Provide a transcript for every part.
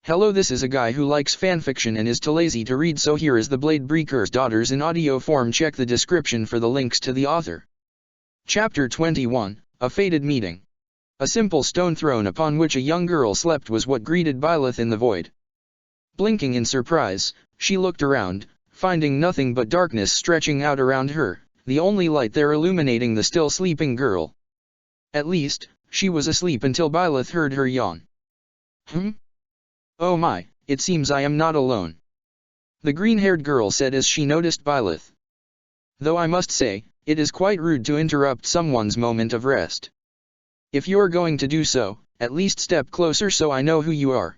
Hello, this is a guy who likes fanfiction and is too lazy to read, so here is the Blade Breaker's Daughters in audio form. Check the description for the links to the author. Chapter 21, A Fated Meeting. A simple stone throne upon which a young girl slept was what greeted Byleth in the void. Blinking in surprise, she looked around, finding nothing but darkness stretching out around her, the only light there illuminating the still sleeping girl. At least, she was asleep until Byleth heard her yawn. Oh my, it seems I am not alone. The green-haired girl said as she noticed Byleth. Though I must say, it is quite rude to interrupt someone's moment of rest. If you're going to do so, at least step closer so I know who you are.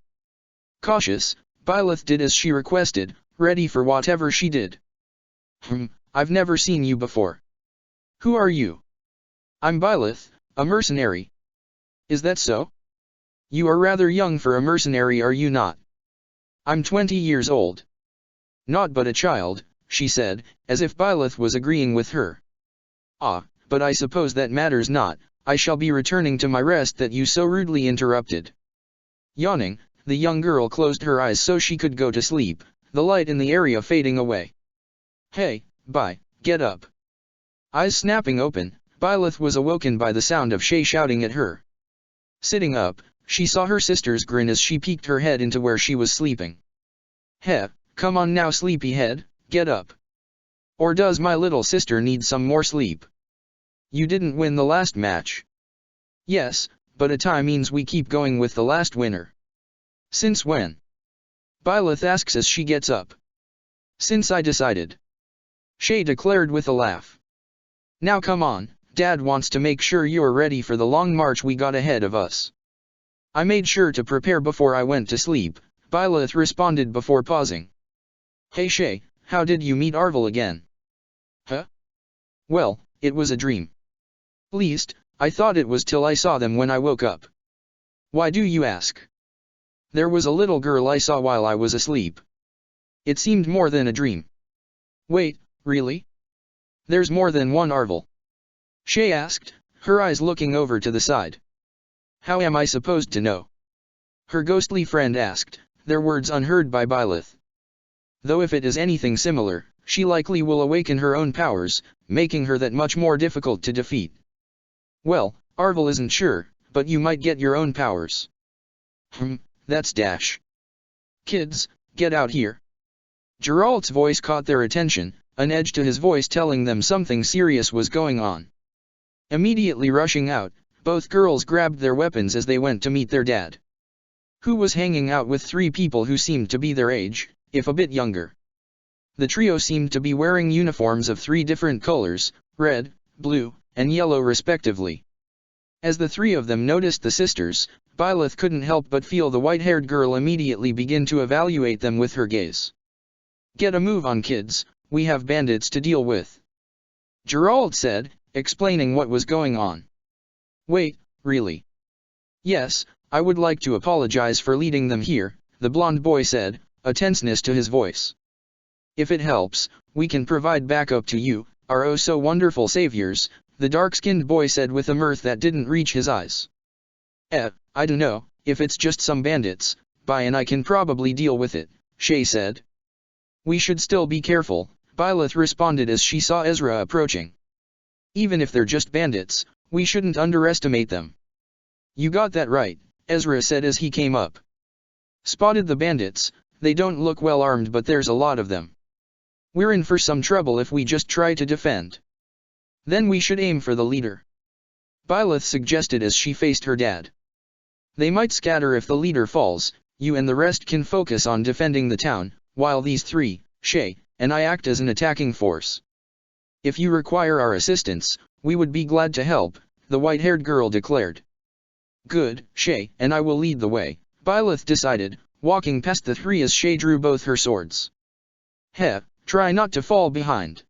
Cautious, Byleth did as she requested, ready for whatever she did. I've never seen you before. Who are you? I'm Byleth, a mercenary. Is that so? You are rather young for a mercenary, are you not? I'm 20 years old. Not but a child, she said, as if Byleth was agreeing with her. Ah, but I suppose that matters not, I shall be returning to my rest that you so rudely interrupted. Yawning, the young girl closed her eyes so she could go to sleep, the light in the area fading away. Hey, get up. Eyes snapping open, Byleth was awoken by the sound of Shay shouting at her. Sitting up, she saw her sister's grin as she peeked her head into where she was sleeping. Heh, come on now, sleepyhead, get up. Or does my little sister need some more sleep? You didn't win the last match. Yes, but a tie means we keep going with the last winner. Since when? Byleth asks as she gets up. Since I decided. Shay declared with a laugh. Now come on, Dad wants to make sure you're ready for the long march we got ahead of us. I made sure to prepare before I went to sleep, Byleth responded before pausing. Hey Shay, how did you meet Arvel again? Huh? Well, it was a dream. Least, I thought it was till I saw them when I woke up. Why do you ask? There was a little girl I saw while I was asleep. It seemed more than a dream. Wait, really? There's more than one Arvel? Shay asked, her eyes looking over to the side. How am I supposed to know? Her ghostly friend asked, their words unheard by Byleth. Though if it is anything similar, she likely will awaken her own powers, making her that much more difficult to defeat. Well, Arvel isn't sure, but you might get your own powers. That's dash. Kids, get out here. Geralt's voice caught their attention, an edge to his voice telling them something serious was going on. Immediately rushing out, both girls grabbed their weapons as they went to meet their dad. Who was hanging out with three people who seemed to be their age, if a bit younger. The trio seemed to be wearing uniforms of three different colors, red, blue, and yellow respectively. As the three of them noticed the sisters, Byleth couldn't help but feel the white-haired girl immediately begin to evaluate them with her gaze. Get a move on, kids, we have bandits to deal with. Geralt said, explaining what was going on. Wait, really? Yes, I would like to apologize for leading them here, the blonde boy said, a tenseness to his voice. If it helps, we can provide backup to you, our oh so wonderful saviors, the dark-skinned boy said with a mirth that didn't reach his eyes. I don't know, if it's just some bandits, and I can probably deal with it, Shay said. We should still be careful, Byleth responded as she saw Ezra approaching. Even if they're just bandits, we shouldn't underestimate them. You got that right, Ezra said as he came up. Spotted the bandits, they don't look well armed but there's a lot of them. We're in for some trouble if we just try to defend. Then we should aim for the leader. Byleth suggested as she faced her dad. They might scatter if the leader falls, you and the rest can focus on defending the town, while these three, Shay, and I act as an attacking force. If you require our assistance, we would be glad to help, the white-haired girl declared. Good, Shay, and I will lead the way, Byleth decided, walking past the three as Shay drew both her swords. Heh, try not to fall behind.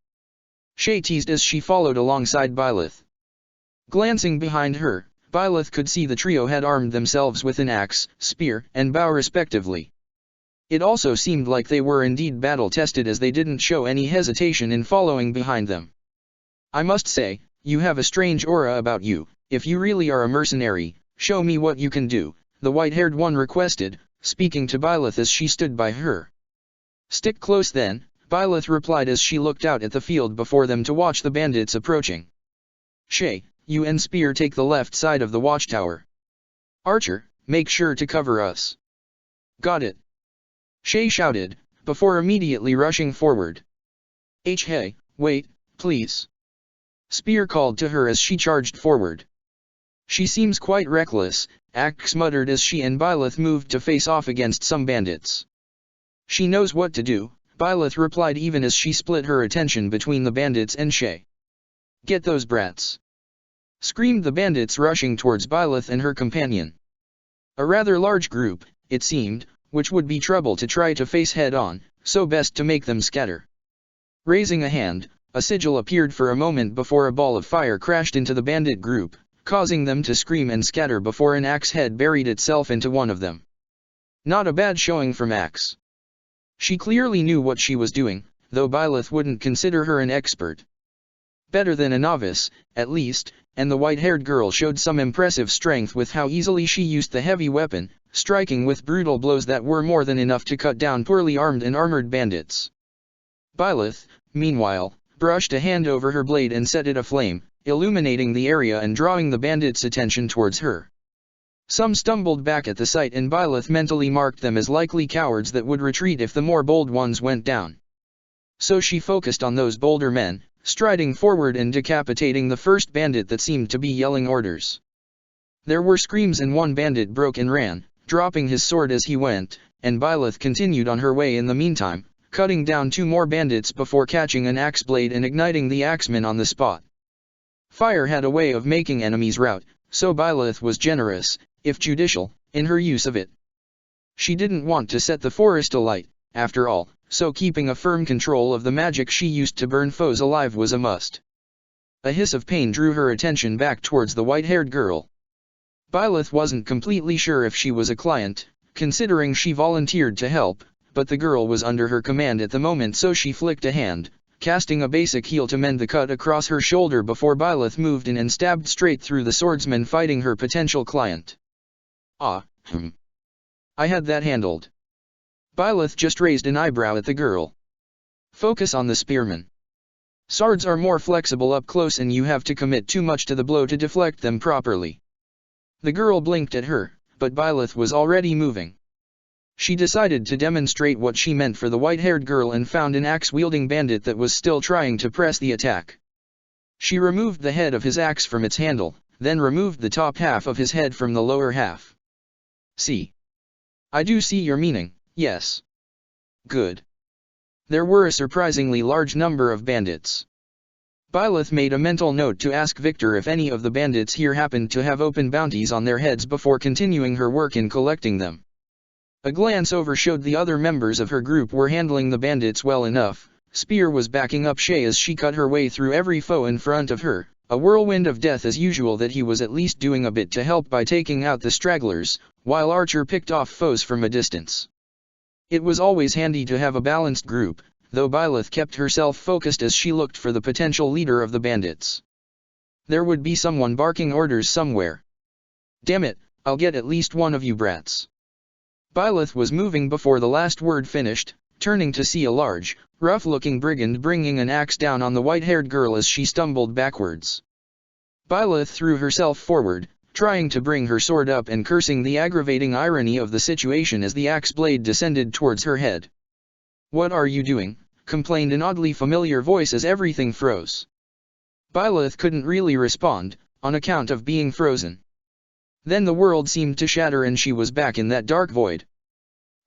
Shay teased as she followed alongside Byleth. Glancing behind her, Byleth could see the trio had armed themselves with an axe, spear, and bow respectively. It also seemed like they were indeed battle-tested as they didn't show any hesitation in following behind them. I must say, you have a strange aura about you, if you really are a mercenary, show me what you can do, the white-haired one requested, speaking to Byleth as she stood by her. "Stick close then," Byleth replied as she looked out at the field before them to watch the bandits approaching. "Shay, you and Spear take the left side of the watchtower. Archer, make sure to cover us." "Got it," Shay shouted, before immediately rushing forward. "Hey, wait, please," Spear called to her as she charged forward. "She seems quite reckless," Axe muttered as she and Byleth moved to face off against some bandits. "She knows what to do," Byleth replied even as she split her attention between the bandits and Shay. "Get those brats!" screamed the bandits rushing towards Byleth and her companion. A rather large group, it seemed, which would be trouble to try to face head-on, so best to make them scatter. Raising a hand, a sigil appeared for a moment before a ball of fire crashed into the bandit group, causing them to scream and scatter before an axe head buried itself into one of them. Not a bad showing from Axe. She clearly knew what she was doing, though Byleth wouldn't consider her an expert. Better than a novice, at least, and the white-haired girl showed some impressive strength with how easily she used the heavy weapon, striking with brutal blows that were more than enough to cut down poorly armed and armored bandits. Byleth, meanwhile, brushed a hand over her blade and set it aflame, illuminating the area and drawing the bandits' attention towards her. Some stumbled back at the sight and Byleth mentally marked them as likely cowards that would retreat if the more bold ones went down. So she focused on those bolder men, striding forward and decapitating the first bandit that seemed to be yelling orders. There were screams and one bandit broke and ran, dropping his sword as he went, and Byleth continued on her way in the meantime, cutting down 2 more bandits before catching an axe blade and igniting the axeman on the spot. Fire had a way of making enemies rout, so Byleth was generous, if judicial, in her use of it. She didn't want to set the forest alight, after all, so keeping a firm control of the magic she used to burn foes alive was a must. A hiss of pain drew her attention back towards the white-haired girl. Byleth wasn't completely sure if she was a client, considering she volunteered to help, but the girl was under her command at the moment so she flicked a hand, casting a basic heal to mend the cut across her shoulder before Byleth moved in and stabbed straight through the swordsman fighting her potential client. I had that handled. Byleth just raised an eyebrow at the girl. Focus on the spearman. Swords are more flexible up close and you have to commit too much to the blow to deflect them properly. The girl blinked at her, but Byleth was already moving. She decided to demonstrate what she meant for the white-haired girl and found an axe-wielding bandit that was still trying to press the attack. She removed the head of his axe from its handle, then removed the top half of his head from the lower half. "See. I do see your meaning, yes. Good." There were a surprisingly large number of bandits. Byleth made a mental note to ask Victor if any of the bandits here happened to have open bounties on their heads before continuing her work in collecting them. A glance over showed the other members of her group were handling the bandits well enough. Spear was backing up Shay as she cut her way through every foe in front of her, a whirlwind of death as usual that he was at least doing a bit to help by taking out the stragglers, while Archer picked off foes from a distance. It was always handy to have a balanced group, though Byleth kept herself focused as she looked for the potential leader of the bandits. There would be someone barking orders somewhere. "Damn it, I'll get at least one of you brats." Byleth was moving before the last word finished, turning to see a large, rough-looking brigand bringing an axe down on the white-haired girl as she stumbled backwards. Byleth threw herself forward, trying to bring her sword up and cursing the aggravating irony of the situation as the axe blade descended towards her head. "What are you doing?" complained an oddly familiar voice as everything froze. Byleth couldn't really respond, on account of being frozen. Then the world seemed to shatter and she was back in that dark void.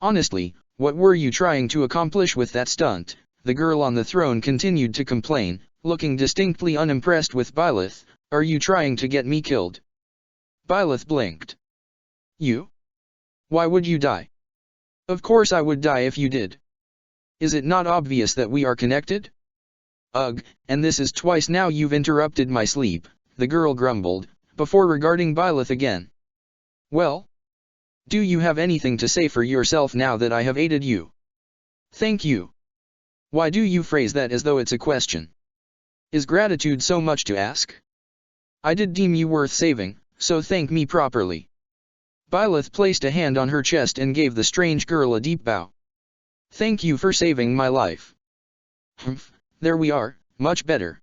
"Honestly, what were you trying to accomplish with that stunt?" the girl on the throne continued to complain, looking distinctly unimpressed with Byleth. "Are you trying to get me killed?" Byleth blinked. "You? Why would you die?" "Of course I would die if you did. Is it not obvious that we are connected?" "Ugh, and this is twice now you've interrupted my sleep," the girl grumbled, before regarding Byleth again. "Well? Do you have anything to say for yourself now that I have aided you?" "Thank you. Why do you phrase that as though it's a question? Is gratitude so much to ask? I did deem you worth saving, so thank me properly." Byleth placed a hand on her chest and gave the strange girl a deep bow. Thank you for saving my life. Humph, there we are, much better.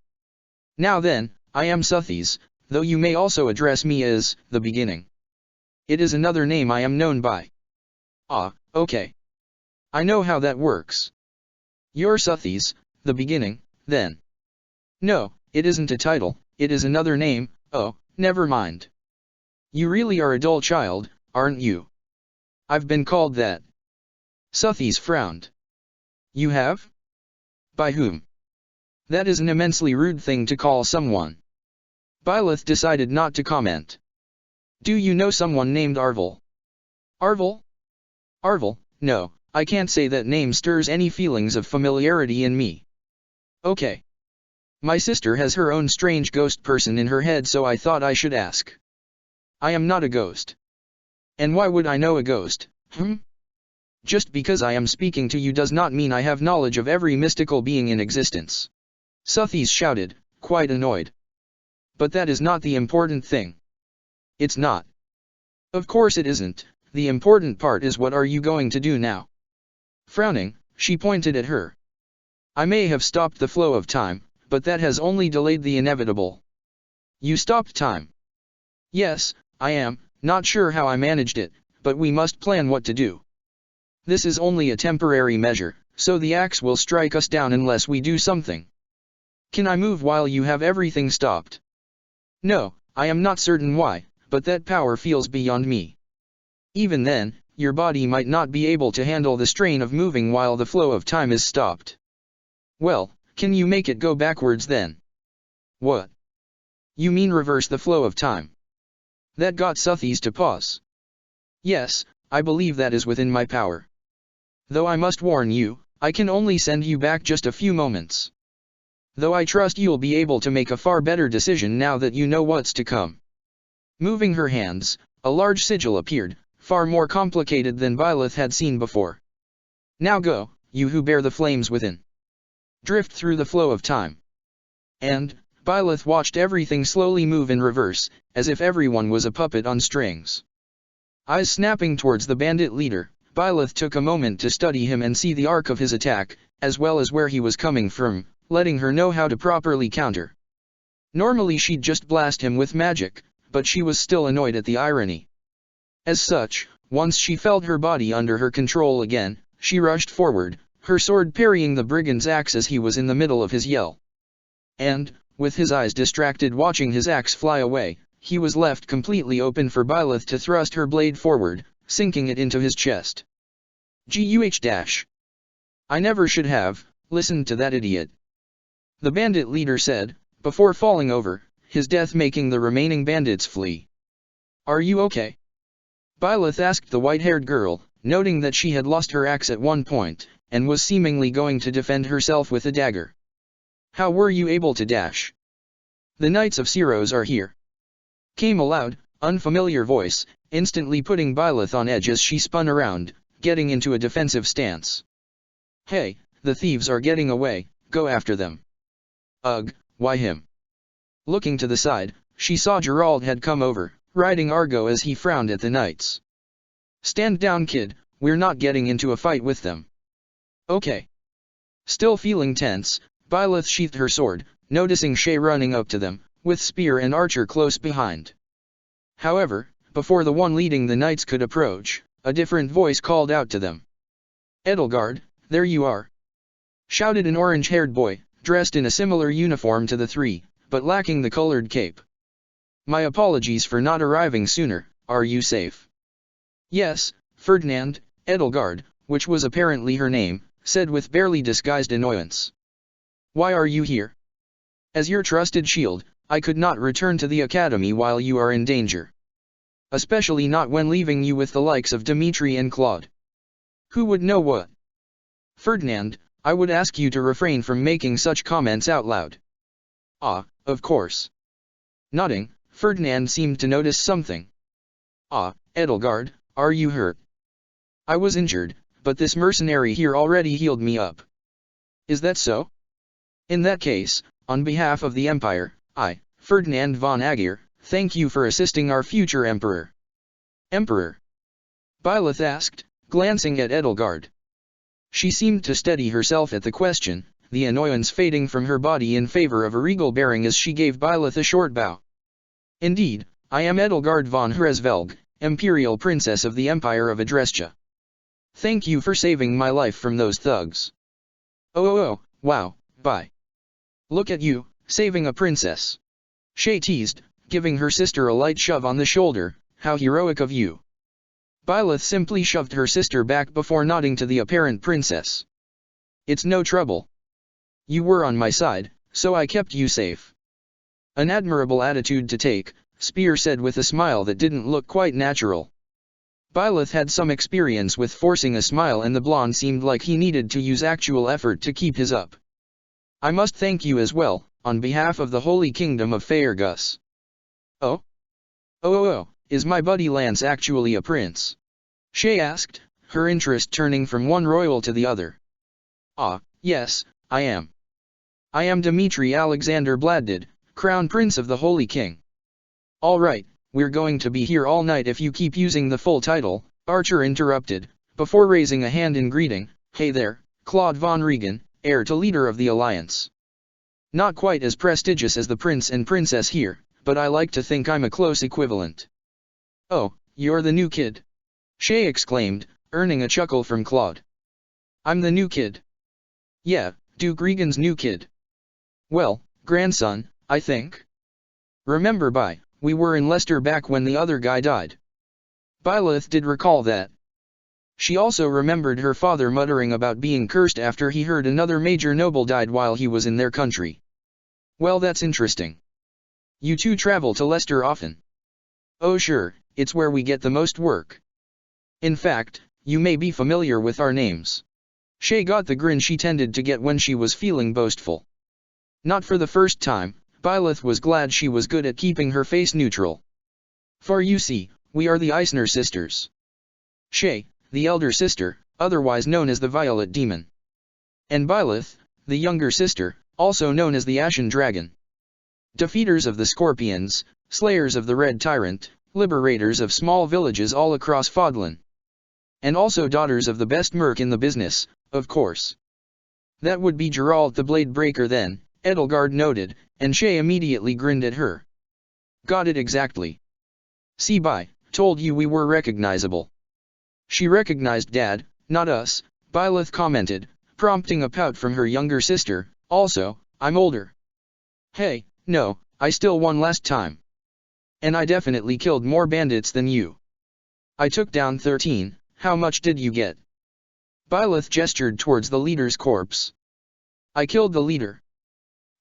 Now then, I am Suthies, though you may also address me as the Beginning. It is another name I am known by. Ah, okay. I know how that works. You're Suthies, the Beginning, then. No, it isn't a title, it is another name. Oh, never mind. You really are a dull child, aren't you? I've been called that. Suthies frowned. You have? By whom? That is an immensely rude thing to call someone. Byleth decided not to comment. Do you know someone named Arvel? Arvel? Arvel, no, I can't say that name stirs any feelings of familiarity in me. Okay. My sister has her own strange ghost person in her head, so I thought I should ask. I am not a ghost. And why would I know a ghost, Just because I am speaking to you does not mean I have knowledge of every mystical being in existence. Suthies shouted, quite annoyed. But that is not the important thing. It's not. Of course it isn't, the important part is what are you going to do now? Frowning, she pointed at her. I may have stopped the flow of time, but that has only delayed the inevitable. You stopped time. Yes, I am, not sure how I managed it, but we must plan what to do. This is only a temporary measure, so the axe will strike us down unless we do something. Can I move while you have everything stopped? No, I am not certain why, but that power feels beyond me. Even then, your body might not be able to handle the strain of moving while the flow of time is stopped. Well, can you make it go backwards then? What? You mean reverse the flow of time? That got Suthies to pause. Yes, I believe that is within my power. Though I must warn you, I can only send you back just a few moments. Though I trust you'll be able to make a far better decision now that you know what's to come. Moving her hands, a large sigil appeared, far more complicated than Byleth had seen before. Now go, you who bear the flames within. Drift through the flow of time. And, Byleth watched everything slowly move in reverse, as if everyone was a puppet on strings. Eyes snapping towards the bandit leader, Byleth took a moment to study him and see the arc of his attack, as well as where he was coming from, letting her know how to properly counter. Normally she'd just blast him with magic, but she was still annoyed at the irony. As such, once she felt her body under her control again, she rushed forward, her sword parrying the brigand's axe as he was in the middle of his yell. And, with his eyes distracted watching his axe fly away, he was left completely open for Byleth to thrust her blade forward, sinking it into his chest. Guh! I never should have listened to that idiot. The bandit leader said, before falling over, his death making the remaining bandits flee. Are you okay? Byleth asked the white-haired girl, noting that she had lost her axe at one point, and was seemingly going to defend herself with a dagger. How were you able to dash? The Knights of Syros are here. Came a loud, unfamiliar voice, instantly putting Byleth on edge as she spun around, getting into a defensive stance. Hey, the thieves are getting away, go after them. Ugh, why him? Looking to the side, she saw Gerald had come over, riding Argo as he frowned at the knights. Stand down, kid, we're not getting into a fight with them. Okay. Still feeling tense, Byleth sheathed her sword, noticing Shay running up to them, with spear and archer close behind. However, before the one leading the knights could approach, a different voice called out to them. Edelgard, there you are! Shouted an orange-haired boy, dressed in a similar uniform to the three, but lacking the colored cape. My apologies for not arriving sooner, are you safe? Yes, Ferdinand, Edelgard, which was apparently her name, said with barely disguised annoyance. Why are you here? As your trusted shield, I could not return to the academy while you are in danger. Especially not when leaving you with the likes of Dimitri and Claude. Who would know what? Ferdinand, I would ask you to refrain from making such comments out loud. Ah, of course. Nodding, Ferdinand seemed to notice something. Ah, Edelgard, are you hurt? I was injured, but this mercenary here already healed me up. Is that so? In that case, on behalf of the Empire, I, Ferdinand von Aegir, thank you for assisting our future Emperor. Emperor, Byleth asked, glancing at Edelgard. She seemed to steady herself at the question, the annoyance fading from her body in favor of a regal bearing as she gave Byleth a short bow. Indeed, I am Edelgard von Hresvelg, Imperial Princess of the Empire of Adrestia. Thank you for saving my life from those thugs. Oh, wow, bye. Look at you, saving a princess. Shay teased, giving her sister a light shove on the shoulder, how heroic of you. Byleth simply shoved her sister back before nodding to the apparent princess. It's no trouble. You were on my side, so I kept you safe. An admirable attitude to take, Spear said with a smile that didn't look quite natural. Byleth had some experience with forcing a smile and the blonde seemed like he needed to use actual effort to keep his up. I must thank you as well, on behalf of the Holy Kingdom of Faerghus. Oh? Oh, is my buddy Lance actually a prince? Shay asked, her interest turning from one royal to the other. Ah, yes, I am. I am Dmitri Alexander Bladdid, Crown Prince of the Holy King. All right, we're going to be here all night if you keep using the full title, Archer interrupted, before raising a hand in greeting. Hey there, Claude von Regan, heir to leader of the Alliance. Not quite as prestigious as the prince and princess here, but I like to think I'm a close equivalent. Oh, you're the new kid? Shay exclaimed, earning a chuckle from Claude. I'm the new kid. Yeah, Duke Regan's new kid. Well, grandson, I think. Remember we were in Leicester back when the other guy died. Byleth did recall that. She also remembered her father muttering about being cursed after he heard another major noble died while he was in their country. Well, that's interesting. You two travel to Leicester often. Oh sure, it's where we get the most work. In fact, you may be familiar with our names. Shay got the grin she tended to get when she was feeling boastful. Not for the first time, Byleth was glad she was good at keeping her face neutral. For you see, we are the Eisner sisters. Shay, the elder sister, otherwise known as the Violet Demon. And Byleth, the younger sister, also known as the Ashen Dragon. Defeaters of the Scorpions, slayers of the Red Tyrant, liberators of small villages all across Fodlan. And also daughters of the best merc in the business, of course. That would be Geralt the Blade Breaker then, Edelgard noted, and Shay immediately grinned at her. Got it exactly. See, told you we were recognizable. She recognized Dad, not us, Byleth commented, prompting a pout from her younger sister. Also, I'm older. Hey, no, I still won last time. And I definitely killed more bandits than you. I took down 13, how much did you get? Byleth gestured towards the leader's corpse. I killed the leader.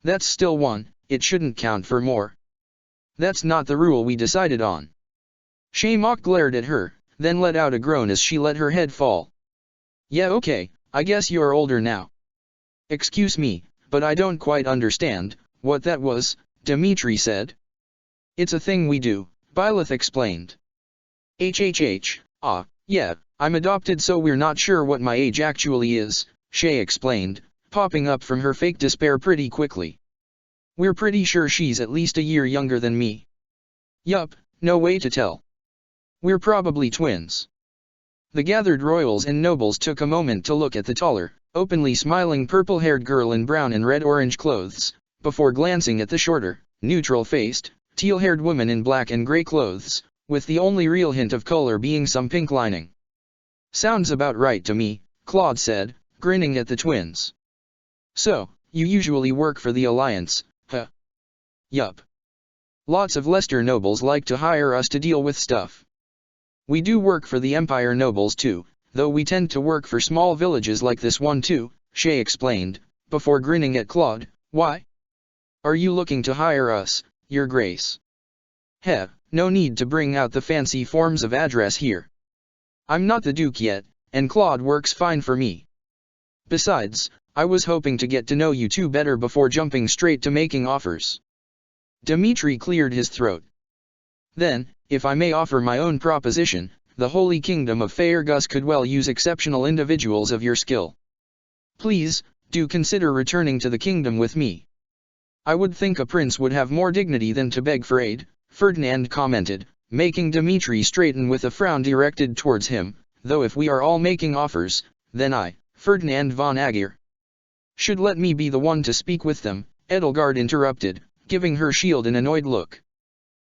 That's still one, it shouldn't count for more. That's not the rule we decided on. Shay mock glared at her, then let out a groan as she let her head fall. Yeah, okay, I guess you're older now. Excuse me, but I don't quite understand what that was, Dmitri said. It's a thing we do, Byleth explained. Yeah, I'm adopted so we're not sure what my age actually is, Shay explained, popping up from her fake despair pretty quickly. We're pretty sure she's at least a year younger than me. Yup, no way to tell. We're probably twins. The gathered royals and nobles took a moment to look at the taller, openly smiling purple-haired girl in brown and red-orange clothes, before glancing at the shorter, neutral-faced, teal-haired woman in black and gray clothes, with the only real hint of color being some pink lining. Sounds about right to me, Claude said, grinning at the twins. So, you usually work for the Alliance, huh? Yup. Lots of Leicester nobles like to hire us to deal with stuff. We do work for the Empire nobles too, though we tend to work for small villages like this one too, Shay explained, before grinning at Claude. Why? Are you looking to hire us, Your Grace? Heh, no need to bring out the fancy forms of address here. I'm not the Duke yet, and Claude works fine for me. Besides, I was hoping to get to know you two better before jumping straight to making offers. Dmitri cleared his throat. Then, if I may offer my own proposition, the Holy Kingdom of Faerghus could well use exceptional individuals of your skill. Please, do consider returning to the kingdom with me. I would think a prince would have more dignity than to beg for aid, Ferdinand commented, making Dmitri straighten with a frown directed towards him, though if we are all making offers, then I, Ferdinand von Aegir, should let me be the one to speak with them, Edelgard interrupted, giving her shield an annoyed look.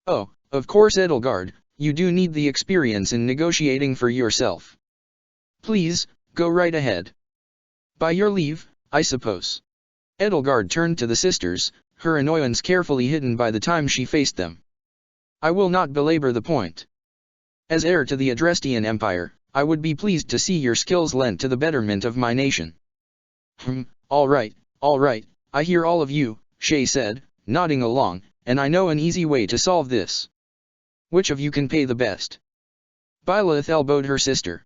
Oh, of course Edelgard, you do need the experience in negotiating for yourself. Please, go right ahead. By your leave, I suppose. Edelgard turned to the sisters, her annoyance carefully hidden by the time she faced them. I will not belabor the point. As heir to the Adrestian Empire, I would be pleased to see your skills lent to the betterment of my nation. All right, I hear all of you, Shay said, nodding along, and I know an easy way to solve this. Which of you can pay the best? Byleth elbowed her sister.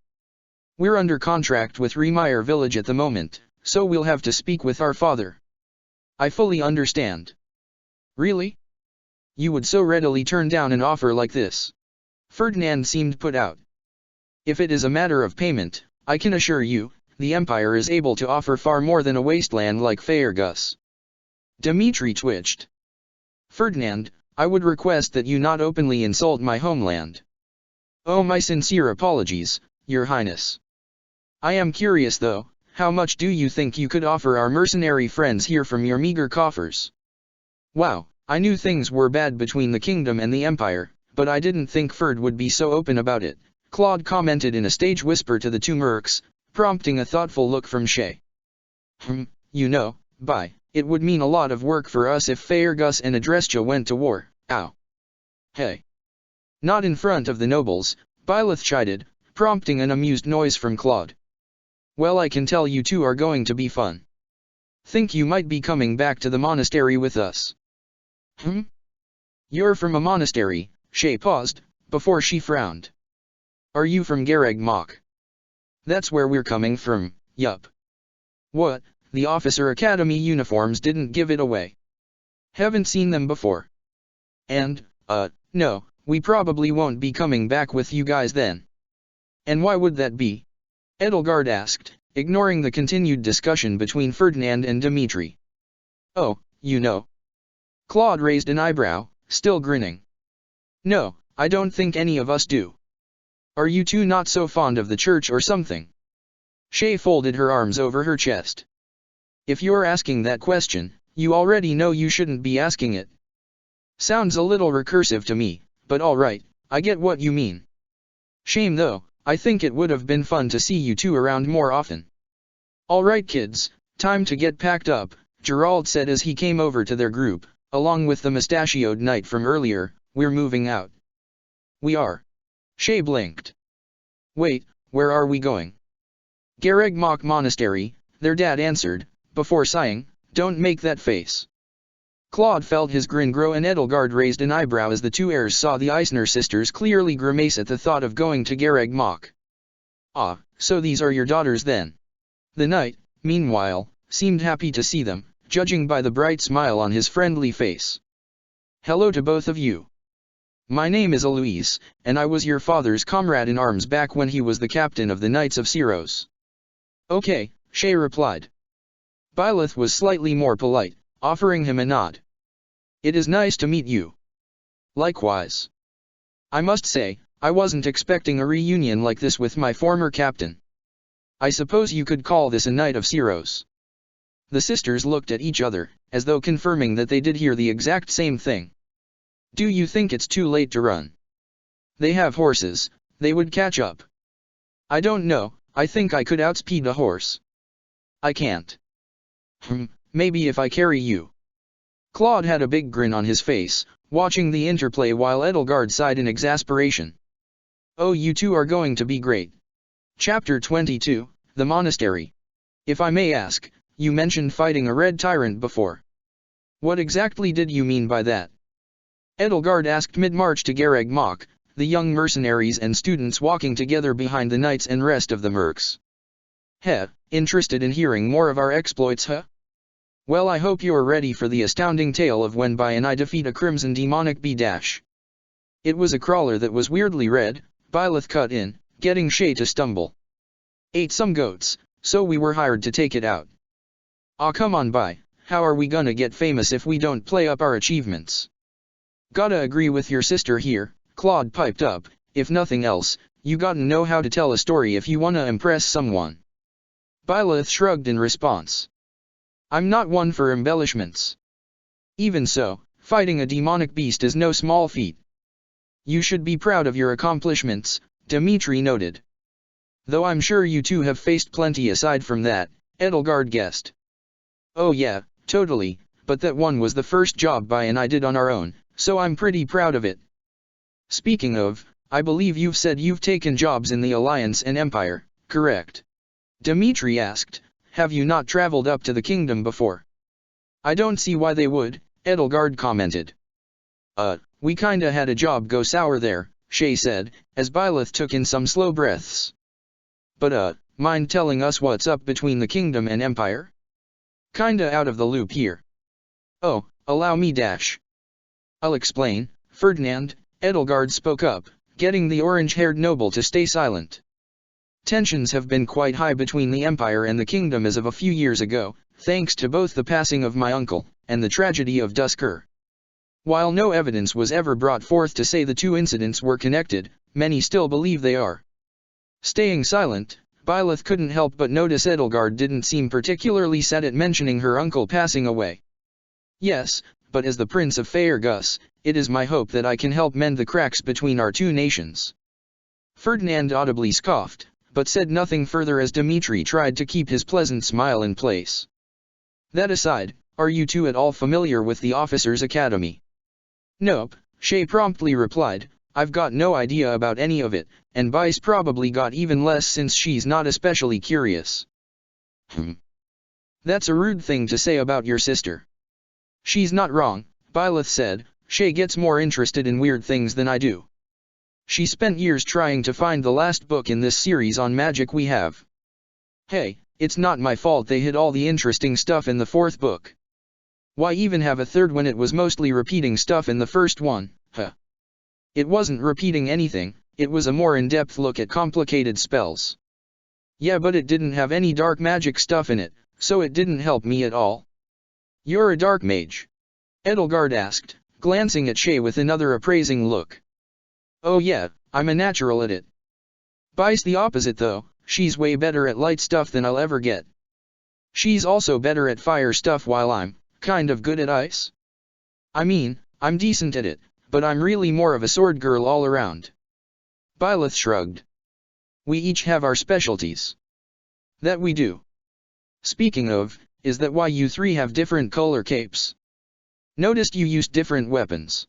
We're under contract with Remire Village at the moment, so we'll have to speak with our father. I fully understand. Really? You would so readily turn down an offer like this? Ferdinand seemed put out. If it is a matter of payment, I can assure you, the Empire is able to offer far more than a wasteland like Faerghus. Dmitri twitched. Ferdinand, I would request that you not openly insult my homeland. Oh, my sincere apologies, Your Highness. I am curious though, how much do you think you could offer our mercenary friends here from your meager coffers? Wow, I knew things were bad between the kingdom and the Empire, but I didn't think Ferd would be so open about it, Claude commented in a stage whisper to the two mercs, prompting a thoughtful look from Shay. You know, it would mean a lot of work for us if Faerghus and Adrestia went to war, ow. Hey. Not in front of the nobles, Byleth chided, prompting an amused noise from Claude. Well, I can tell you two are going to be fun. Think you might be coming back to the monastery with us. You're from a monastery, Shay paused, before she frowned. Are you from Gareg Mach? That's where we're coming from, yup. What, the Officer Academy uniforms didn't give it away. Haven't seen them before. And, no, we probably won't be coming back with you guys then. And why would that be? Edelgard asked, ignoring the continued discussion between Ferdinand and Dmitri. Oh, you know. Claude raised an eyebrow, still grinning. No, I don't think any of us do. Are you two not so fond of the church or something? Shay folded her arms over her chest. If you're asking that question, you already know you shouldn't be asking it. Sounds a little recursive to me, but alright, I get what you mean. Shame though, I think it would have been fun to see you two around more often. Alright kids, time to get packed up, Gerald said as he came over to their group, along with the mustachioed knight from earlier, we're moving out. We are. Shay blinked. Wait, where are we going? Gareg Mach Monastery, their dad answered, before sighing, don't make that face. Claude felt his grin grow and Edelgard raised an eyebrow as the two heirs saw the Eisner sisters clearly grimace at the thought of going to Gareg Mach. Ah, so these are your daughters then. The knight, meanwhile, seemed happy to see them, judging by the bright smile on his friendly face. Hello to both of you. My name is Eloise, and I was your father's comrade in arms back when he was the captain of the Knights of Syros. Okay, Shay replied. Byleth was slightly more polite, offering him a nod. It is nice to meet you. Likewise. I must say, I wasn't expecting a reunion like this with my former captain. I suppose you could call this a Knight of Syros. The sisters looked at each other, as though confirming that they did hear the exact same thing. Do you think it's too late to run? They have horses, they would catch up. I don't know, I think I could outspeed a horse. I can't. Maybe if I carry you. Claude had a big grin on his face, watching the interplay while Edelgard sighed in exasperation. Oh, you two are going to be great. Chapter 22, The Monastery. If I may ask, you mentioned fighting a red tyrant before. What exactly did you mean by that? Edelgard asked mid-march to Gareg Mach, the young mercenaries and students walking together behind the knights and rest of the mercs. Heh, interested in hearing more of our exploits, huh? Well, I hope you're ready for the astounding tale of when and I defeat a crimson demonic B-. It was a crawler that was weirdly red, Byleth cut in, getting Shay to stumble. Ate some goats, so we were hired to take it out. Aw, come on, how are we gonna get famous if we don't play up our achievements? Gotta agree with your sister here, Claude piped up, if nothing else, you gotta know how to tell a story if you wanna impress someone. Byleth shrugged in response. I'm not one for embellishments. Even so, fighting a demonic beast is no small feat. You should be proud of your accomplishments, Dimitri noted. Though I'm sure you two have faced plenty aside from that, Edelgard guessed. Oh yeah, totally, but that one was the first job Bai and I did on our own, so I'm pretty proud of it. Speaking of, I believe you've said you've taken jobs in the Alliance and Empire, correct? Dimitri asked, have you not traveled up to the kingdom before? I don't see why they would, Edelgard commented. We kinda had a job go sour there, Shay said, as Byleth took in some slow breaths. But mind telling us what's up between the kingdom and empire? Kinda out of the loop here. Oh, allow me dash. I'll explain, Ferdinand, Edelgard spoke up, getting the orange-haired noble to stay silent. Tensions have been quite high between the empire and the kingdom as of a few years ago, thanks to both the passing of my uncle, and the tragedy of Duskur. While no evidence was ever brought forth to say the two incidents were connected, many still believe they are. Staying silent, Byleth couldn't help but notice Edelgard didn't seem particularly sad at mentioning her uncle passing away. Yes, but as the Prince of Faerghus, it is my hope that I can help mend the cracks between our two nations. Ferdinand audibly scoffed, but said nothing further as Dimitri tried to keep his pleasant smile in place. That aside, are you two at all familiar with the Officers' Academy? Nope, Shay promptly replied, I've got no idea about any of it, and Bai's probably got even less since she's not especially curious. That's a rude thing to say about your sister. She's not wrong, Byleth said, Shay gets more interested in weird things than I do. She spent years trying to find the last book in this series on magic we have. Hey, it's not my fault they hid all the interesting stuff in the fourth book. Why even have a third when it was mostly repeating stuff in the first one, huh? It wasn't repeating anything, it was a more in-depth look at complicated spells. Yeah, but it didn't have any dark magic stuff in it, so it didn't help me at all. You're a dark mage? Edelgard asked, glancing at Shay with another appraising look. Oh yeah, I'm a natural at it. Bai's the opposite though, she's way better at light stuff than I'll ever get. She's also better at fire stuff while I'm kind of good at ice. I mean, I'm decent at it, but I'm really more of a sword girl all around. Byleth shrugged. We each have our specialties. That we do. Speaking of, is that why you three have different color capes? Noticed you used different weapons.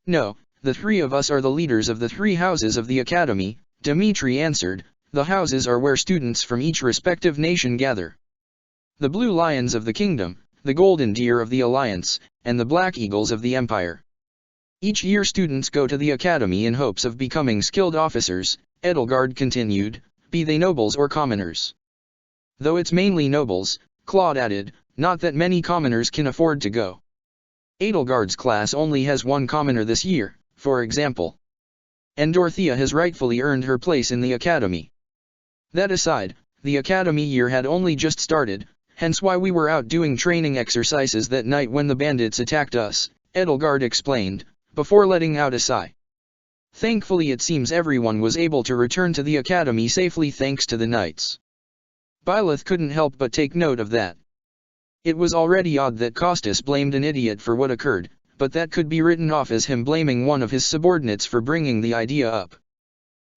No, the three of us are the leaders of the three houses of the academy, Dimitri answered. The houses are where students from each respective nation gather. The blue lions of the kingdom, the golden deer of the alliance, and the black eagles of the empire. Each year students go to the academy in hopes of becoming skilled officers, Edelgard continued, be they nobles or commoners. Though it's mainly nobles, Claude added, not that many commoners can afford to go. Edelgard's class only has one commoner this year, for example. And Dorothea has rightfully earned her place in the academy. That aside, the academy year had only just started, hence why we were out doing training exercises that night when the bandits attacked us, Edelgard explained, before letting out a sigh. Thankfully it seems everyone was able to return to the academy safely thanks to the knights. Byleth couldn't help but take note of that. It was already odd that Costas blamed an idiot for what occurred, but that could be written off as him blaming one of his subordinates for bringing the idea up.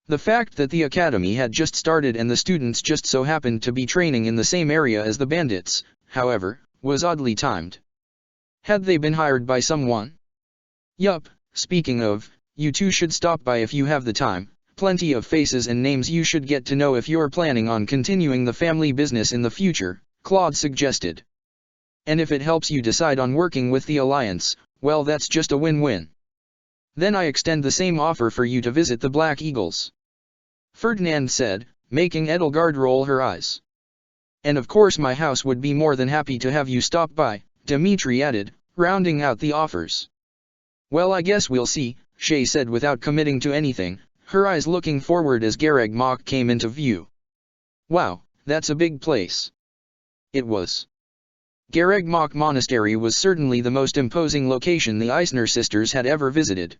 The fact that the academy had just started and the students just so happened to be training in the same area as the bandits, however, was oddly timed. Had they been hired by someone? Yup, speaking of, you two should stop by if you have the time, plenty of faces and names you should get to know if you're planning on continuing the family business in the future, Claude suggested. And if it helps you decide on working with the Alliance, well that's just a win-win. Then I extend the same offer for you to visit the Black Eagles. Ferdinand said, making Edelgard roll her eyes. And of course my house would be more than happy to have you stop by, Dimitri added, rounding out the offers. Well I guess we'll see, Shay said without committing to anything, her eyes looking forward as Gareg Mach came into view. Wow, that's a big place. It was. Gareg Mach Monastery was certainly the most imposing location the Eisner sisters had ever visited.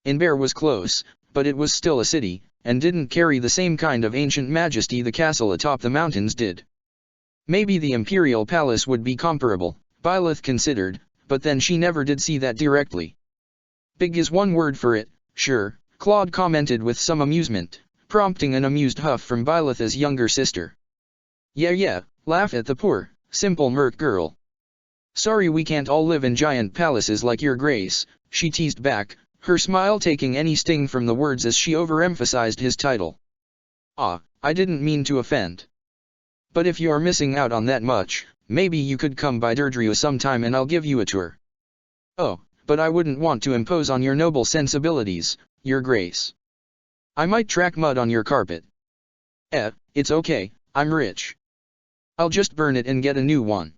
Inber was close, but it was still a city, and didn't carry the same kind of ancient majesty the castle atop the mountains did. Maybe the imperial palace would be comparable, Byleth considered, but then she never did see that directly. Big is one word for it, sure, Claude commented with some amusement, prompting an amused huff from Byleth's younger sister. Yeah, laugh at the poor, simple merc girl. Sorry we can't all live in giant palaces like your grace, she teased back, her smile taking any sting from the words as she overemphasized his title. Ah, I didn't mean to offend. But if you're missing out on that much, maybe you could come by Deirdre sometime and I'll give you a tour. Oh, but I wouldn't want to impose on your noble sensibilities, your grace. I might track mud on your carpet. It's okay, I'm rich. I'll just burn it and get a new one.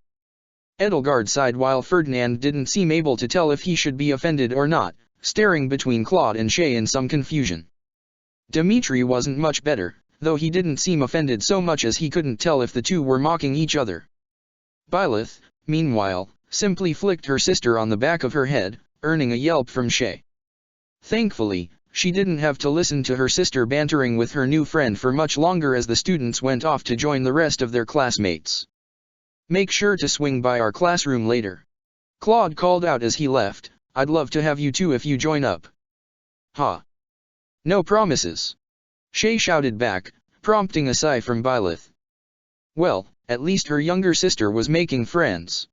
Edelgard sighed while Ferdinand didn't seem able to tell if he should be offended or not, staring between Claude and Shay in some confusion. Dimitri wasn't much better, though he didn't seem offended so much as he couldn't tell if the two were mocking each other. Byleth, meanwhile, simply flicked her sister on the back of her head, earning a yelp from Shay. Thankfully, she didn't have to listen to her sister bantering with her new friend for much longer as the students went off to join the rest of their classmates. Make sure to swing by our classroom later. Claude called out as he left, I'd love to have you too if you join up. Ha! No promises. Shay shouted back, prompting a sigh from Byleth. Well, at least her younger sister was making friends.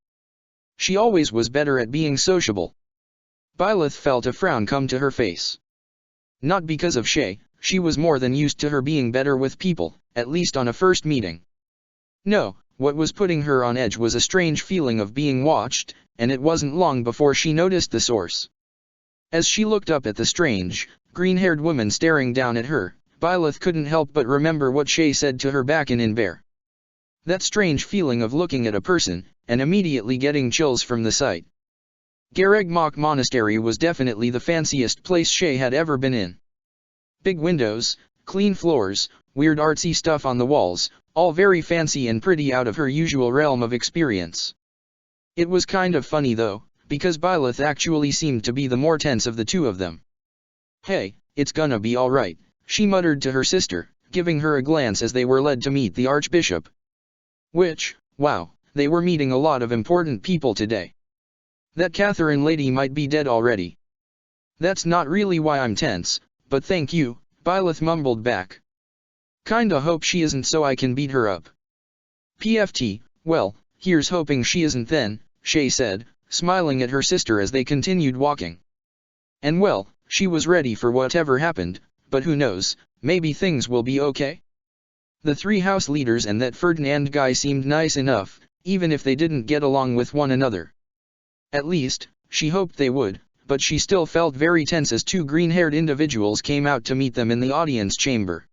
She always was better at being sociable. Byleth felt a frown come to her face. Not because of Shay, she was more than used to her being better with people, at least on a first meeting. No, what was putting her on edge was a strange feeling of being watched, and it wasn't long before she noticed the source. As she looked up at the strange, green-haired woman staring down at her, Byleth couldn't help but remember what Shay said to her back in Inber. That strange feeling of looking at a person, and immediately getting chills from the sight. Gareg Mach Monastery was definitely the fanciest place Shay had ever been in. Big windows, clean floors, weird artsy stuff on the walls, all very fancy and pretty out of her usual realm of experience. It was kind of funny though, because Byleth actually seemed to be the more tense of the two of them. Hey, it's gonna be alright, she muttered to her sister, giving her a glance as they were led to meet the Archbishop. Wow, they were meeting a lot of important people today. That Catherine lady might be dead already. That's not really why I'm tense, but thank you, Byleth mumbled back. Kinda hope she isn't so I can beat her up. PFT, well, here's hoping she isn't then, Shay said, smiling at her sister as they continued walking. And well, she was ready for whatever happened, but who knows, maybe things will be okay? The three house leaders and that Ferdinand guy seemed nice enough, even if they didn't get along with one another. At least, she hoped they would, but she still felt very tense as two green-haired individuals came out to meet them in the audience chamber.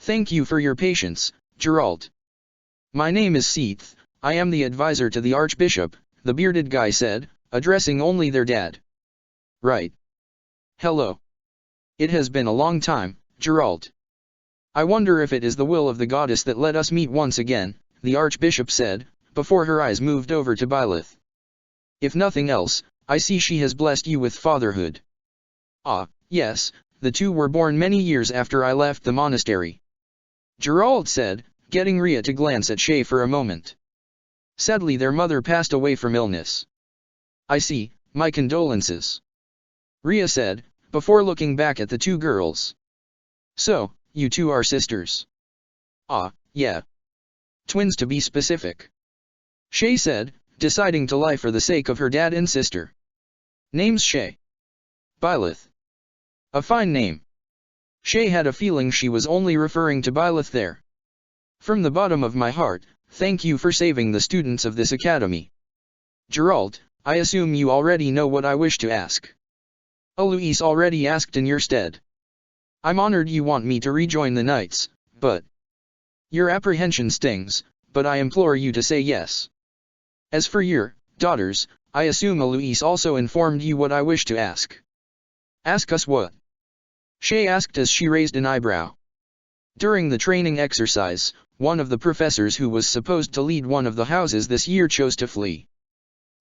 Thank you for your patience, Geralt. My name is Seath, I am the advisor to the Archbishop, the bearded guy said, addressing only their dad. Right. Hello. It has been a long time, Geralt. I wonder if it is the will of the goddess that let us meet once again, the Archbishop said, before her eyes moved over to Byleth. If nothing else, I see she has blessed you with fatherhood. Ah, yes, the two were born many years after I left the monastery. Geralt said, getting Rhea to glance at Shay for a moment. Sadly their mother passed away from illness. I see, my condolences. Rhea said, before looking back at the two girls. So, you two are sisters? Ah, yeah. Twins to be specific. Shay said, deciding to lie for the sake of her dad and sister. Name's Shay. Byleth. A fine name. Shay had a feeling she was only referring to Byleth there. From the bottom of my heart, thank you for saving the students of this academy. Geralt, I assume you already know what I wish to ask. Eloise already asked in your stead. I'm honored you want me to rejoin the Knights, but... Your apprehension stings, but I implore you to say yes. As for your daughters, I assume Eloise also informed you what I wish to ask. Ask us what? Shay asked as she raised an eyebrow. During the training exercise, one of the professors who was supposed to lead one of the houses this year chose to flee.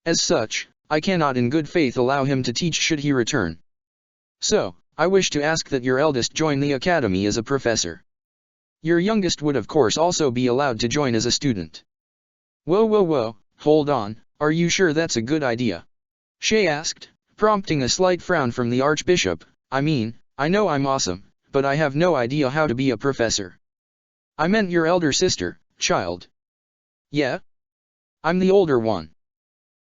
As such, I cannot in good faith allow him to teach should he return. So, I wish to ask that your eldest join the academy as a professor. Your youngest would of course also be allowed to join as a student. Whoa, hold on, are you sure that's a good idea? Shay asked, prompting a slight frown from the Archbishop. I mean, I know I'm awesome, but I have no idea how to be a professor. I meant your elder sister, child. Yeah? I'm the older one.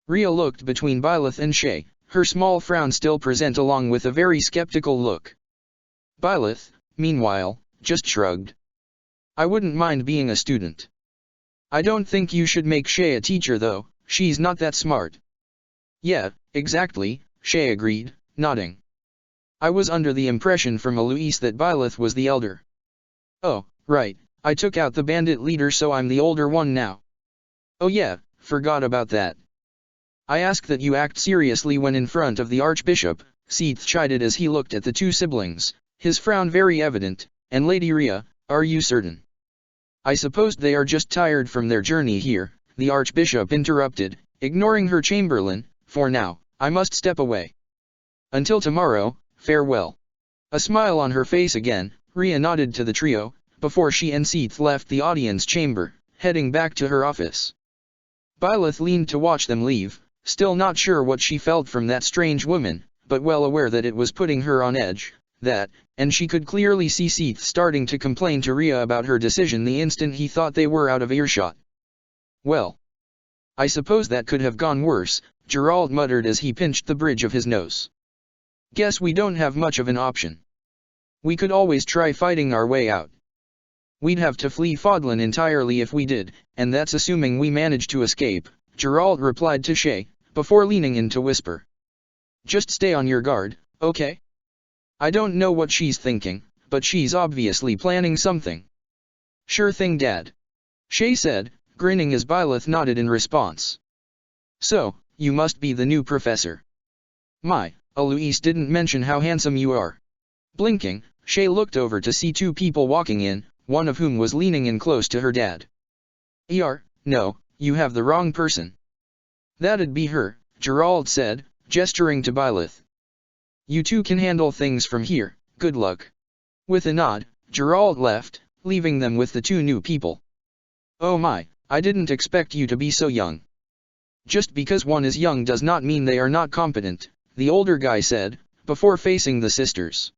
Rhea looked between Byleth and Shay, her small frown still present along with a very skeptical look. Byleth, meanwhile, just shrugged. I wouldn't mind being a student. I don't think you should make Shay a teacher though, she's not that smart. Yeah, exactly, Shay agreed, nodding. I was under the impression from Eloise that Byleth was the elder. Oh, right, I took out the bandit leader so I'm the older one now. Oh yeah, forgot about that. I ask that you act seriously when in front of the Archbishop, Seath chided as he looked at the two siblings, his frown very evident. And Lady Rhea, are you certain? I supposed they are just tired from their journey here, the Archbishop interrupted, ignoring her chamberlain. For now, I must step away. Until tomorrow, farewell. A smile on her face again, Rhea nodded to the trio, before she and Seath left the audience chamber, heading back to her office. Byleth leaned to watch them leave, still not sure what she felt from that strange woman, but well aware that it was putting her on edge, and she could clearly see Seath starting to complain to Rhea about her decision the instant he thought they were out of earshot. Well, I suppose that could have gone worse, Geralt muttered as he pinched the bridge of his nose. Guess we don't have much of an option. We could always try fighting our way out. We'd have to flee Fodlan entirely if we did, and that's assuming we manage to escape, Geralt replied to Shay, before leaning in to whisper. Just stay on your guard, okay? I don't know what she's thinking, but she's obviously planning something. Sure thing, Dad. Shay said, grinning as Byleth nodded in response. So, you must be the new professor. My, Eloise didn't mention how handsome you are. Blinking, Shay looked over to see two people walking in, one of whom was leaning in close to her dad. No, you have the wrong person. That'd be her, Geralt said, gesturing to Byleth. You two can handle things from here, good luck. With a nod, Geralt left, leaving them with the two new people. Oh my, I didn't expect you to be so young. Just because one is young does not mean they are not competent, the older guy said, before facing the sisters.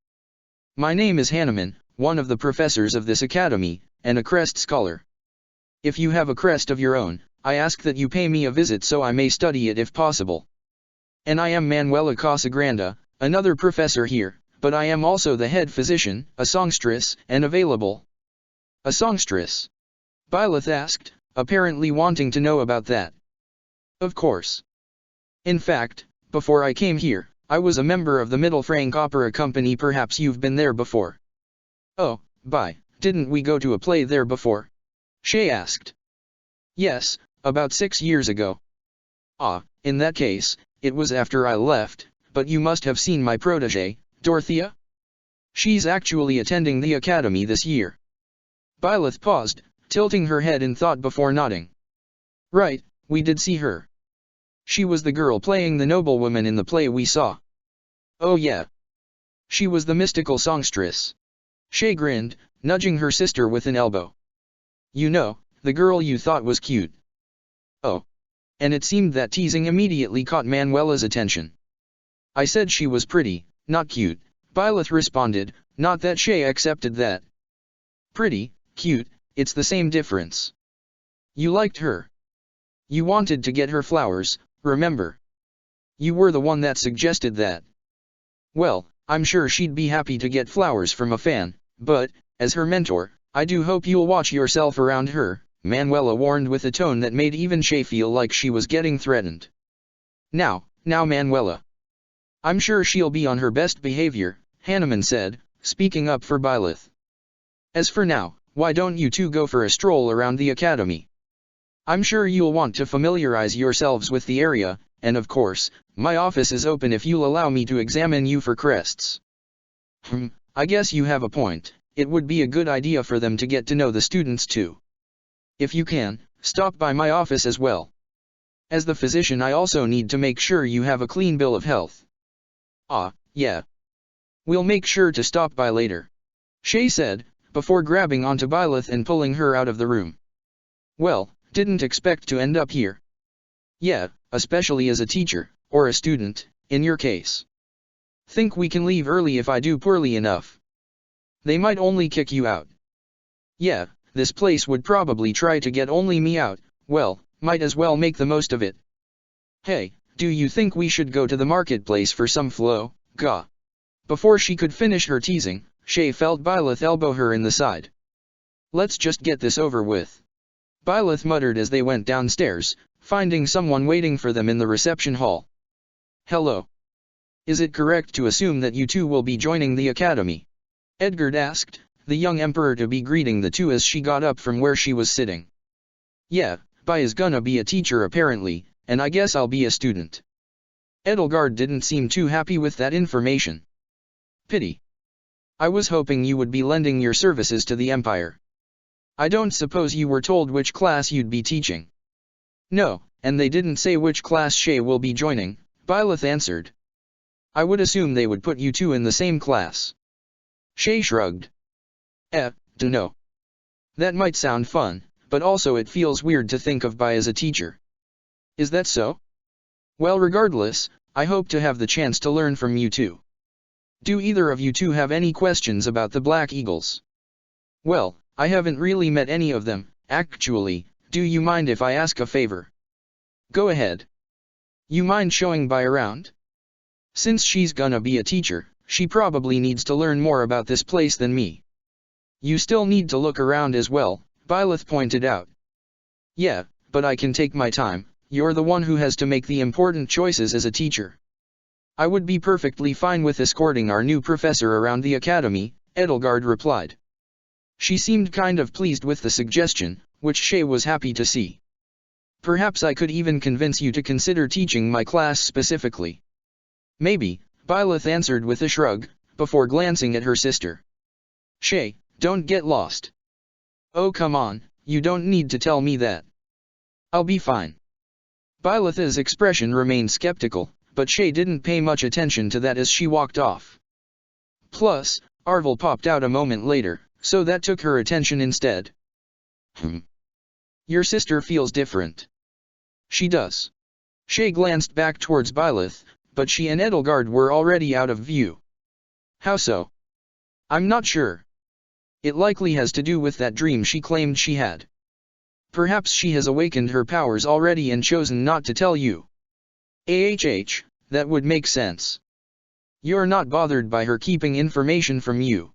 My name is Hanneman, one of the professors of this academy, and a crest scholar. If you have a crest of your own, I ask that you pay me a visit so I may study it if possible. And I am Manuela Casagranda, another professor here, but I am also the head physician, a songstress, and available. A songstress? Byleth asked, apparently wanting to know about that. Of course. In fact, before I came here, I was a member of the Middle Frank Opera Company. Perhaps you've been there before. Oh, didn't we go to a play there before? Shay asked. Yes, about 6 years ago. Ah, in that case, it was after I left, but you must have seen my protégée, Dorothea? She's actually attending the academy this year. Byleth paused, tilting her head in thought before nodding. Right, we did see her. She was the girl playing the noblewoman in the play we saw. Oh yeah. She was the mystical songstress. Shay grinned, nudging her sister with an elbow. You know, the girl you thought was cute. Oh. And it seemed that teasing immediately caught Manuela's attention. I said she was pretty, not cute, Byleth responded, not that Shay accepted that. Pretty, cute, it's the same difference. You liked her. You wanted to get her flowers, remember? You were the one that suggested that. Well, I'm sure she'd be happy to get flowers from a fan, but, as her mentor, I do hope you'll watch yourself around her, Manuela warned with a tone that made even Shay feel like she was getting threatened. Now Manuela. I'm sure she'll be on her best behavior, Hanneman said, speaking up for Byleth. As for now, why don't you two go for a stroll around the academy? I'm sure you'll want to familiarize yourselves with the area, and of course, my office is open if you'll allow me to examine you for crests. I guess you have a point, it would be a good idea for them to get to know the students too. If you can, stop by my office as well. As the physician I also need to make sure you have a clean bill of health. Ah, yeah. We'll make sure to stop by later, Shay said, before grabbing onto Byleth and pulling her out of the room. Well, didn't expect to end up here. Yeah, especially as a teacher, or a student, in your case. Think we can leave early if I do poorly enough. They might only kick you out. Yeah, this place would probably try to get only me out, well, might as well make the most of it. Hey, do you think we should go to the marketplace for some flow, gah? Before she could finish her teasing, Shay felt Byleth elbow her in the side. Let's just get this over with, Byleth muttered as they went downstairs, finding someone waiting for them in the reception hall. Hello. Is it correct to assume that you two will be joining the academy? Edgard asked, the young emperor-to-be greeting the two as she got up from where she was sitting. Yeah, Bai is gonna be a teacher apparently, and I guess I'll be a student. Edelgard didn't seem too happy with that information. Pity. I was hoping you would be lending your services to the Empire. I don't suppose you were told which class you'd be teaching. No, and they didn't say which class Shay will be joining, Byleth answered. I would assume they would put you two in the same class. Shay shrugged. Dunno. That might sound fun, but also it feels weird to think of Bai as a teacher. Is that so? Well, regardless, I hope to have the chance to learn from you two. Do either of you two have any questions about the Black Eagles? Well, I haven't really met any of them, actually. Do you mind if I ask a favor? Go ahead. You mind showing Bai around? Since she's gonna be a teacher, she probably needs to learn more about this place than me. You still need to look around as well, Byleth pointed out. Yeah, but I can take my time, you're the one who has to make the important choices as a teacher. I would be perfectly fine with escorting our new professor around the academy, Edelgard replied. She seemed kind of pleased with the suggestion, which Shay was happy to see. Perhaps I could even convince you to consider teaching my class specifically. Maybe, Byleth answered with a shrug, before glancing at her sister. Shay, don't get lost. Oh come on, you don't need to tell me that. I'll be fine. Byleth's expression remained skeptical, but Shay didn't pay much attention to that as she walked off. Plus, Arvel popped out a moment later, so that took her attention instead. Your sister feels different. She does. Shay glanced back towards Byleth, but she and Edelgard were already out of view. How so? I'm not sure. It likely has to do with that dream she claimed she had. Perhaps she has awakened her powers already and chosen not to tell you. That would make sense. You're not bothered by her keeping information from you.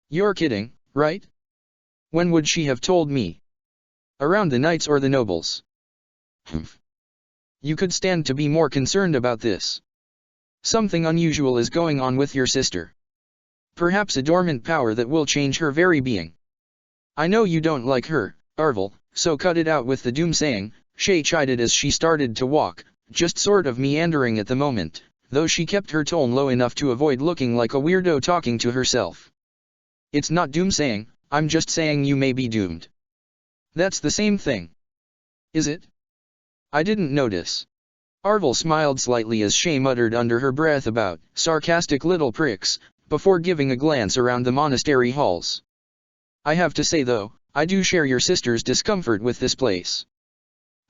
You're kidding, right? When would she have told me? Around the knights or the nobles? You could stand to be more concerned about this. Something unusual is going on with your sister. Perhaps a dormant power that will change her very being. I know you don't like her, Arvel, so cut it out with the doomsaying, Shay chided as she started to walk, just sort of meandering at the moment, though she kept her tone low enough to avoid looking like a weirdo talking to herself. It's not doomsaying, I'm just saying you may be doomed. That's the same thing. Is it? I didn't notice. Arvel smiled slightly as Shay muttered under her breath about sarcastic little pricks, before giving a glance around the monastery halls. I have to say though, I do share your sister's discomfort with this place.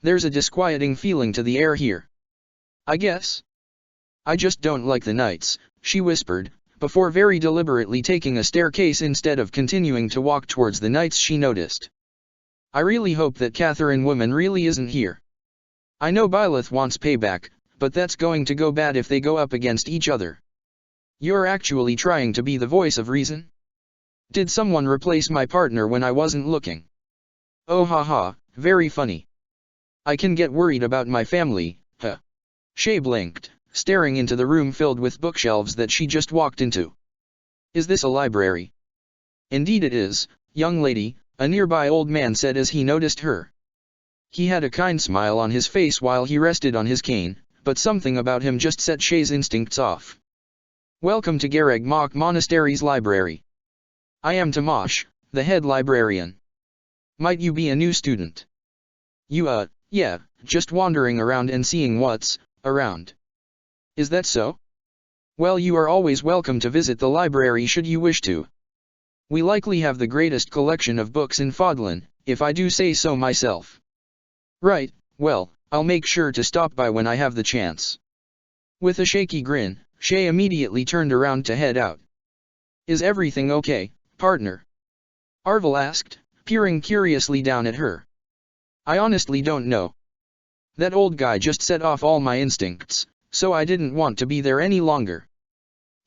There's a disquieting feeling to the air here. I guess. I just don't like the knights, she whispered, before very deliberately taking a staircase instead of continuing to walk towards the knights she noticed. I really hope that Catherine woman really isn't here. I know Byleth wants payback, but that's going to go bad if they go up against each other. You're actually trying to be the voice of reason? Did someone replace my partner when I wasn't looking? Oh haha, very funny. I can get worried about my family, huh? Shay blinked, staring into the room filled with bookshelves that she just walked into. Is this a library? Indeed it is, young lady, a nearby old man said as he noticed her. He had a kind smile on his face while he rested on his cane, but something about him just set Shay's instincts off. Welcome to Gareg Mach Monastery's library. I am Tamash, the head librarian. Might you be a new student? Yeah, just wandering around and seeing what's around. Is that so? Well, you are always welcome to visit the library should you wish to. We likely have the greatest collection of books in Fodlan, if I do say so myself. Right, well, I'll make sure to stop by when I have the chance. With a shaky grin, Shay immediately turned around to head out. Is everything okay, partner? Arvel asked, peering curiously down at her. I honestly don't know. That old guy just set off all my instincts, so I didn't want to be there any longer.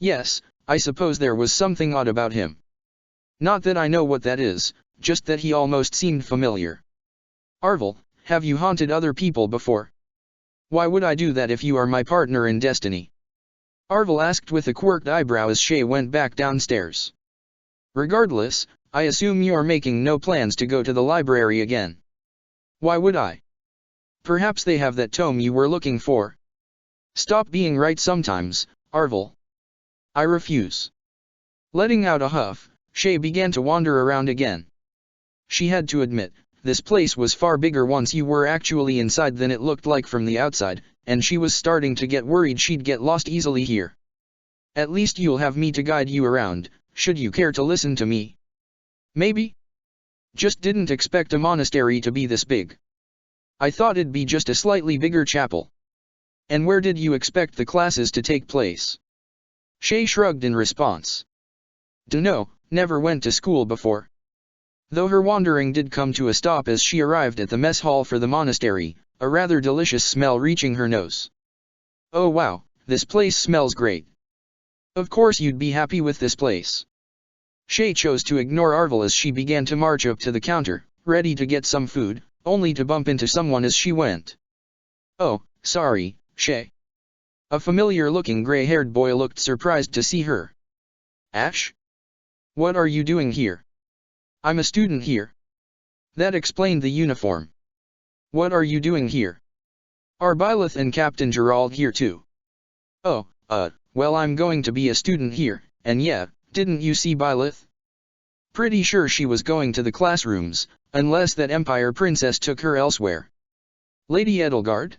Yes, I suppose there was something odd about him. Not that I know what that is, just that he almost seemed familiar. Arvel, have you haunted other people before? Why would I do that if you are my partner in destiny? Arvel asked with a quirked eyebrow as Shay went back downstairs. Regardless, I assume you are making no plans to go to the library again. Why would I? Perhaps they have that tome you were looking for. Stop being right sometimes, Arvel. I refuse. Letting out a huff, Shay began to wander around again. She had to admit, this place was far bigger once you were actually inside than it looked like from the outside, and she was starting to get worried she'd get lost easily here. At least you'll have me to guide you around, should you care to listen to me. Maybe? Just didn't expect a monastery to be this big. I thought it'd be just a slightly bigger chapel. And where did you expect the classes to take place? Shay shrugged in response. Dunno, never went to school before. Though her wandering did come to a stop as she arrived at the mess hall for the monastery, a rather delicious smell reaching her nose. Oh wow, this place smells great. Of course you'd be happy with this place. Shay chose to ignore Arvel as she began to march up to the counter, ready to get some food, only to bump into someone as she went. Oh, sorry, Shay. A familiar-looking gray-haired boy looked surprised to see her. Ash? What are you doing here? I'm a student here. That explained the uniform. What are you doing here? Are Byleth and Captain Gerald here too? Oh, well I'm going to be a student here, and yeah, didn't you see Byleth? Pretty sure she was going to the classrooms, unless that Empire princess took her elsewhere. Lady Edelgard?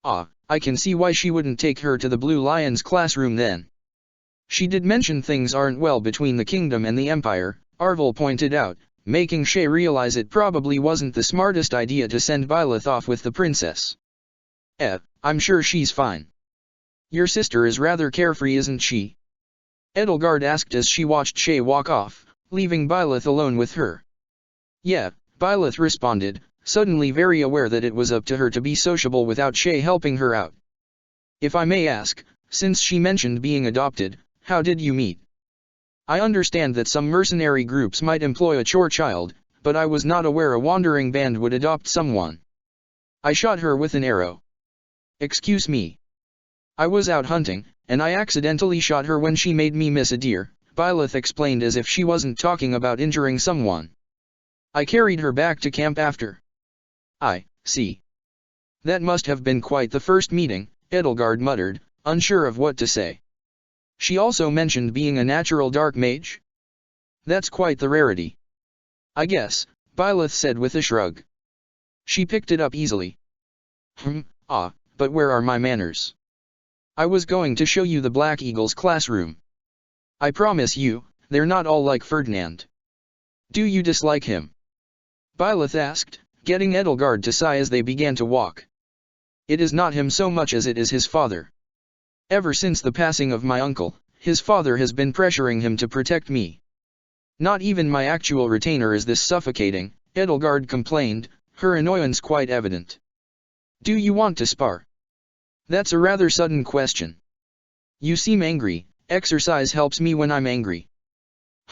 Ah, I can see why she wouldn't take her to the Blue Lion's classroom then. She did mention things aren't well between the kingdom and the Empire, Arvel pointed out, making Shay realize it probably wasn't the smartest idea to send Byleth off with the princess. I'm sure she's fine. Your sister is rather carefree, isn't she? Edelgard asked as she watched Shay walk off, leaving Byleth alone with her. Yeah, Byleth responded, suddenly very aware that it was up to her to be sociable without Shay helping her out. If I may ask, since she mentioned being adopted, how did you meet? I understand that some mercenary groups might employ a chore child, but I was not aware a wandering band would adopt someone. I shot her with an arrow. Excuse me. I was out hunting, and I accidentally shot her when she made me miss a deer, Byleth explained as if she wasn't talking about injuring someone. I carried her back to camp after. I see. That must have been quite the first meeting, Edelgard muttered, unsure of what to say. She also mentioned being a natural dark mage? That's quite the rarity. I guess, Byleth said with a shrug. She picked it up easily. But where are my manners? I was going to show you the Black Eagle's classroom. I promise you, they're not all like Ferdinand. Do you dislike him? Byleth asked, getting Edelgard to sigh as they began to walk. It is not him so much as it is his father. Ever since the passing of my uncle, his father has been pressuring him to protect me. Not even my actual retainer is this suffocating, Edelgard complained, her annoyance quite evident. Do you want to spar? That's a rather sudden question. You seem angry, exercise helps me when I'm angry.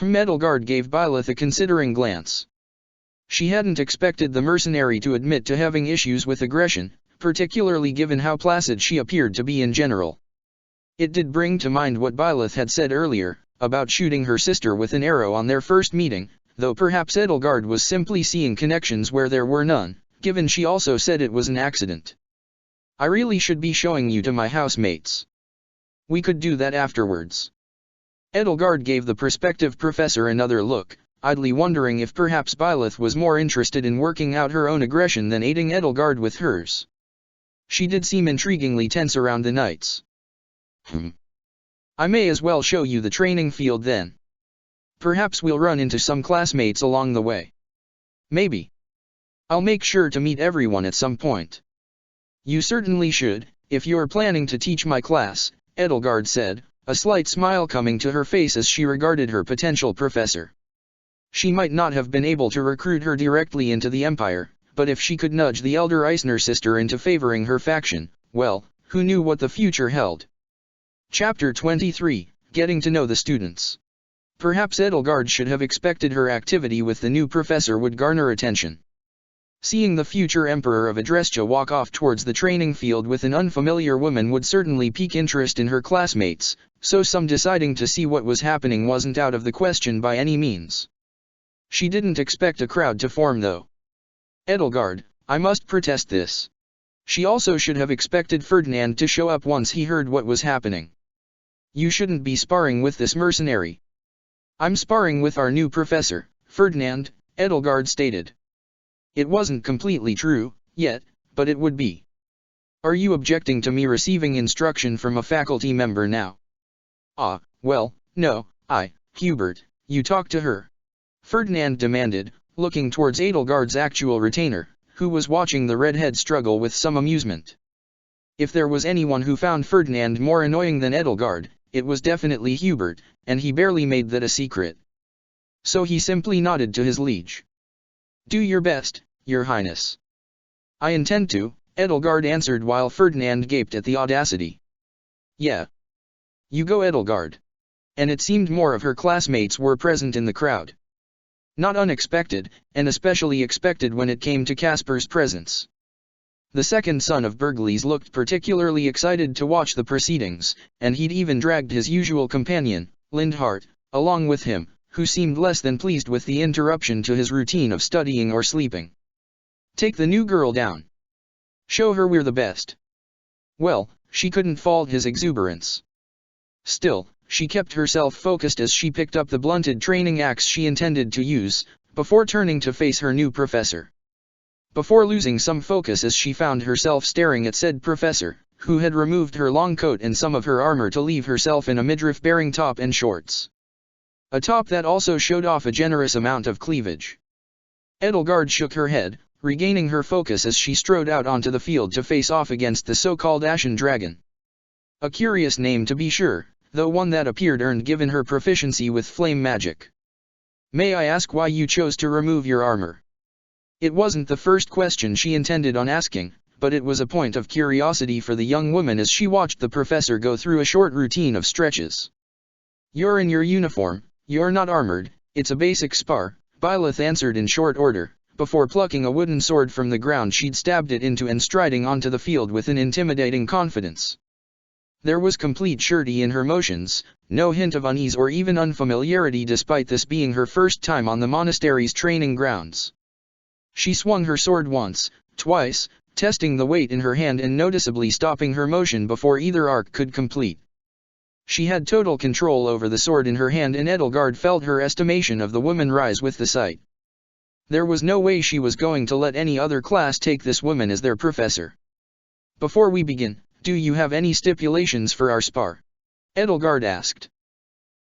Edelgard gave Byleth a considering glance. She hadn't expected the mercenary to admit to having issues with aggression, particularly given how placid she appeared to be in general. It did bring to mind what Byleth had said earlier, about shooting her sister with an arrow on their first meeting, though perhaps Edelgard was simply seeing connections where there were none, given she also said it was an accident. I really should be showing you to my housemates. We could do that afterwards. Edelgard gave the prospective professor another look, idly wondering if perhaps Byleth was more interested in working out her own aggression than aiding Edelgard with hers. She did seem intriguingly tense around the nights. I may as well show you the training field then. Perhaps we'll run into some classmates along the way. Maybe. I'll make sure to meet everyone at some point. You certainly should, if you're planning to teach my class, Edelgard said, a slight smile coming to her face as she regarded her potential professor. She might not have been able to recruit her directly into the Empire, but if she could nudge the elder Eisner sister into favoring her faction, well, who knew what the future held? Chapter 23, Getting to Know the Students. Perhaps Edelgard should have expected her activity with the new professor would garner attention. Seeing the future Emperor of Adrestia walk off towards the training field with an unfamiliar woman would certainly pique interest in her classmates, so some deciding to see what was happening wasn't out of the question by any means. She didn't expect a crowd to form though. Edelgard, I must protest this. She also should have expected Ferdinand to show up once he heard what was happening. You shouldn't be sparring with this mercenary. I'm sparring with our new professor, Ferdinand, Edelgard stated. It wasn't completely true, yet, but it would be. Are you objecting to me receiving instruction from a faculty member now? Ah, well, no, Hubert, you talk to her. Ferdinand demanded, looking towards Edelgard's actual retainer, who was watching the redhead struggle with some amusement. If there was anyone who found Ferdinand more annoying than Edelgard, it was definitely Hubert, and he barely made that a secret. So he simply nodded to his liege. Do your best, Your Highness. I intend to, Edelgard answered while Ferdinand gaped at the audacity. Yeah. You go, Edelgard. And it seemed more of her classmates were present in the crowd. Not unexpected, and especially expected when it came to Casper's presence. The second son of Burgles looked particularly excited to watch the proceedings, and he'd even dragged his usual companion, Lindhart, along with him, who seemed less than pleased with the interruption to his routine of studying or sleeping. Take the new girl down. Show her we're the best. Well, she couldn't fault his exuberance. Still, she kept herself focused as she picked up the blunted training axe she intended to use, before turning to face her new professor. Before losing some focus as she found herself staring at said professor, who had removed her long coat and some of her armor to leave herself in a midriff-bearing top and shorts. A top that also showed off a generous amount of cleavage. Edelgard shook her head, regaining her focus as she strode out onto the field to face off against the so-called Ashen Dragon. A curious name to be sure, though one that appeared earned given her proficiency with flame magic. May I ask why you chose to remove your armor? It wasn't the first question she intended on asking, but it was a point of curiosity for the young woman as she watched the professor go through a short routine of stretches. You're in your uniform, you're not armored, it's a basic spar, Byleth answered in short order, before plucking a wooden sword from the ground she'd stabbed it into and striding onto the field with an intimidating confidence. There was complete surety in her motions, no hint of unease or even unfamiliarity despite this being her first time on the monastery's training grounds. She swung her sword once, twice, testing the weight in her hand and noticeably stopping her motion before either arc could complete. She had total control over the sword in her hand and Edelgard felt her estimation of the woman rise with the sight. There was no way she was going to let any other class take this woman as their professor. Before we begin, do you have any stipulations for our spar? Edelgard asked.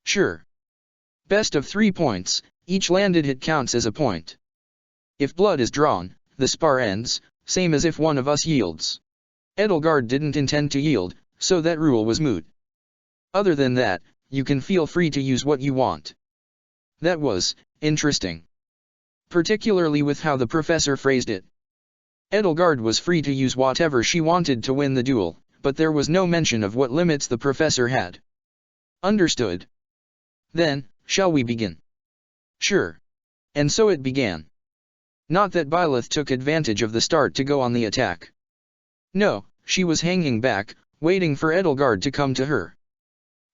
Sure. Best of 3 points, each landed hit counts as a point. If blood is drawn, the spar ends, same as if one of us yields. Edelgard didn't intend to yield, so that rule was moot. Other than that, you can feel free to use what you want. That was interesting. Particularly with how the professor phrased it. Edelgard was free to use whatever she wanted to win the duel, but there was no mention of what limits the professor had. Understood. Then, shall we begin? Sure. And so it began. Not that Byleth took advantage of the start to go on the attack. No, she was hanging back, waiting for Edelgard to come to her.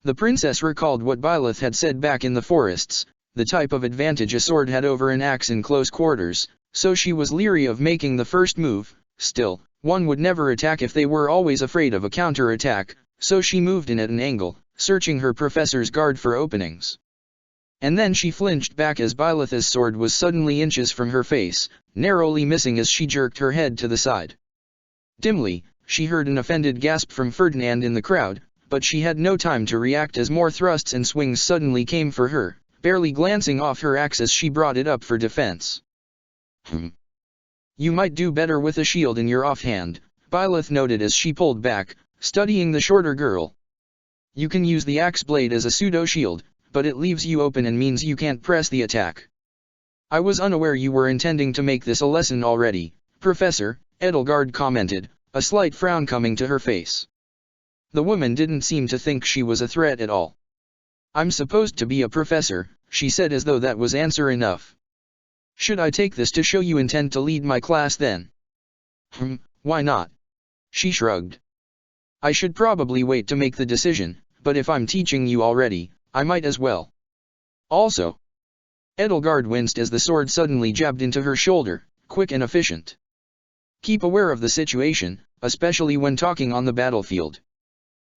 The princess recalled what Byleth had said back in the forests, the type of advantage a sword had over an axe in close quarters, so she was leery of making the first move. Still, one would never attack if they were always afraid of a counter-attack, so she moved in at an angle, searching her professor's guard for openings. And then she flinched back as Byleth's sword was suddenly inches from her face, narrowly missing as she jerked her head to the side. Dimly, she heard an offended gasp from Ferdinand in the crowd, but she had no time to react as more thrusts and swings suddenly came for her, barely glancing off her axe as she brought it up for defense. You might do better with a shield in your offhand, Byleth noted as she pulled back, studying the shorter girl. You can use the axe blade as a pseudo-shield, but it leaves you open and means you can't press the attack. I was unaware you were intending to make this a lesson already, Professor, Edelgard commented, a slight frown coming to her face. The woman didn't seem to think she was a threat at all. I'm supposed to be a professor, she said as though that was answer enough. Should I take this to show you intend to lead my class then? Why not? She shrugged. I should probably wait to make the decision, but if I'm teaching you already, I might as well. Also. Edelgard winced as the sword suddenly jabbed into her shoulder, quick and efficient. Keep aware of the situation, especially when talking on the battlefield.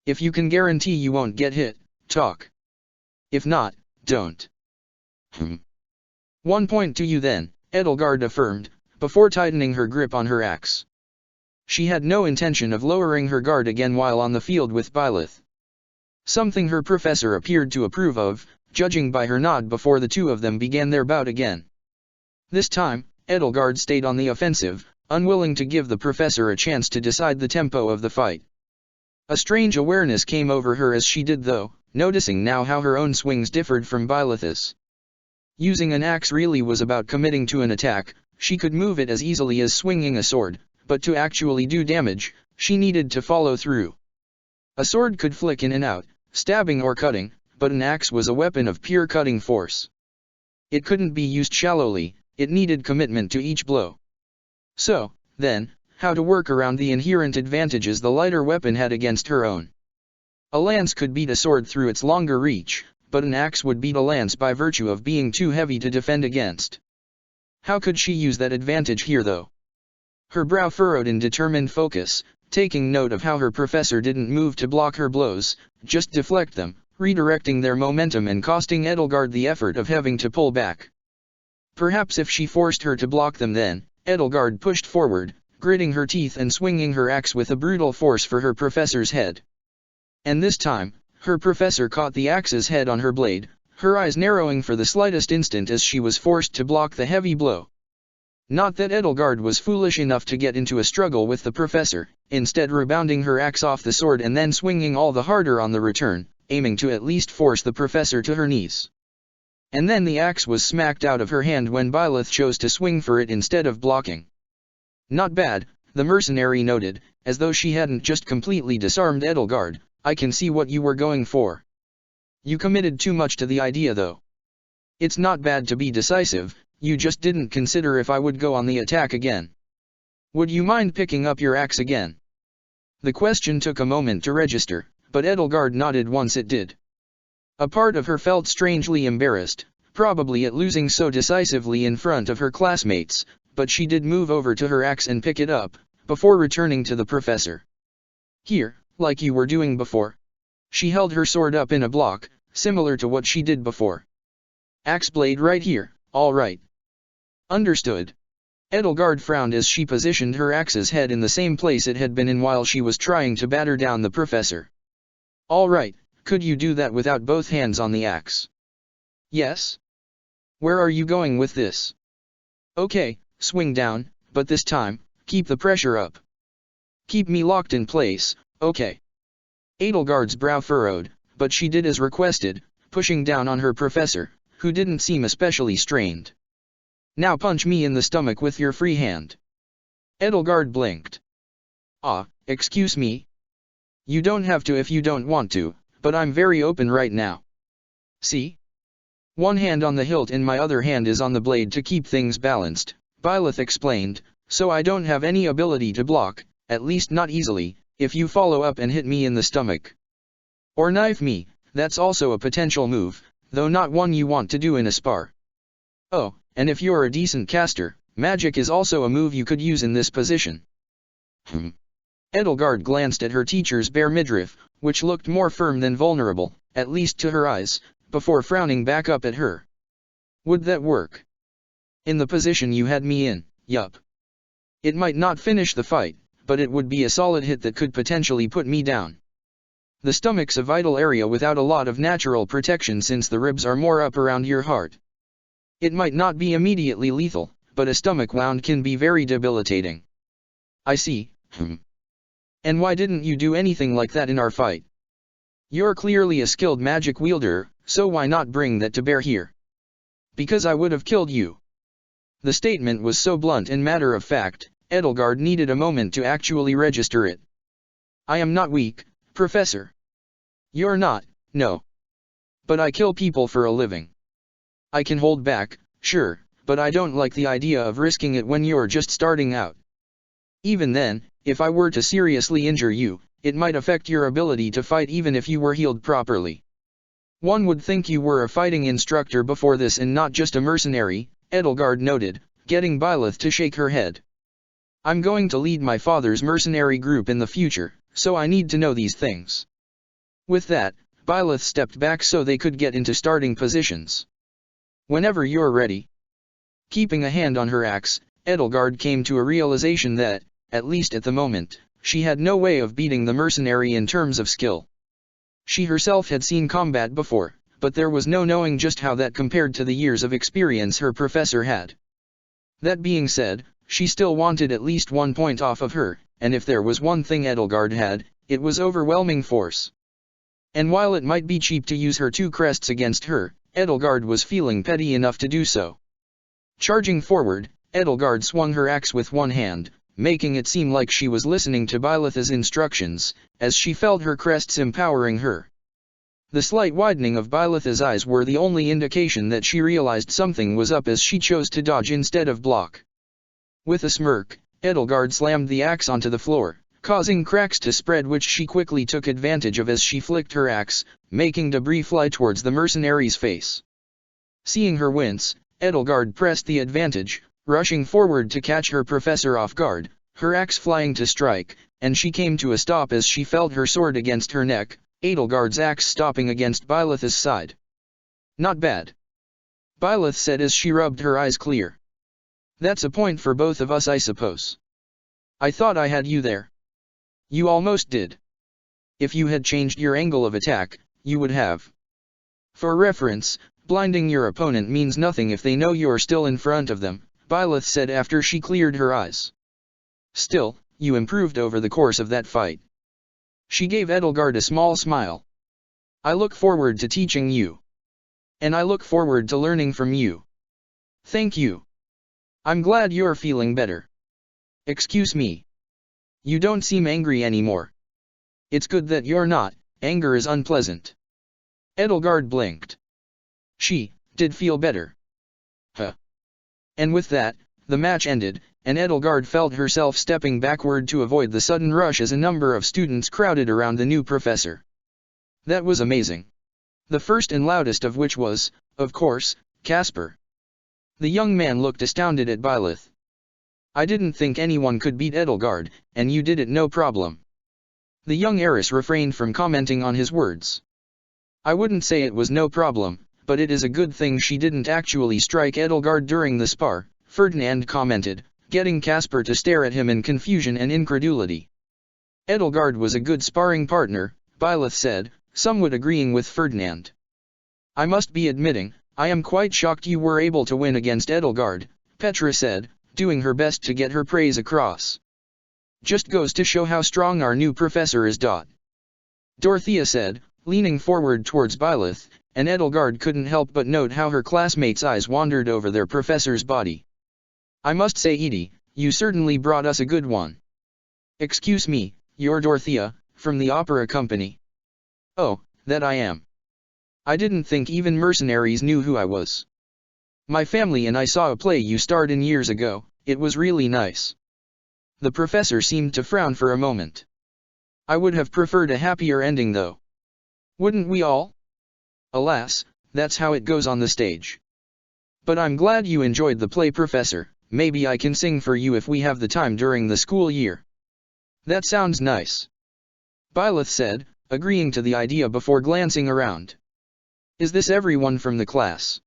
If you can guarantee you won't get hit, talk. If not, don't. 1 point to you then, Edelgard affirmed, before tightening her grip on her axe. She had no intention of lowering her guard again while on the field with Byleth. Something her professor appeared to approve of, judging by her nod before the two of them began their bout again. This time, Edelgard stayed on the offensive, unwilling to give the professor a chance to decide the tempo of the fight. A strange awareness came over her as she did though, noticing now how her own swings differed from Byleth's. Using an axe really was about committing to an attack, she could move it as easily as swinging a sword, but to actually do damage, she needed to follow through. A sword could flick in and out, stabbing or cutting, but an axe was a weapon of pure cutting force. It couldn't be used shallowly, it needed commitment to each blow. So, then, how to work around the inherent advantages the lighter weapon had against her own. A lance could beat a sword through its longer reach, but an axe would beat a lance by virtue of being too heavy to defend against. How could she use that advantage here though? Her brow furrowed in determined focus, taking note of how her professor didn't move to block her blows, just deflect them, redirecting their momentum and costing Edelgard the effort of having to pull back. Perhaps if she forced her to block them then, Edelgard pushed forward, gritting her teeth and swinging her axe with a brutal force for her professor's head. And this time, her professor caught the axe's head on her blade, her eyes narrowing for the slightest instant as she was forced to block the heavy blow. Not that Edelgard was foolish enough to get into a struggle with the professor, instead rebounding her axe off the sword and then swinging all the harder on the return, aiming to at least force the professor to her knees. And then the axe was smacked out of her hand when Byleth chose to swing for it instead of blocking. Not bad, the mercenary noted, as though she hadn't just completely disarmed Edelgard. I can see what you were going for. You committed too much to the idea though. It's not bad to be decisive, you just didn't consider if I would go on the attack again. Would you mind picking up your axe again? The question took a moment to register, but Edelgard nodded once it did. A part of her felt strangely embarrassed, probably at losing so decisively in front of her classmates, but she did move over to her axe and pick it up, before returning to the professor. Here, like you were doing before. She held her sword up in a block, similar to what she did before. Axe blade right here, all right. Understood. Edelgard frowned as she positioned her axe's head in the same place it had been in while she was trying to batter down the professor. All right, could you do that without both hands on the axe? Yes. Where are you going with this? Okay, swing down, but this time, keep the pressure up. Keep me locked in place, okay. Edelgard's brow furrowed, but she did as requested, pushing down on her professor, who didn't seem especially strained. Now punch me in the stomach with your free hand. Edelgard blinked. Excuse me? You don't have to if you don't want to, but I'm very open right now. See? One hand on the hilt and my other hand is on the blade to keep things balanced, Byleth explained, so I don't have any ability to block, at least not easily, if you follow up and hit me in the stomach. Or knife me, that's also a potential move, though not one you want to do in a spar. Oh, and if you're a decent caster, magic is also a move you could use in this position. Edelgard glanced at her teacher's bare midriff, which looked more firm than vulnerable, at least to her eyes, before frowning back up at her. Would that work? In the position you had me in, yup. It might not finish the fight, but it would be a solid hit that could potentially put me down. The stomach's a vital area without a lot of natural protection since the ribs are more up around your heart. It might not be immediately lethal, but a stomach wound can be very debilitating. I see. And why didn't you do anything like that in our fight? You're clearly a skilled magic wielder, so why not bring that to bear here? Because I would have killed you. The statement was so blunt and matter-of-fact, Edelgard needed a moment to actually register it. I am not weak, Professor. You're not, no. But I kill people for a living. I can hold back, sure, but I don't like the idea of risking it when you're just starting out. Even then, if I were to seriously injure you, it might affect your ability to fight even if you were healed properly. One would think you were a fighting instructor before this and not just a mercenary, Edelgard noted, getting Byleth to shake her head. I'm going to lead my father's mercenary group in the future, so I need to know these things. With that, Byleth stepped back so they could get into starting positions. Whenever you're ready. Keeping a hand on her axe, Edelgard came to a realization that, at least at the moment, she had no way of beating the mercenary in terms of skill. She herself had seen combat before, but there was no knowing just how that compared to the years of experience her professor had. That being said, she still wanted at least 1 point off of her, and if there was one thing Edelgard had, it was overwhelming force. And while it might be cheap to use her 2 crests against her, Edelgard was feeling petty enough to do so. Charging forward, Edelgard swung her axe with one hand, making it seem like she was listening to Byleth's instructions, as she felt her crests empowering her. The slight widening of Byleth's eyes were the only indication that she realized something was up as she chose to dodge instead of block. With a smirk, Edelgard slammed the axe onto the floor, causing cracks to spread which she quickly took advantage of as she flicked her axe, making debris fly towards the mercenary's face. Seeing her wince, Edelgard pressed the advantage, rushing forward to catch her professor off guard, her axe flying to strike, and she came to a stop as she felt her sword against her neck, Edelgard's axe stopping against Byleth's side. Not bad. Byleth said as she rubbed her eyes clear. That's a point for both of us, I suppose. I thought I had you there. You almost did. If you had changed your angle of attack, you would have. For reference, blinding your opponent means nothing if they know you're still in front of them, Byleth said after she cleared her eyes. Still, you improved over the course of that fight. She gave Edelgard a small smile. I look forward to teaching you. And I look forward to learning from you. Thank you. I'm glad you're feeling better. Excuse me. You don't seem angry anymore. It's good that you're not, anger is unpleasant. Edelgard blinked. She did feel better. Huh. And with that, the match ended, and Edelgard felt herself stepping backward to avoid the sudden rush as a number of students crowded around the new professor. That was amazing. The first and loudest of which was, of course, Casper. The young man looked astounded at Byleth. I didn't think anyone could beat Edelgard, and you did it no problem. The young heiress refrained from commenting on his words. I wouldn't say it was no problem, but it is a good thing she didn't actually strike Edelgard during the spar, Ferdinand commented, getting Casper to stare at him in confusion and incredulity. Edelgard was a good sparring partner, Byleth said, somewhat agreeing with Ferdinand. I must be admitting, I am quite shocked you were able to win against Edelgard, Petra said, doing her best to get her praise across. Just goes to show how strong our new professor is. Dorothea said, leaning forward towards Byleth, and Edelgard couldn't help but note how her classmates' eyes wandered over their professor's body. I must say, Edie, you certainly brought us a good one. Excuse me, you're Dorothea, from the opera company. Oh, that I am. I didn't think even mercenaries knew who I was. My family and I saw a play you starred in years ago, it was really nice. The professor seemed to frown for a moment. I would have preferred a happier ending though. Wouldn't we all? Alas, that's how it goes on the stage. But I'm glad you enjoyed the play, Professor. Maybe I can sing for you if we have the time during the school year. That sounds nice. Byleth said, agreeing to the idea before glancing around. Is this everyone from the class?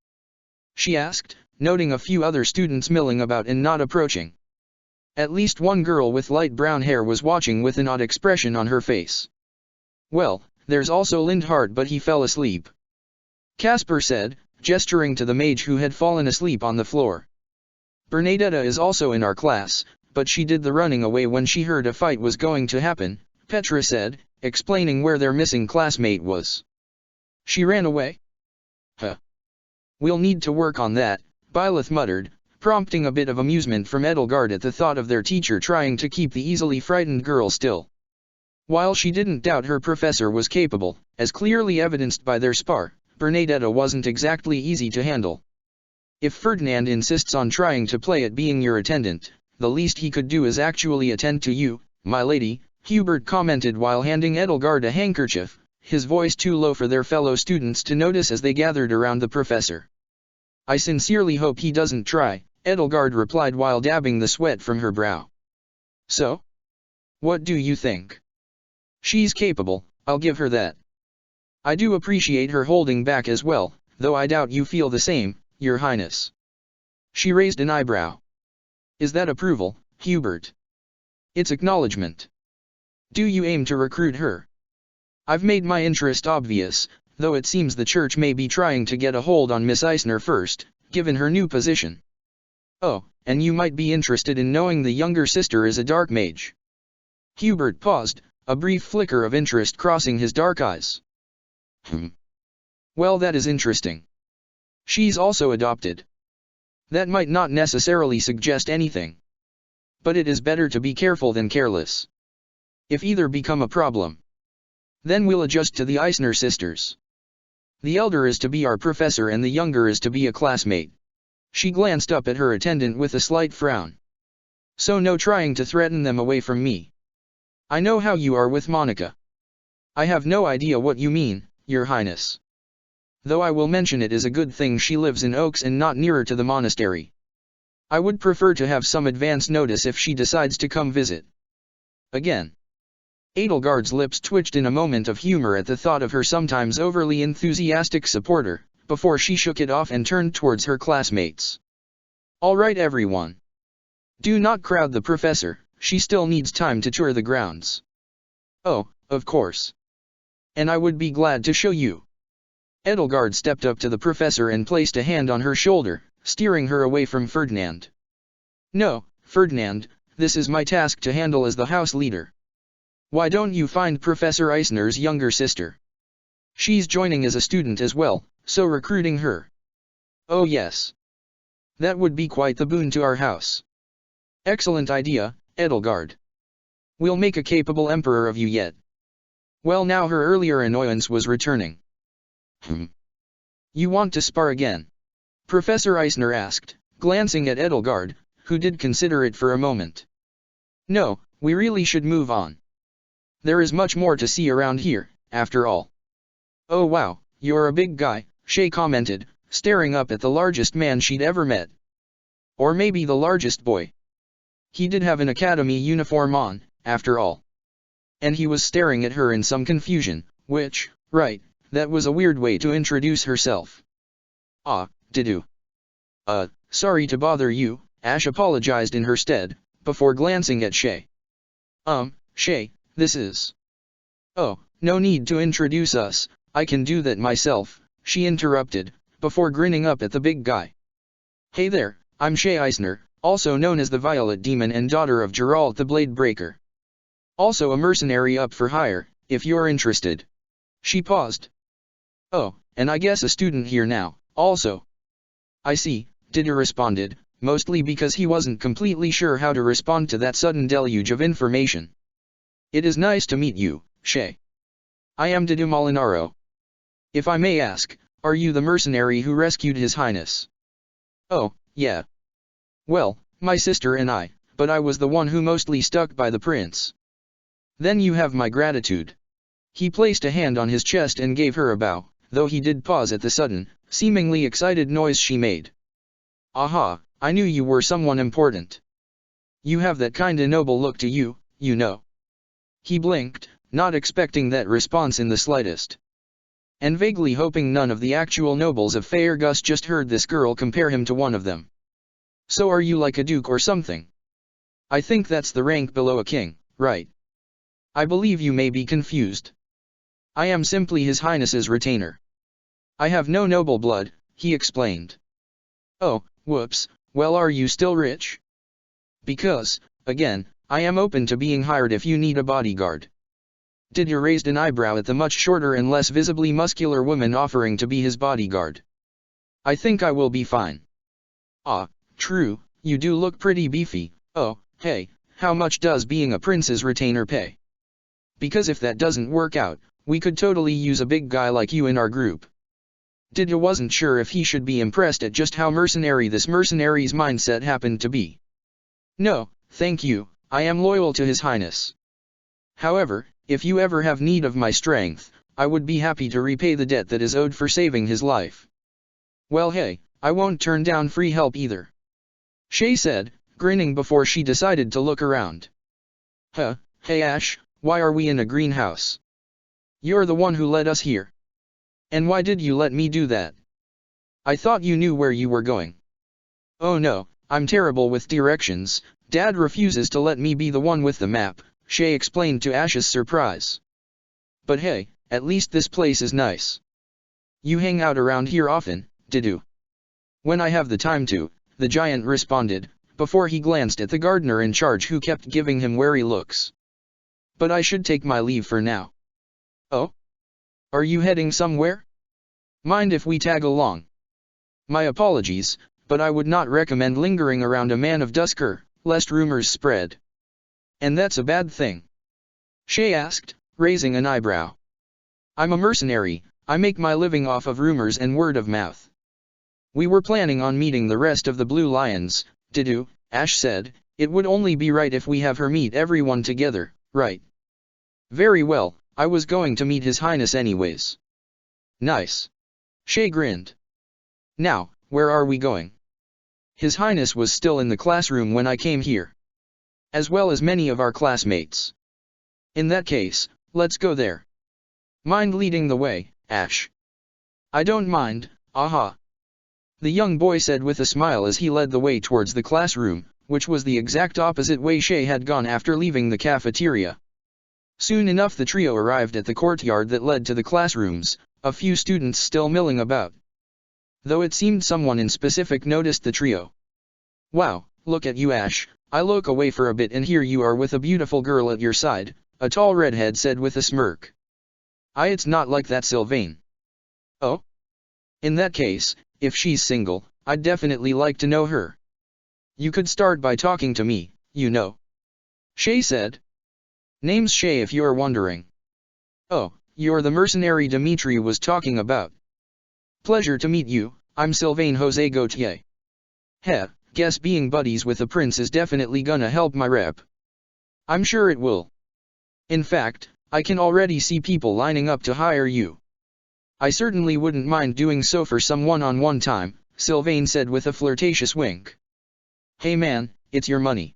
She asked, noting a few other students milling about and not approaching. At least one girl with light brown hair was watching with an odd expression on her face. Well, There's also Lindhart, but he fell asleep. Caspar said, gesturing to the mage who had fallen asleep on the floor. Bernadetta is also in our class, but she did the running away when she heard a fight was going to happen, Petra said, explaining where their missing classmate was. She ran away? Huh. We'll need to work on that, Byleth muttered, prompting a bit of amusement from Edelgard at the thought of their teacher trying to keep the easily frightened girl still. While she didn't doubt her professor was capable, as clearly evidenced by their spar, Bernadetta wasn't exactly easy to handle. If Ferdinand insists on trying to play at being your attendant, the least he could do is actually attend to you, my lady, Hubert commented while handing Edelgard a handkerchief, his voice too low for their fellow students to notice as they gathered around the professor. I sincerely hope he doesn't try, Edelgard replied while dabbing the sweat from her brow. So? What do you think? She's capable, I'll give her that. I do appreciate her holding back as well, though I doubt you feel the same, Your Highness. She raised an eyebrow. Is that approval, Hubert? It's acknowledgement. Do you aim to recruit her? I've made my interest obvious, though it seems the church may be trying to get a hold on Miss Eisner first, given her new position. Oh, and you might be interested in knowing the younger sister is a dark mage. Hubert paused, a brief flicker of interest crossing his dark eyes. Well, that is interesting. She's also adopted. That might not necessarily suggest anything. But it is better to be careful than careless. If either become a problem, then we'll adjust to the Eisner sisters. The elder is to be our professor and the younger is to be a classmate. She glanced up at her attendant with a slight frown. So no trying to threaten them away from me. I know how you are with Monica. I have no idea what you mean, Your Highness. Though I will mention it is a good thing she lives in Oaks and not nearer to the monastery. I would prefer to have some advance notice if she decides to come visit. Again. Edelgard's lips twitched in a moment of humor at the thought of her sometimes overly enthusiastic supporter, before she shook it off and turned towards her classmates. All right everyone. Do not crowd the professor, she still needs time to tour the grounds. Oh, of course. And I would be glad to show you. Edelgard stepped up to the professor and placed a hand on her shoulder, steering her away from Ferdinand. No, Ferdinand, this is my task to handle as the house leader. Why don't you find Professor Eisner's younger sister? She's joining as a student as well, so recruiting her. Oh yes. That would be quite the boon to our house. Excellent idea, Edelgard. We'll make a capable emperor of you yet. Well, now her earlier annoyance was returning. You want to spar again? Professor Eisner asked, glancing at Edelgard, who did consider it for a moment. No, we really should move on. There is much more to see around here, after all. Oh wow, you're a big guy, Shay commented, staring up at the largest man she'd ever met. Or maybe the largest boy. He did have an academy uniform on, after all. And he was staring at her in some confusion, which, right, that was a weird way to introduce herself. Ah, Didu. Sorry to bother you, Ash apologized in her stead, before glancing at Shay. Shay, this is... Oh, no need to introduce us, I can do that myself, she interrupted, before grinning up at the big guy. Hey there, I'm Shay Eisner, also known as the Violet Demon and daughter of Geralt the Blade Breaker. Also a mercenary up for hire, if you're interested. She paused. Oh, and I guess a student here now, also. I see, Didu responded, mostly because he wasn't completely sure how to respond to that sudden deluge of information. It is nice to meet you, Shay. I am Didu Molinaro. If I may ask, are you the mercenary who rescued His Highness? Oh, yeah. Well, my sister and I, but I was the one who mostly stuck by the prince. Then you have my gratitude. He placed a hand on his chest and gave her a bow, though he did pause at the sudden, seemingly excited noise she made. Aha, I knew you were someone important. You have that kinda noble look to you, you know. He blinked, not expecting that response in the slightest. And vaguely hoping none of the actual nobles of Faerghus just heard this girl compare him to one of them. So are you like a duke or something? I think that's the rank below a king, right? I believe you may be confused. I am simply His Highness's retainer. I have no noble blood, he explained. Oh, whoops, well, are you still rich? Because, again, I am open to being hired if you need a bodyguard. Didier raised an eyebrow at the much shorter and less visibly muscular woman offering to be his bodyguard. I think I will be fine. Ah, true, you do look pretty beefy. Oh, hey, how much does being a prince's retainer pay? Because if that doesn't work out, we could totally use a big guy like you in our group. Didier wasn't sure if he should be impressed at just how mercenary this mercenary's mindset happened to be. No, thank you, I am loyal to His Highness. However, if you ever have need of my strength, I would be happy to repay the debt that is owed for saving his life. Well, hey, I won't turn down free help either. Shay said, grinning before she decided to look around. Huh, hey Ash, why are we in a greenhouse? You're the one who led us here. And why did you let me do that? I thought you knew where you were going. Oh no, I'm terrible with directions, Dad refuses to let me be the one with the map, Shay explained to Ash's surprise. But hey, at least this place is nice. You hang out around here often, Didu? When I have the time to, the giant responded, before he glanced at the gardener in charge who kept giving him wary looks. But I should take my leave for now. Oh? Are you heading somewhere? Mind if we tag along? My apologies, but I would not recommend lingering around a man of Dusker, lest rumors spread. And that's a bad thing? Shay asked, raising an eyebrow. I'm a mercenary, I make my living off of rumors and word of mouth. We were planning on meeting the rest of the Blue Lions, Didu, Ash said, it would only be right if we have her meet everyone together, right? Very well, I was going to meet His Highness anyways. Nice. Shay grinned. Now, where are we going? His Highness was still in the classroom when I came here. As well as many of our classmates. In that case, let's go there. Mind leading the way, Ash? I don't mind, aha. The young boy said with a smile as he led the way towards the classroom, which was the exact opposite way Shay had gone after leaving the cafeteria. Soon enough the trio arrived at the courtyard that led to the classrooms, a few students still milling about. Though it seemed someone in specific noticed the trio. Wow, look at you Ash, I look away for a bit and here you are with a beautiful girl at your side, a tall redhead said with a smirk. It's not like that Sylvain. Oh? In that case, if she's single, I'd definitely like to know her. You could start by talking to me, you know. Shay said. Name's Shay if you're wondering. Oh, you're the mercenary Dimitri was talking about. Pleasure to meet you, I'm Sylvain Jose Gautier. Heh, guess being buddies with a prince is definitely gonna help my rep. I'm sure it will. In fact, I can already see people lining up to hire you. I certainly wouldn't mind doing so for some one-on-one time, Sylvain said with a flirtatious wink. Hey man, it's your money.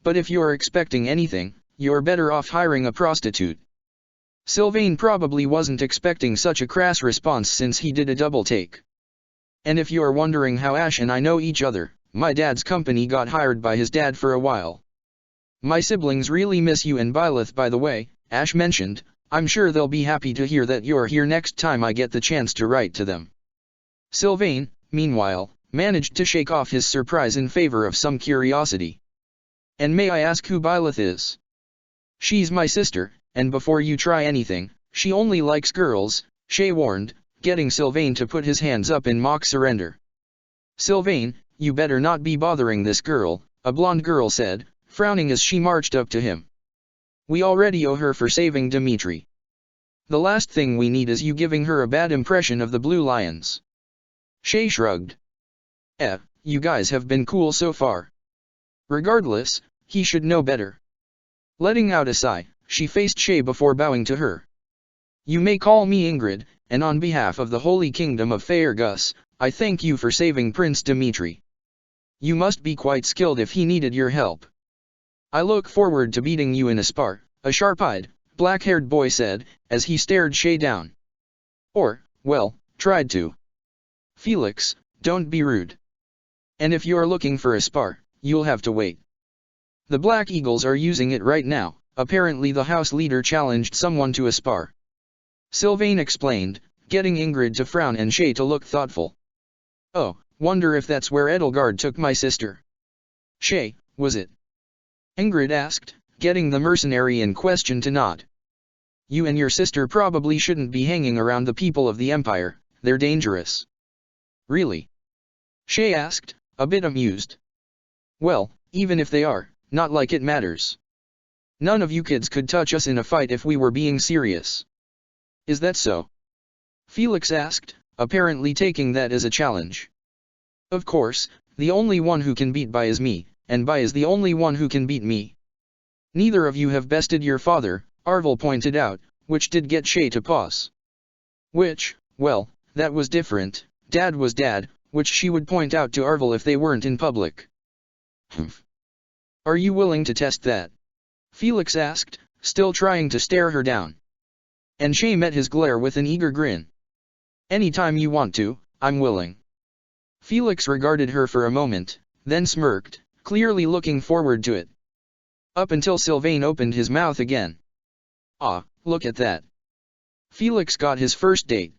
But if you're expecting anything, you're better off hiring a prostitute. Sylvain probably wasn't expecting such a crass response since he did a double take. And if you're wondering how Ash and I know each other, my dad's company got hired by his dad for a while. My siblings really miss you and Byleth by the way, Ash mentioned. I'm sure they'll be happy to hear that you're here next time I get the chance to write to them. Sylvain, meanwhile, managed to shake off his surprise in favor of some curiosity. And may I ask who Byleth is? She's my sister, and before you try anything, she only likes girls, Shay warned, getting Sylvain to put his hands up in mock surrender. Sylvain, you better not be bothering this girl, a blonde girl said, frowning as she marched up to him. We already owe her for saving Dimitri. The last thing we need is you giving her a bad impression of the Blue Lions. Shay shrugged. You guys have been cool so far. Regardless, he should know better. Letting out a sigh, she faced Shay before bowing to her. You may call me Ingrid, and on behalf of the Holy Kingdom of Faerghus, I thank you for saving Prince Dimitri. You must be quite skilled if he needed your help. I look forward to beating you in a spar, a sharp-eyed, black-haired boy said, as he stared Shay down. Or, well, tried to. Felix, don't be rude. And if you're looking for a spar, you'll have to wait. The Black Eagles are using it right now, apparently the house leader challenged someone to a spar. Sylvain explained, getting Ingrid to frown and Shay to look thoughtful. Oh, wonder if that's where Edelgard took my sister. Shay, was it? Ingrid asked, getting the mercenary in question to nod. You and your sister probably shouldn't be hanging around the people of the Empire, they're dangerous. Really? Shay asked, a bit amused. Well, even if they are, not like it matters. None of you kids could touch us in a fight if we were being serious. Is that so? Felix asked, apparently taking that as a challenge. Of course, the only one who can beat Bai is me, and Bai is the only one who can beat me. Neither of you have bested your father, Arvel pointed out, which did get Shay to pause. Which, well, that was different, Dad was Dad, which she would point out to Arvel if they weren't in public. Humph. Are you willing to test that? Felix asked, still trying to stare her down. And Shay met his glare with an eager grin. Anytime you want to, I'm willing. Felix regarded her for a moment, then smirked, clearly looking forward to it. Up until Sylvain opened his mouth again. Ah, look at that. Felix got his first date.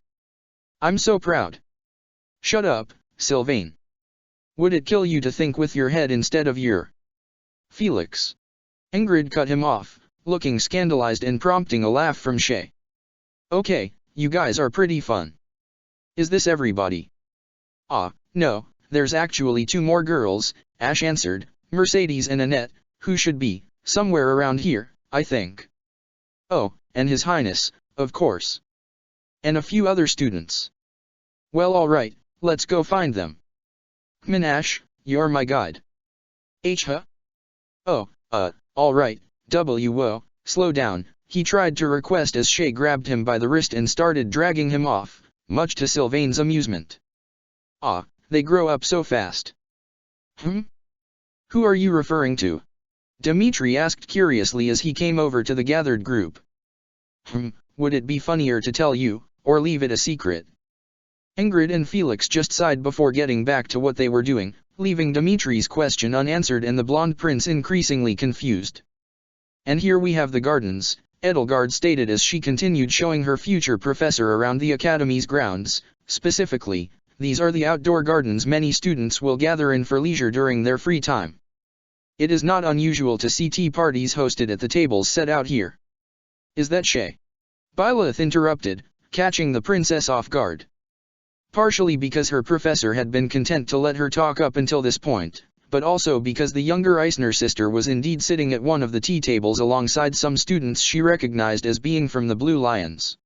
I'm so proud. Shut up, Sylvain. Would it kill you to think with your head instead of your... Felix. Ingrid cut him off, looking scandalized and prompting a laugh from Shay. Okay, you guys are pretty fun. Is this everybody? Ah, no, there's actually 2 more girls, Ash answered, Mercedes and Annette, who should be, somewhere around here, I think. Oh, and His Highness, of course. And a few other students. Well, alright, let's go find them. Ash, you're my guide. Huh? Oh, alright, whoa, slow down, he tried to request as Shay grabbed him by the wrist and started dragging him off, much to Sylvain's amusement. Ah, they grow up so fast. Who are you referring to? Dimitri asked curiously as he came over to the gathered group. Would it be funnier to tell you, or leave it a secret? Ingrid and Felix just sighed before getting back to what they were doing, leaving Dimitri's question unanswered and the blonde prince increasingly confused. And here we have the gardens, Edelgard stated as she continued showing her future professor around the academy's grounds. Specifically, these are the outdoor gardens many students will gather in for leisure during their free time. It is not unusual to see tea parties hosted at the tables set out here. Is that Shay? Byleth interrupted, catching the princess off guard. Partially because her professor had been content to let her talk up until this point, but also because the younger Eisner sister was indeed sitting at one of the tea tables alongside some students she recognized as being from the Blue Lions.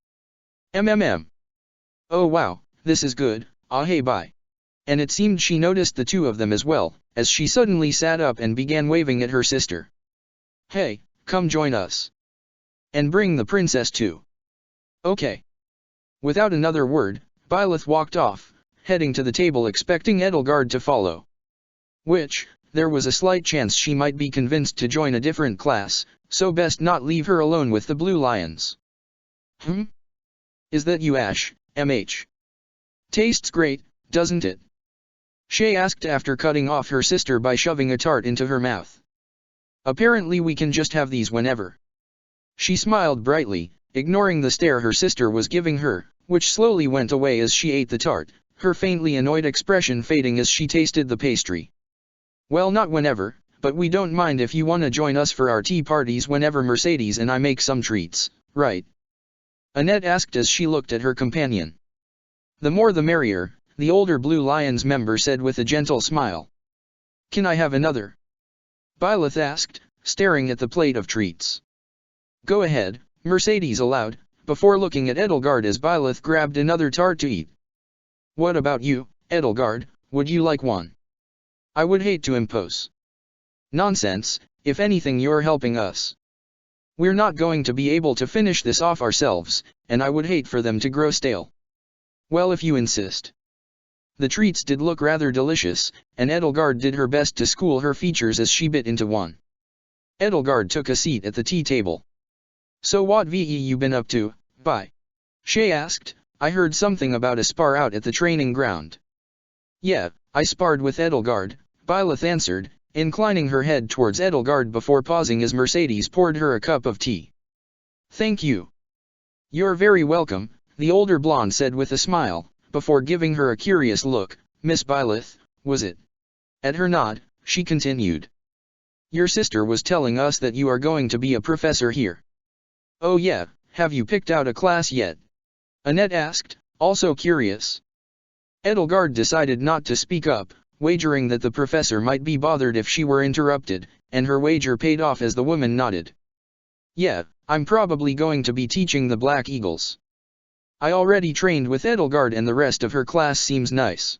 Oh wow, this is good, ah hey bye. And it seemed she noticed the 2 of them as well, as she suddenly sat up and began waving at her sister. Hey, come join us. And bring the princess too. Okay. Without another word, Byleth walked off, heading to the table expecting Edelgard to follow. Which, there was a slight chance she might be convinced to join a different class, so best not leave her alone with the Blue Lions. Is that you, Ash, MH? Tastes great, doesn't it? Shay asked after cutting off her sister by shoving a tart into her mouth. Apparently we can just have these whenever. She smiled brightly, ignoring the stare her sister was giving her, which slowly went away as she ate the tart, her faintly annoyed expression fading as she tasted the pastry. Well, not whenever, but we don't mind if you want to join us for our tea parties whenever Mercedes and I make some treats, right? Annette asked as she looked at her companion. The more the merrier, the older Blue Lions member said with a gentle smile. Can I have another? Byleth asked, staring at the plate of treats. Go ahead, Mercedes allowed, before looking at Edelgard as Byleth grabbed another tart to eat. What about you, Edelgard, would you like one? I would hate to impose. Nonsense, if anything you're helping us. We're not going to be able to finish this off ourselves, and I would hate for them to grow stale. Well, if you insist. The treats did look rather delicious, and Edelgard did her best to school her features as she bit into one. Edelgard took a seat at the tea table. So what have you been up to, Bai? Shay asked. I heard something about a spar out at the training ground. Yeah, I sparred with Edelgard, Byleth answered, inclining her head towards Edelgard before pausing as Mercedes poured her a cup of tea. Thank you. You're very welcome, the older blonde said with a smile, before giving her a curious look. Miss Byleth, was it? At her nod, she continued. Your sister was telling us that you are going to be a professor here. Oh yeah, have you picked out a class yet? Annette asked, also curious. Edelgard decided not to speak up, wagering that the professor might be bothered if she were interrupted, and her wager paid off as the woman nodded. Yeah, I'm probably going to be teaching the Black Eagles. I already trained with Edelgard and the rest of her class seems nice.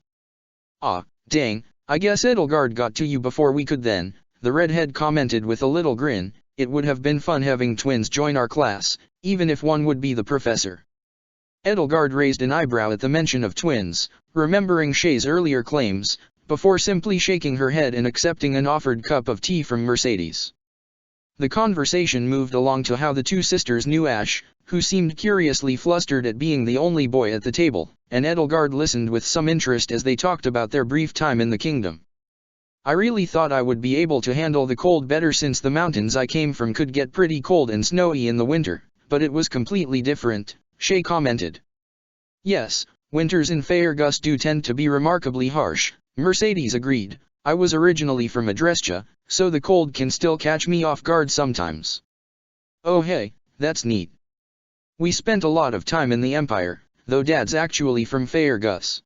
Ah, dang, I guess Edelgard got to you before we could then, the redhead commented with a little grin. It would have been fun having twins join our class, even if one would be the professor. Edelgard raised an eyebrow at the mention of twins, remembering Shay's earlier claims, before simply shaking her head and accepting an offered cup of tea from Mercedes. The conversation moved along to how the two sisters knew Ash, who seemed curiously flustered at being the only boy at the table, and Edelgard listened with some interest as they talked about their brief time in the kingdom. I really thought I would be able to handle the cold better since the mountains I came from could get pretty cold and snowy in the winter, but it was completely different, Shay commented. Yes, winters in Faerghus do tend to be remarkably harsh, Mercedes agreed. I was originally from Adrestia, so the cold can still catch me off guard sometimes. Oh hey, that's neat. We spent a lot of time in the Empire, though Dad's actually from Faerghus.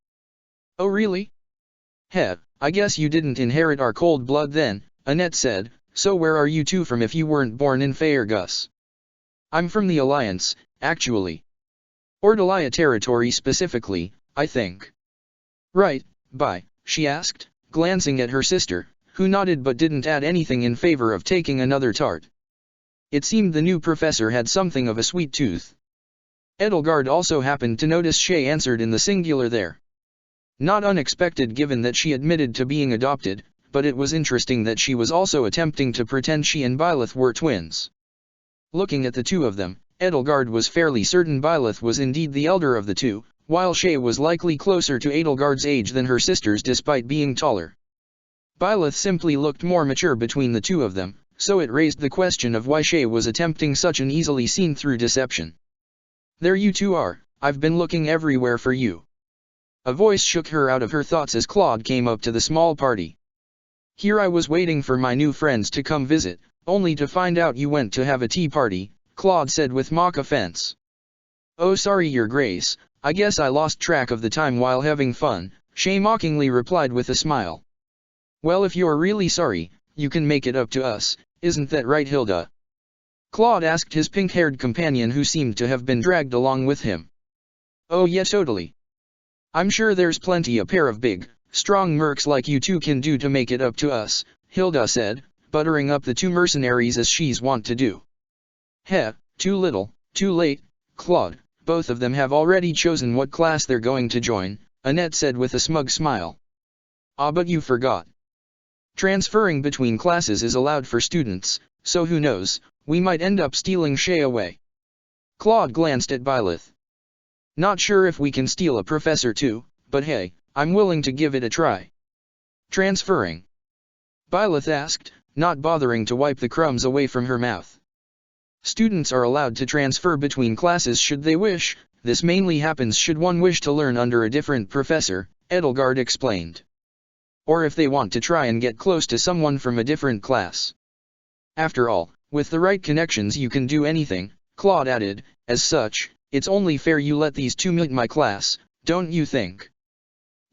Oh really? Heh, I guess you didn't inherit our cold blood then, Annette said, so where are you two from if you weren't born in Faerghus? I'm from the Alliance, actually. Ordelia territory specifically, I think. Right, bye, she asked, glancing at her sister, who nodded but didn't add anything in favor of taking another tart. It seemed the new professor had something of a sweet tooth. Edelgard also happened to notice Shay answered in the singular there. Not unexpected given that she admitted to being adopted, but it was interesting that she was also attempting to pretend she and Byleth were twins. Looking at the two of them, Edelgard was fairly certain Byleth was indeed the elder of the two, while Shay was likely closer to Edelgard's age than her sisters despite being taller. Byleth simply looked more mature between the two of them, so it raised the question of why Shay was attempting such an easily seen-through deception. There you two are, I've been looking everywhere for you. A voice shook her out of her thoughts as Claude came up to the small party. Here I was waiting for my new friends to come visit, only to find out you went to have a tea party, Claude said with mock offense. Oh sorry your grace, I guess I lost track of the time while having fun, Shay mockingly replied with a smile. Well if you're really sorry, you can make it up to us, isn't that right Hilda? Claude asked his pink-haired companion who seemed to have been dragged along with him. Oh yeah totally. I'm sure there's plenty a pair of big, strong mercs like you two can do to make it up to us, Hilda said, buttering up the two mercenaries as she's wont to do. Heh, too little, too late, Claude, both of them have already chosen what class they're going to join, Annette said with a smug smile. Ah but you forgot. Transferring between classes is allowed for students, so who knows, we might end up stealing Shay away. Claude glanced at Byleth. Not sure if we can steal a professor too, but hey, I'm willing to give it a try. Transferring? Byleth asked, not bothering to wipe the crumbs away from her mouth. Students are allowed to transfer between classes should they wish, this mainly happens should one wish to learn under a different professor, Edelgard explained. Or if they want to try and get close to someone from a different class. After all, with the right connections you can do anything, Claude added, as such, it's only fair you let these two meet my class, don't you think?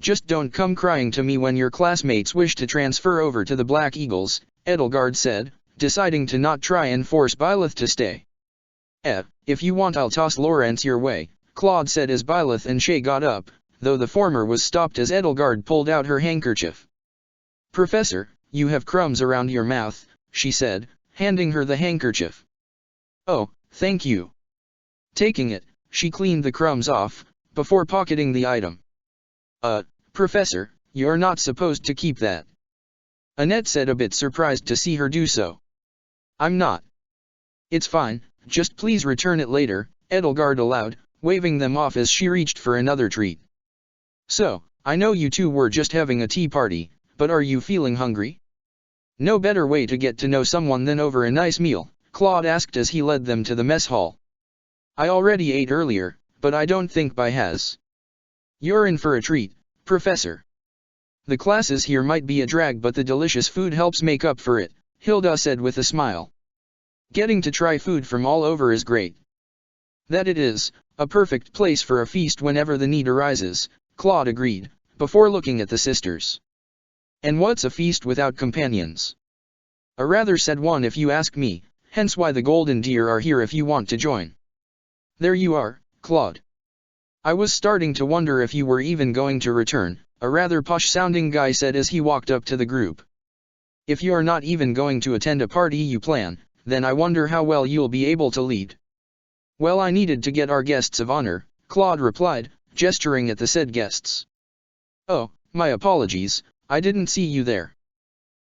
Just don't come crying to me when your classmates wish to transfer over to the Black Eagles, Edelgard said, deciding to not try and force Byleth to stay. If you want I'll toss Lawrence your way, Claude said as Byleth and Shay got up, though the former was stopped as Edelgard pulled out her handkerchief. Professor, you have crumbs around your mouth, she said, handing her the handkerchief. Oh, thank you. Taking it, she cleaned the crumbs off, before pocketing the item. Professor, you're not supposed to keep that. Annette said a bit surprised to see her do so. I'm not. It's fine, just please return it later, Edelgard allowed, waving them off as she reached for another treat. So, I know you two were just having a tea party, but are you feeling hungry? No better way to get to know someone than over a nice meal, Claude asked as he led them to the mess hall. I already ate earlier, but I don't think Bai has. You're in for a treat, Professor. The classes here might be a drag, but the delicious food helps make up for it, Hilda said with a smile. Getting to try food from all over is great. That it is, a perfect place for a feast whenever the need arises, Claude agreed, before looking at the sisters. And what's a feast without companions? A rather sad one if you ask me, hence why the golden deer are here if you want to join. There you are, Claude. I was starting to wonder if you were even going to return, a rather posh-sounding guy said as he walked up to the group. If you're not even going to attend a party you plan, then I wonder how well you'll be able to lead. Well, I needed to get our guests of honor, Claude replied, gesturing at the said guests. Oh, my apologies, I didn't see you there.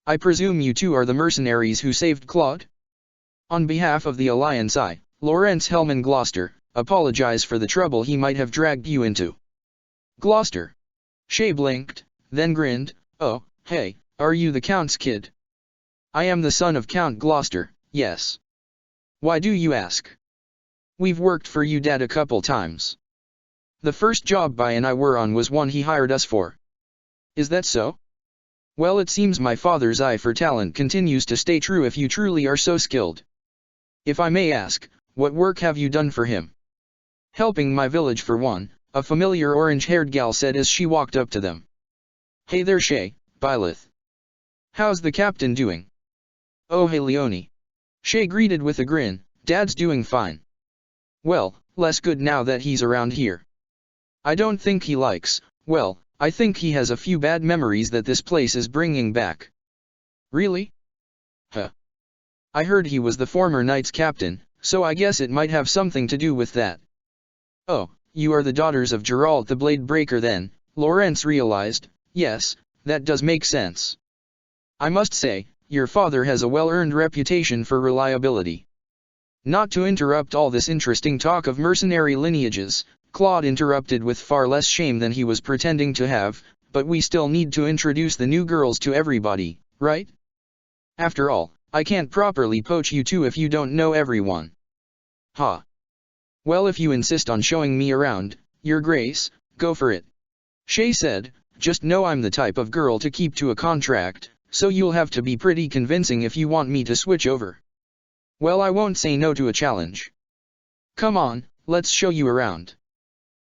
I presume you two are the mercenaries who saved Claude? On behalf of the Alliance I, Lawrence Hellman Gloucester, apologize for the trouble he might have dragged you into. Gloucester. Shay blinked, then grinned, oh, hey, are you the Count's kid? I am the son of Count Gloucester, yes. Why do you ask? We've worked for you Dad a couple times. The first job Bai and I were on was one he hired us for. Is that so? Well, it seems my father's eye for talent continues to stay true if you truly are so skilled. If I may ask, what work have you done for him? Helping my village for one, a familiar orange-haired gal said as she walked up to them. Hey there Shay, Byleth. How's the captain doing? Oh hey Leonie. Shay greeted with a grin, Dad's doing fine. Well, less good now that he's around here. I don't think he likes, well, I think he has a few bad memories that this place is bringing back. Really? Huh. I heard he was the former knight's captain, so I guess it might have something to do with that. Oh, you are the daughters of Geralt the Blade Breaker then, Lawrence realized, yes, that does make sense. I must say, your father has a well-earned reputation for reliability. Not to interrupt all this interesting talk of mercenary lineages, Claude interrupted with far less shame than he was pretending to have, but we still need to introduce the new girls to everybody, right? After all, I can't properly poach you two if you don't know everyone. Ha. Well, if you insist on showing me around, Your Grace, go for it. Shay said, just know I'm the type of girl to keep to a contract, so you'll have to be pretty convincing if you want me to switch over. Well, I won't say no to a challenge. Come on, let's show you around.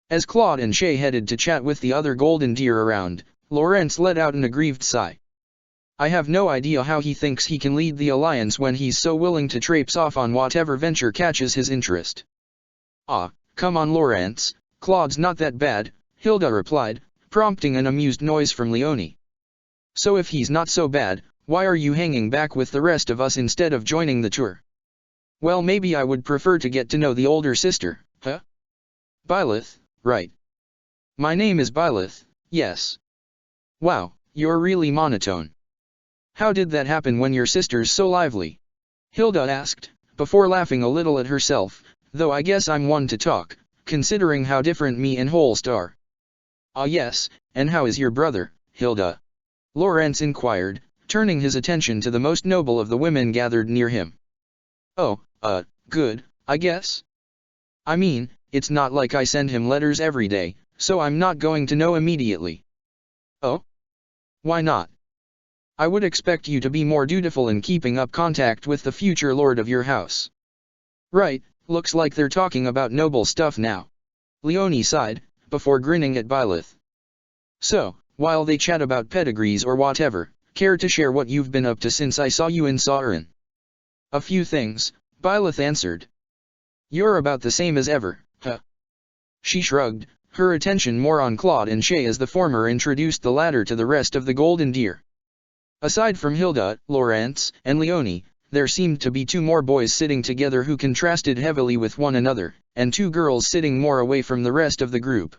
As Claude and Shay headed to chat with the other golden deer around, Lawrence let out an aggrieved sigh. I have no idea how he thinks he can lead the Alliance when he's so willing to traipse off on whatever venture catches his interest. Ah, come on Lawrence, Claude's not that bad, Hilda replied, prompting an amused noise from Leonie. So if he's not so bad, why are you hanging back with the rest of us instead of joining the tour? Well, maybe I would prefer to get to know the older sister, huh? Byleth, right. My name is Byleth, yes. Wow, you're really monotone. How did that happen when your sister's so lively? Hilda asked, before laughing a little at herself, though I guess I'm one to talk, considering how different me and Holst are. Ah yes, and how is your brother, Hilda? Lawrence inquired, turning his attention to the most noble of the women gathered near him. Oh, good, I guess. I mean, it's not like I send him letters every day, so I'm not going to know immediately. Oh? Why not? I would expect you to be more dutiful in keeping up contact with the future lord of your house. Right, looks like they're talking about noble stuff now. Leonie sighed, before grinning at Byleth. So, while they chat about pedigrees or whatever, care to share what you've been up to since I saw you in Sauron? A few things, Byleth answered. You're about the same as ever, huh? She shrugged, her attention more on Claude and Shay as the former introduced the latter to the rest of the golden deer. Aside from Hilda, Lawrence, and Leonie, there seemed to be two more boys sitting together who contrasted heavily with one another, and two girls sitting more away from the rest of the group.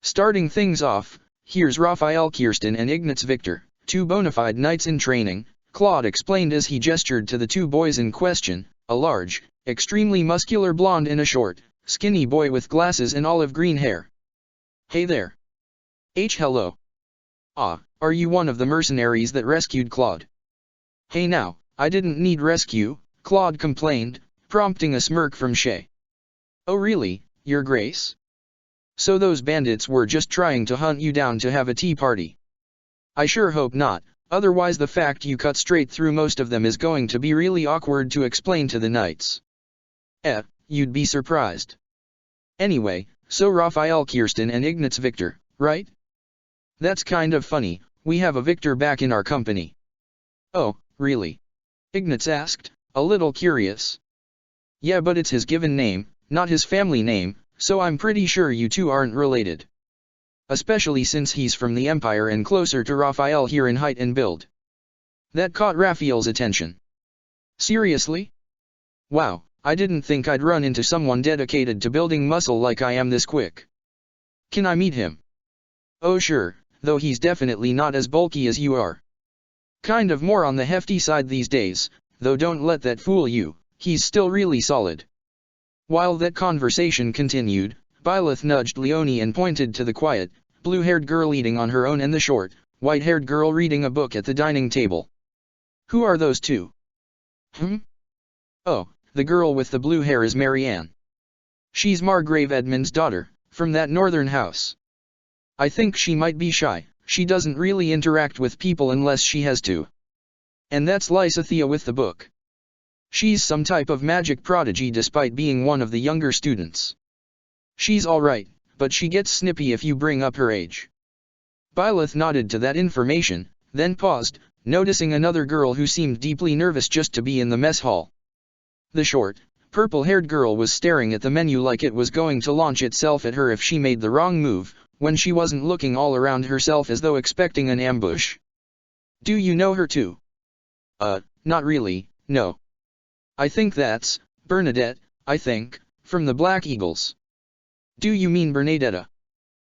Starting things off, here's Raphael Kirsten and Ignatz Victor, two bona fide knights in training, Claude explained as he gestured to the two boys in question, a large, extremely muscular blonde and a short, skinny boy with glasses and olive green hair. Hey there. Hello. Ah, are you one of the mercenaries that rescued Claude? Hey now, I didn't need rescue, Claude complained, prompting a smirk from Shay. Oh really, your grace? So those bandits were just trying to hunt you down to have a tea party. I sure hope not, otherwise the fact you cut straight through most of them is going to be really awkward to explain to the knights. You'd be surprised. Anyway, so Raphael Kirsten and Ignatz Victor, right? That's kind of funny, we have a Victor back in our company. Oh, really? Ignatz asked, a little curious. Yeah, but it's his given name, not his family name, so I'm pretty sure you two aren't related. Especially since he's from the Empire and closer to Raphael here in height and build. That caught Raphael's attention. Seriously? Wow, I didn't think I'd run into someone dedicated to building muscle like I am this quick. Can I meet him? Oh sure, though he's definitely not as bulky as you are. Kind of more on the hefty side these days, though don't let that fool you, he's still really solid. While that conversation continued, Byleth nudged Leonie and pointed to the quiet, blue-haired girl eating on her own and the short, white-haired girl reading a book at the dining table. Who are those two? Oh, the girl with the blue hair is Marianne. She's Margrave Edmund's daughter, from that northern house. I think she might be shy, she doesn't really interact with people unless she has to. And that's Lysathea with the book. She's some type of magic prodigy despite being one of the younger students. She's alright, but she gets snippy if you bring up her age. Byleth nodded to that information, then paused, noticing another girl who seemed deeply nervous just to be in the mess hall. The short, purple-haired girl was staring at the menu like it was going to launch itself at her if she made the wrong move, when she wasn't looking all around herself as though expecting an ambush. Do you know her too? Not really, no. I think that's Bernadette, I think, from the Black Eagles. Do you mean Bernadetta?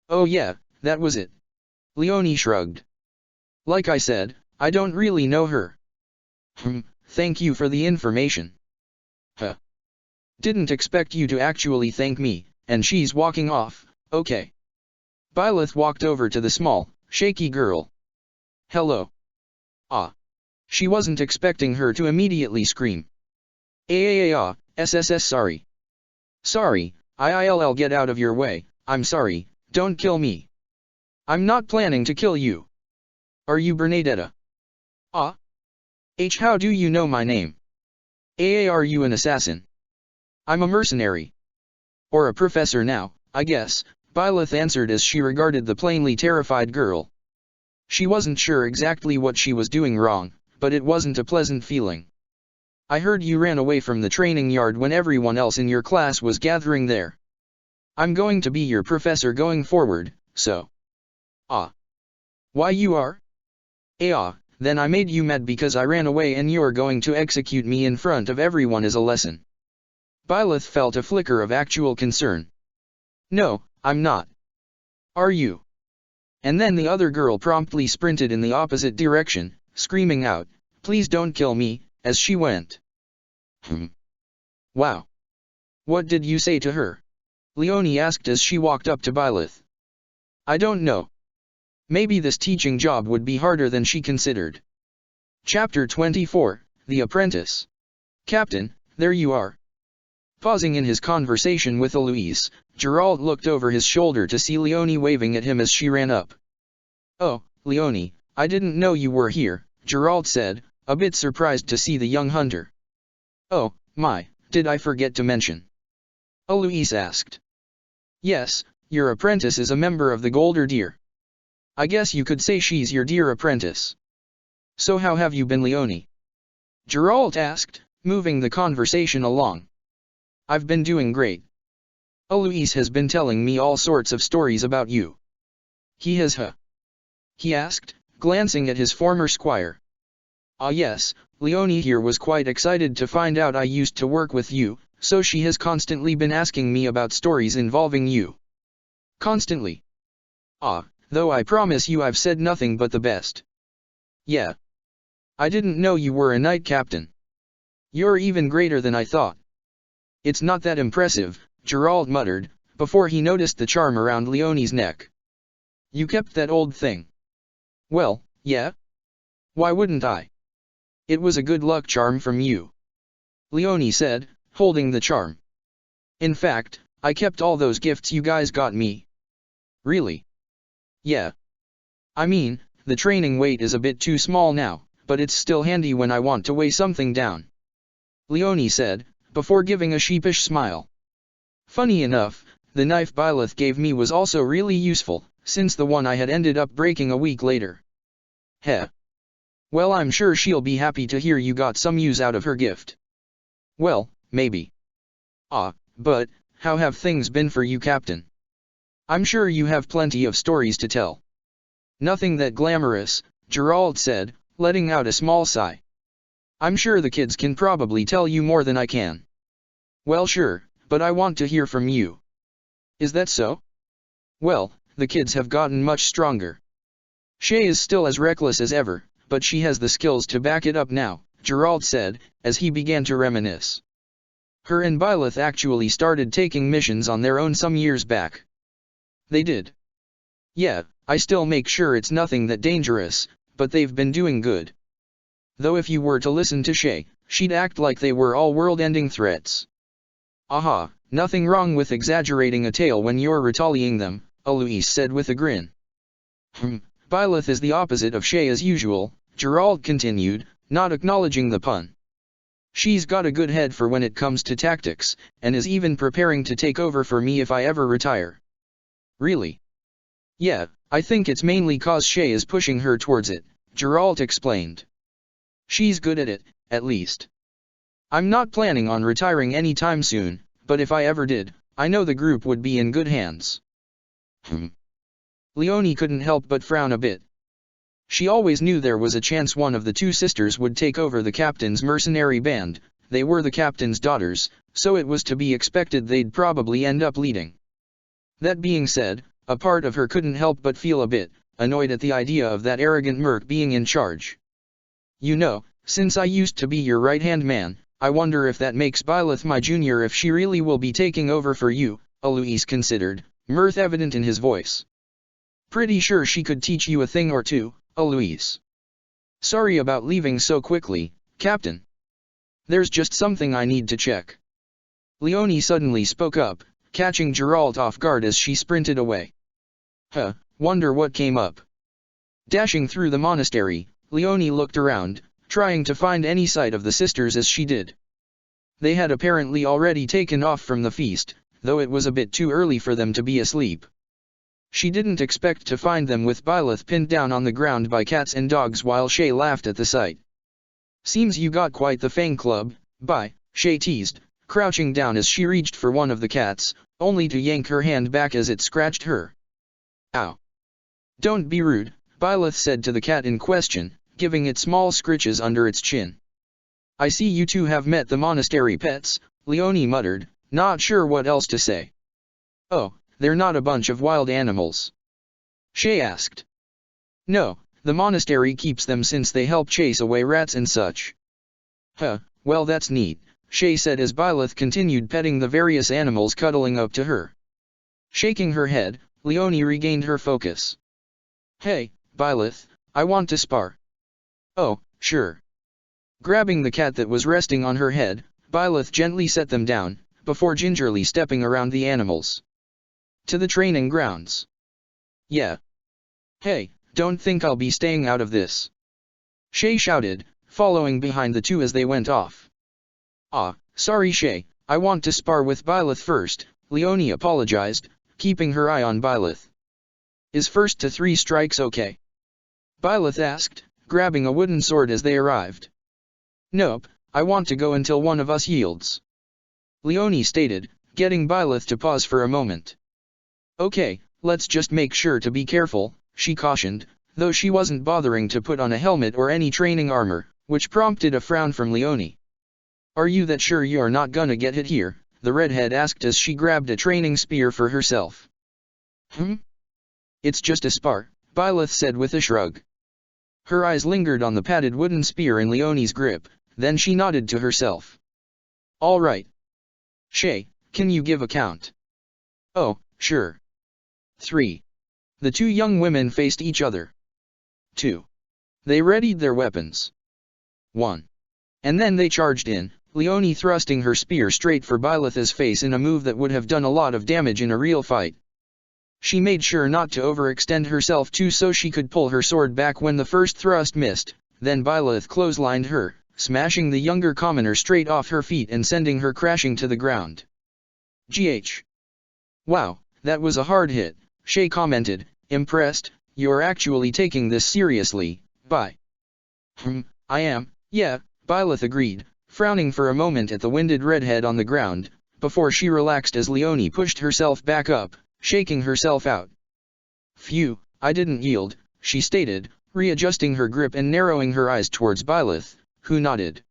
Oh yeah, that was it. Leonie shrugged. Like I said, I don't really know her. Thank you for the information. Didn't expect you to actually thank me, and she's walking off, okay. Byleth walked over to the small, shaky girl. Hello. She wasn't expecting her to immediately scream. SSS sorry. Sorry, I'll get out of your way, I'm sorry, don't kill me. I'm not planning to kill you. Are you Bernadetta? How do you know my name? Are you an assassin? I'm a mercenary. Or a professor now, I guess, Byleth answered as she regarded the plainly terrified girl. She wasn't sure exactly what she was doing wrong, but it wasn't a pleasant feeling. I heard you ran away from the training yard when everyone else in your class was gathering there. I'm going to be your professor going forward, so. Why you are? Then I made you mad because I ran away and you're going to execute me in front of everyone as a lesson. Byleth felt a flicker of actual concern. No, I'm not. Are you? And then the other girl promptly sprinted in the opposite direction, screaming out, please don't kill me, as she went. Wow. What did you say to her? Leonie asked as she walked up to Byleth. I don't know. Maybe this teaching job would be harder than she considered. Chapter 24, The Apprentice. Captain, there you are. Pausing in his conversation with Eloise, Geralt looked over his shoulder to see Leonie waving at him as she ran up. Oh, Leonie, I didn't know you were here, Geralt said, a bit surprised to see the young hunter. Oh, my, did I forget to mention? Eloise asked. Yes, your apprentice is a member of the Golder Deer. I guess you could say she's your dear apprentice. So how have you been, Leonie? Geralt asked, moving the conversation along. I've been doing great. Eloise has been telling me all sorts of stories about you. He has, huh? He asked, glancing at his former squire. Yes, Leonie here was quite excited to find out I used to work with you, so she has constantly been asking me about stories involving you. Constantly. Though I promise you I've said nothing but the best. Yeah. I didn't know you were a knight captain. You're even greater than I thought. It's not that impressive, Geralt muttered, before he noticed the charm around Leonie's neck. You kept that old thing. Well, yeah. Why wouldn't I? It was a good luck charm from you. Leonie said, holding the charm. In fact, I kept all those gifts you guys got me. Really? Yeah. I mean, the training weight is a bit too small now, but it's still handy when I want to weigh something down. Leonie said, before giving a sheepish smile. Funny enough, the knife Byleth gave me was also really useful, since the one I had ended up breaking a week later. Heh. Well, I'm sure she'll be happy to hear you got some use out of her gift. Well, maybe. But, how have things been for you, Captain? I'm sure you have plenty of stories to tell. Nothing that glamorous, Gerald said, letting out a small sigh. I'm sure the kids can probably tell you more than I can. Well, sure, but I want to hear from you. Is that so? Well, the kids have gotten much stronger. Shay is still as reckless as ever, but she has the skills to back it up now, Gerald said, as he began to reminisce. Her and Byleth actually started taking missions on their own some years back. They did. Yeah, I still make sure it's nothing that dangerous, but they've been doing good. Though if you were to listen to Shay, she'd act like they were all world-ending threats. Aha, nothing wrong with exaggerating a tale when you're retaliating them, Eloise said with a grin. Byleth is the opposite of Shay as usual, Gerald continued, not acknowledging the pun. She's got a good head for when it comes to tactics, and is even preparing to take over for me if I ever retire. Really? Yeah, I think it's mainly cause Shay is pushing her towards it, Gerald explained. She's good at it, at least. I'm not planning on retiring anytime soon, but if I ever did, I know the group would be in good hands. Leonie couldn't help but frown a bit. She always knew there was a chance one of the two sisters would take over the captain's mercenary band. They were the captain's daughters, so it was to be expected they'd probably end up leading. That being said, a part of her couldn't help but feel a bit annoyed at the idea of that arrogant merc being in charge. You know, since I used to be your right-hand man, I wonder if that makes Byleth my junior if she really will be taking over for you, Eloise considered, mirth evident in his voice. Pretty sure she could teach you a thing or two, Eloise. Sorry about leaving so quickly, Captain. There's just something I need to check. Leonie suddenly spoke up, catching Gerald off guard as she sprinted away. Wonder what came up. Dashing through the monastery, Leonie looked around, trying to find any sight of the sisters as she did. They had apparently already taken off from the feast, though it was a bit too early for them to be asleep. She didn't expect to find them with Byleth pinned down on the ground by cats and dogs while Shay laughed at the sight. Seems you got quite the fan club, Shay teased, crouching down as she reached for one of the cats, only to yank her hand back as it scratched her. Ow. Don't be rude, Byleth said to the cat in question, giving it small scritches under its chin. I see you two have met the monastery pets, Leonie muttered, not sure what else to say. Oh, they're not a bunch of wild animals? Shay asked. No, the monastery keeps them since they help chase away rats and such. Well that's neat, Shay said as Byleth continued petting the various animals cuddling up to her. Shaking her head, Leonie regained her focus. Hey, Byleth, I want to spar. Oh, sure. Grabbing the cat that was resting on her head, Byleth gently set them down, before gingerly stepping around the animals. To the training grounds. Yeah. Hey, don't think I'll be staying out of this. Shay shouted, following behind the two as they went off. Sorry Shay, I want to spar with Byleth first, Leonie apologized, keeping her eye on Byleth. Is first to 3 strikes okay? Byleth asked, grabbing a wooden sword as they arrived. Nope, I want to go until one of us yields. Leonie stated, getting Byleth to pause for a moment. Okay, let's just make sure to be careful, she cautioned, though she wasn't bothering to put on a helmet or any training armor, which prompted a frown from Leonie. Are you that sure you're not gonna get hit here? The redhead asked as she grabbed a training spear for herself. It's just a spar, Byleth said with a shrug. Her eyes lingered on the padded wooden spear in Leonie's grip, then she nodded to herself. All right. Shay, can you give a count? Oh, sure. 3. The two young women faced each other. 2. They readied their weapons. 1. And then they charged in, Leonie thrusting her spear straight for Byleth's face in a move that would have done a lot of damage in a real fight. She made sure not to overextend herself too so she could pull her sword back when the first thrust missed, then Byleth clotheslined her, smashing the younger commoner straight off her feet and sending her crashing to the ground. "Gh. Wow, that was a hard hit," Shay commented, impressed. "You're actually taking this seriously, bye." I am, yeah," Byleth agreed, frowning for a moment at the winded redhead on the ground, before she relaxed as Leonie pushed herself back up, shaking herself out. "Phew, I didn't yield," she stated, readjusting her grip and narrowing her eyes towards Byleth, who nodded.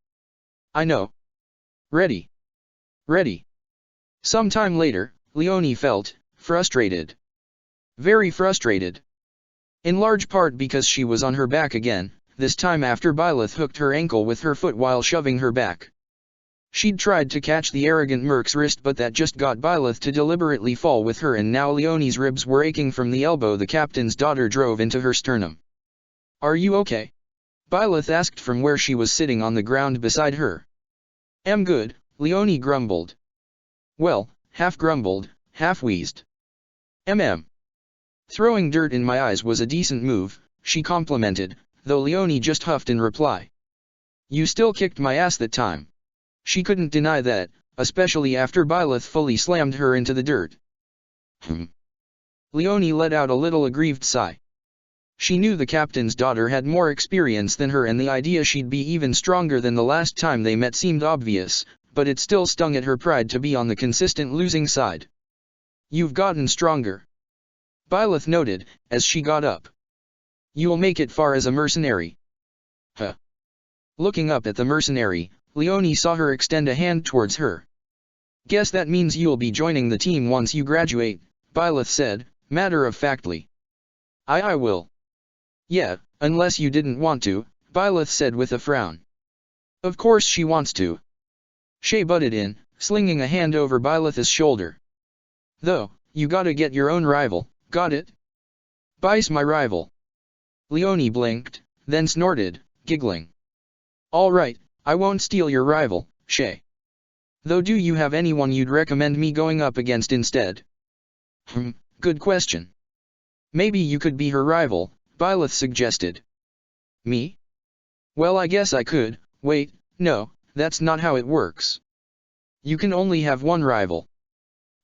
"I know. Ready. Ready." Sometime later, Leonie felt frustrated. Very frustrated. In large part because she was on her back again, this time after Byleth hooked her ankle with her foot while shoving her back. She'd tried to catch the arrogant merc's wrist but that just got Byleth to deliberately fall with her and now Leonie's ribs were aching from the elbow the captain's daughter drove into her sternum. "Are you okay?" Byleth asked from where she was sitting on the ground beside her. "I'm good," Leonie grumbled. Well, half grumbled, half wheezed. Throwing dirt in my eyes was a decent move," she complimented, though Leonie just huffed in reply. "You still kicked my ass that time." She couldn't deny that, especially after Byleth fully slammed her into the dirt. Leonie let out a little aggrieved sigh. She knew the captain's daughter had more experience than her and the idea she'd be even stronger than the last time they met seemed obvious, but it still stung at her pride to be on the consistent losing side. "You've gotten stronger," Byleth noted, as she got up. "You'll make it far as a mercenary." Huh. Looking up at the mercenary, Leonie saw her extend a hand towards her. "Guess that means you'll be joining the team once you graduate," Byleth said, matter-of-factly. I will." "Yeah, unless you didn't want to," Byleth said with a frown. "Of course she wants to." Shay butted in, slinging a hand over Byleth's shoulder. "Though, you gotta get your own rival, got it?" "By's my rival." Leonie blinked, then snorted, giggling. "All right, I won't steal your rival, Shay. Though do you have anyone you'd recommend me going up against instead?" Good question. "Maybe you could be her rival," Byleth suggested. "Me? Well, I guess I could. Wait, no, that's not how it works. You can only have one rival."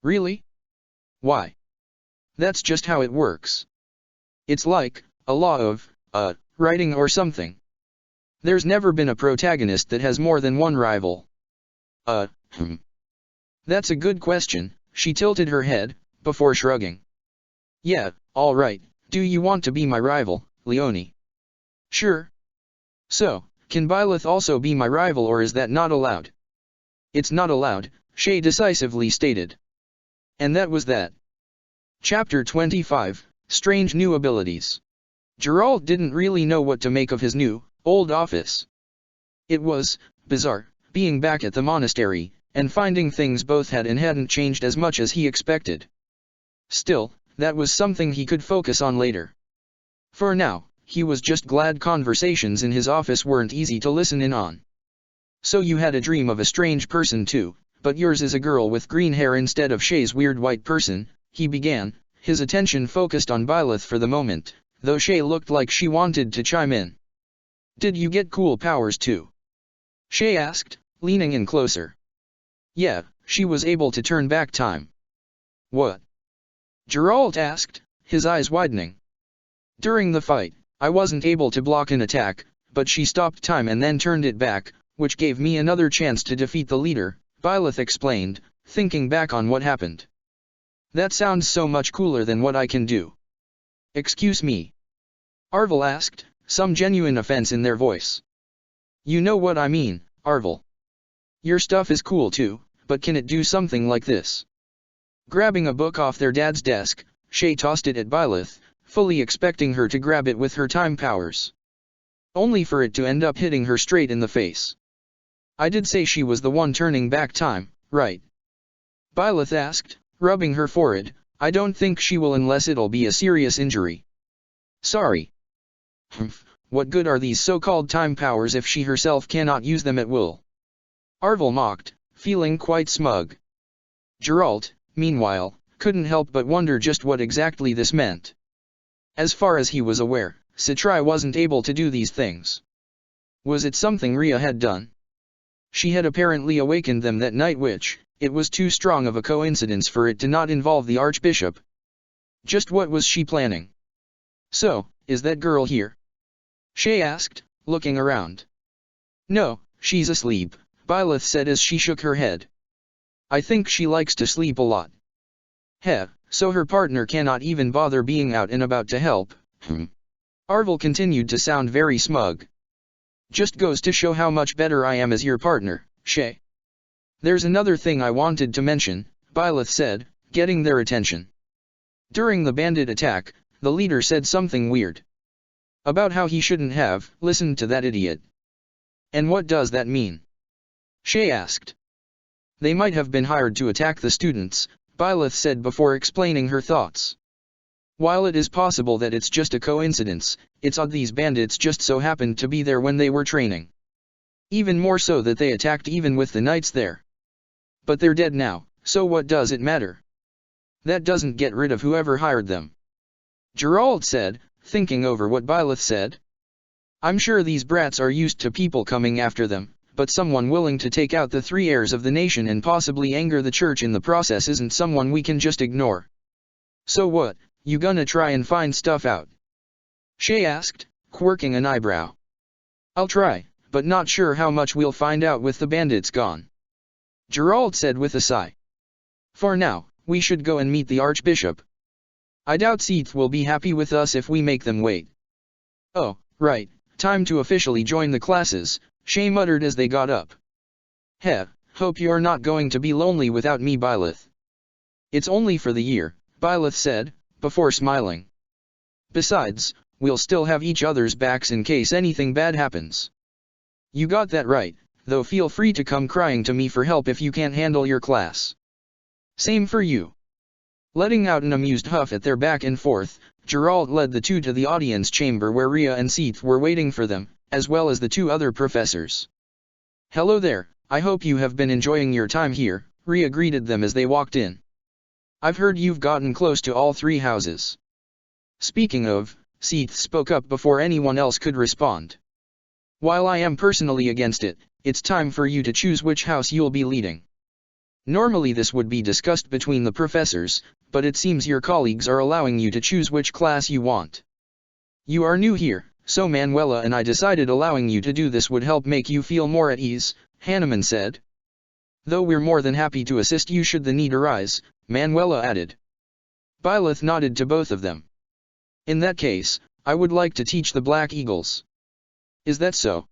"Really? Why?" "That's just how it works. It's like a law of writing or something. There's never been a protagonist that has more than one rival." That's a good question," she tilted her head, before shrugging. "Yeah, all right, do you want to be my rival, Leonie?" "Sure." "So, can Byleth also be my rival or is that not allowed?" "It's not allowed," Shay decisively stated. And that was that. Chapter 25, Strange New Abilities. Geralt didn't really know what to make of his new, old office. It was bizarre, being back at the monastery, and finding things both had and hadn't changed as much as he expected. Still, that was something he could focus on later. For now, he was just glad conversations in his office weren't easy to listen in on. "So you had a dream of a strange person too, but yours is a girl with green hair instead of Shay's weird white person," he began, his attention focused on Byleth for the moment, though Shay looked like she wanted to chime in. "Did you get cool powers too?" Shay asked, leaning in closer. "Yeah, she was able to turn back time." "What?" Geralt asked, his eyes widening. "During the fight, I wasn't able to block an attack, but she stopped time and then turned it back, which gave me another chance to defeat the leader," Byleth explained, thinking back on what happened. "That sounds so much cooler than what I can do." "Excuse me?" Arvel asked, some genuine offense in their voice. "You know what I mean, Arvel. Your stuff is cool too, but can it do something like this?" Grabbing a book off their dad's desk, Shay tossed it at Byleth, fully expecting her to grab it with her time powers. Only for it to end up hitting her straight in the face. "I did say she was the one turning back time, right?" Byleth asked, rubbing her forehead. "I don't think she will unless it'll be a serious injury." "Sorry." "What good are these so-called time powers if she herself cannot use them at will?" Arvel mocked, feeling quite smug. Geralt, meanwhile, couldn't help but wonder just what exactly this meant. As far as he was aware, Citrai wasn't able to do these things. Was it something Rhea had done? She had apparently awakened them that night, which, it was too strong of a coincidence for it to not involve the Archbishop. Just what was she planning? So, is that girl here? Shay asked, looking around. No, she's asleep, Byleth said as she shook her head. I think she likes to sleep a lot. Heh, so her partner cannot even bother being out and about to help, Arvel continued to sound very smug. Just goes to show how much better I am as your partner, Shay. There's another thing I wanted to mention, Byleth said, getting their attention. During the bandit attack, the leader said something weird. About how he shouldn't have listened to that idiot. And what does that mean? Shay asked. They might have been hired to attack the students, Byleth said before explaining her thoughts. While it is possible that it's just a coincidence, it's odd these bandits just so happened to be there when they were training. Even more so that they attacked even with the knights there. But they're dead now, so what does it matter? That doesn't get rid of whoever hired them. Geralt said, thinking over what Byleth said. I'm sure these brats are used to people coming after them, but someone willing to take out the three heirs of the nation and possibly anger the church in the process isn't someone we can just ignore. So what, you gonna try and find stuff out? Shay asked, quirking an eyebrow. I'll try, but not sure how much we'll find out with the bandits gone. Geralt said with a sigh. For now, we should go and meet the Archbishop. I doubt Seath will be happy with us if we make them wait. Oh, right, time to officially join the classes, Shay muttered as they got up. Heh, hope you're not going to be lonely without me, Byleth. It's only for the year, Byleth said, before smiling. Besides, we'll still have each other's backs in case anything bad happens. You got that right, though feel free to come crying to me for help if you can't handle your class. Same for you. Letting out an amused huff at their back and forth, Geralt led the two to the audience chamber where Rhea and Seath were waiting for them, as well as the two other professors. Hello there, I hope you have been enjoying your time here, Rhea greeted them as they walked in. I've heard you've gotten close to all three houses. Speaking of, Seath spoke up before anyone else could respond. While I am personally against it, it's time for you to choose which house you'll be leading. Normally this would be discussed between the professors, but it seems your colleagues are allowing you to choose which class you want. You are new here, so Manuela and I decided allowing you to do this would help make you feel more at ease, Hanneman said. Though we're more than happy to assist you should the need arise, Manuela added. Byleth nodded to both of them. In that case, I would like to teach the Black Eagles. Is that so?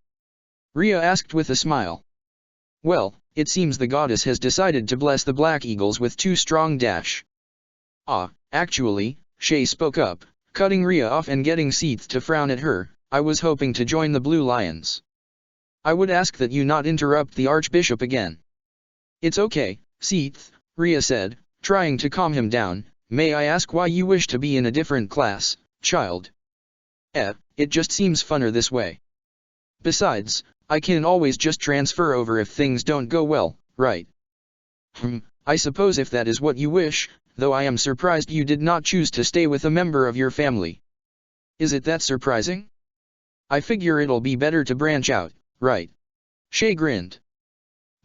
Rhea asked with a smile. Well, it seems the goddess has decided to bless the Black Eagles with 2 strong dash. Actually, Shay spoke up, cutting Rhea off and getting Seath to frown at her, I was hoping to join the Blue Lions. I would ask that you not interrupt the Archbishop again. It's okay, Seath, Rhea said, trying to calm him down, may I ask why you wish to be in a different class, child? It just seems funner this way. Besides, I can always just transfer over if things don't go well, right? I suppose if that is what you wish, though I am surprised you did not choose to stay with a member of your family. Is it that surprising? I figure it'll be better to branch out, right? Shay grinned.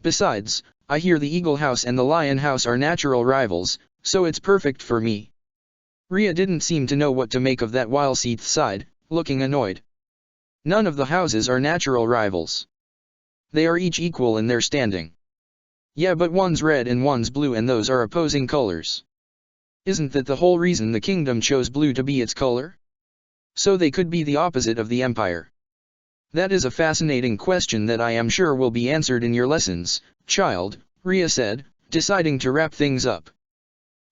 Besides, I hear the Eagle House and the Lion House are natural rivals, so it's perfect for me. Rhea didn't seem to know what to make of that while Seath sighed, looking annoyed. None of the houses are natural rivals. They are each equal in their standing. Yeah, but one's red and one's blue and those are opposing colors. Isn't that the whole reason the kingdom chose blue to be its color? So they could be the opposite of the empire. That is a fascinating question that I am sure will be answered in your lessons, child, Rhea said, deciding to wrap things up.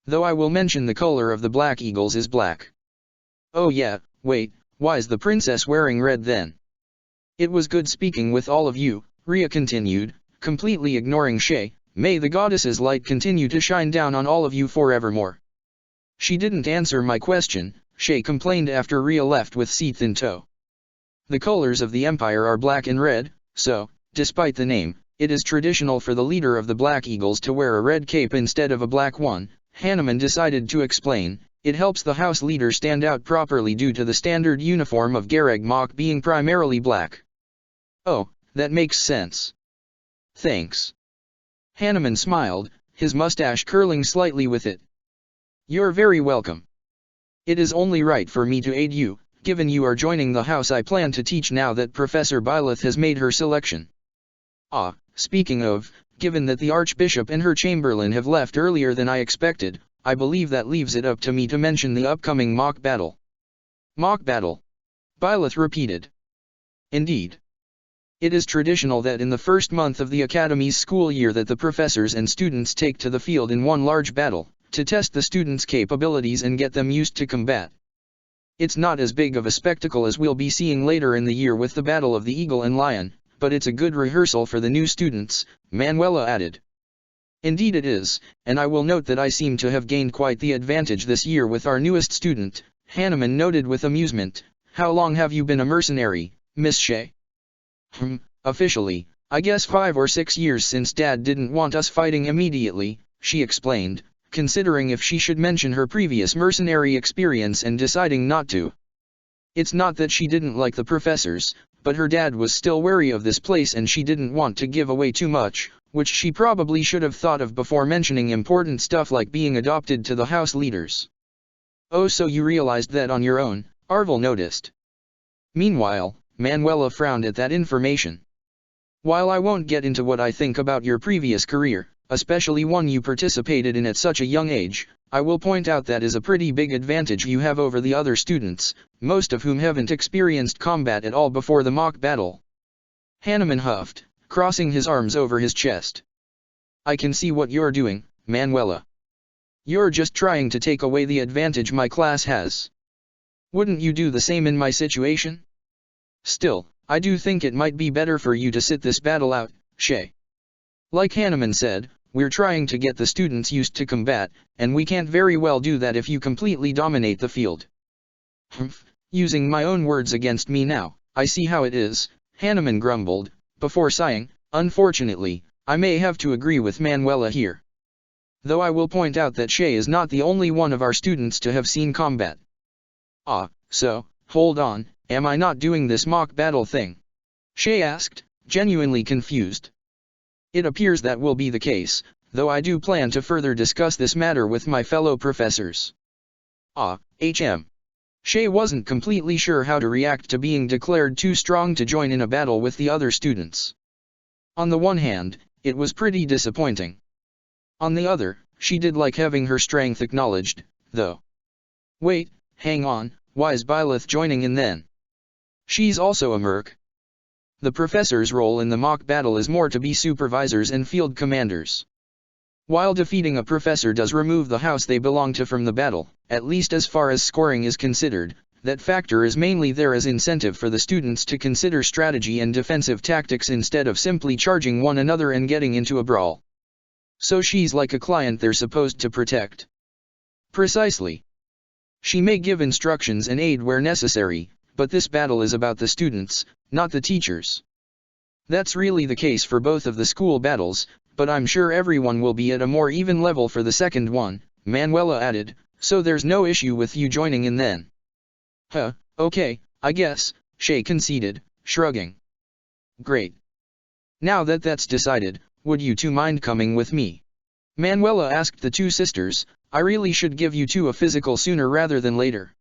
Though I will mention the color of the Black Eagles is black. Oh yeah, wait, why's the princess wearing red then? It was good speaking with all of you, Rhea continued, completely ignoring Shay, may the goddess's light continue to shine down on all of you forevermore. She didn't answer my question, Shay complained after Rhea left with Seath in tow. The colors of the empire are black and red, so, despite the name, it is traditional for the leader of the Black Eagles to wear a red cape instead of a black one, Hanneman decided to explain. It helps the house leader stand out properly due to the standard uniform of Garreg Mach being primarily black. Oh, that makes sense. Thanks. Hanneman smiled, his mustache curling slightly with it. You're very welcome. It is only right for me to aid you, given you are joining the house I plan to teach now that Professor Byleth has made her selection. Ah, speaking of, given that the Archbishop and her Chamberlain have left earlier than I expected, I believe that leaves it up to me to mention the upcoming mock battle. Mock battle? Byleth repeated. Indeed. It is traditional that in the first month of the Academy's school year that the professors and students take to the field in one large battle, to test the students' capabilities and get them used to combat. It's not as big of a spectacle as we'll be seeing later in the year with the Battle of the Eagle and Lion, but it's a good rehearsal for the new students, Manuela added. Indeed it is, and I will note that I seem to have gained quite the advantage this year with our newest student, Hanneman noted with amusement. How long have you been a mercenary, Miss Shea? Officially, I guess 5 or 6 years since Dad didn't want us fighting immediately, she explained, considering if she should mention her previous mercenary experience and deciding not to. It's not that she didn't like the professors, but her dad was still wary of this place and she didn't want to give away too much, which she probably should have thought of before mentioning important stuff like being adopted to the house leaders. Oh, so you realized that on your own, Arvel noticed. Meanwhile, Manuela frowned at that information. While I won't get into what I think about your previous career, especially one you participated in at such a young age, I will point out that is a pretty big advantage you have over the other students, most of whom haven't experienced combat at all before the mock battle. Hanneman huffed, crossing his arms over his chest. I can see what you're doing, Manuela. You're just trying to take away the advantage my class has. Wouldn't you do the same in my situation? Still, I do think it might be better for you to sit this battle out, Shea. Like Hanneman said, we're trying to get the students used to combat, and we can't very well do that if you completely dominate the field. Using my own words against me now, I see how it is, Hanneman grumbled, before sighing. Unfortunately, I may have to agree with Manuela here. Though I will point out that Shea is not the only one of our students to have seen combat. Ah, so, hold on, am I not doing this mock battle thing? Shea asked, genuinely confused. It appears that will be the case, though I do plan to further discuss this matter with my fellow professors. Ah, Shea wasn't completely sure how to react to being declared too strong to join in a battle with the other students. On the one hand, it was pretty disappointing. On the other, she did like having her strength acknowledged, though. Wait, hang on, why's Byleth joining in then? She's also a merc. The professor's role in the mock battle is more to be supervisors and field commanders. While defeating a professor does remove the house they belong to from the battle, at least as far as scoring is considered, that factor is mainly there as incentive for the students to consider strategy and defensive tactics instead of simply charging one another and getting into a brawl. So she's like a client they're supposed to protect. Precisely. She may give instructions and aid where necessary, but this battle is about the students, not the teachers. That's really the case for both of the school battles, but I'm sure everyone will be at a more even level for the second one, Manuela added, so there's no issue with you joining in then. Okay, I guess, Shea conceded, shrugging. Great. Now that that's decided, would you two mind coming with me? Manuela asked the two sisters. I really should give you two a physical sooner rather than later.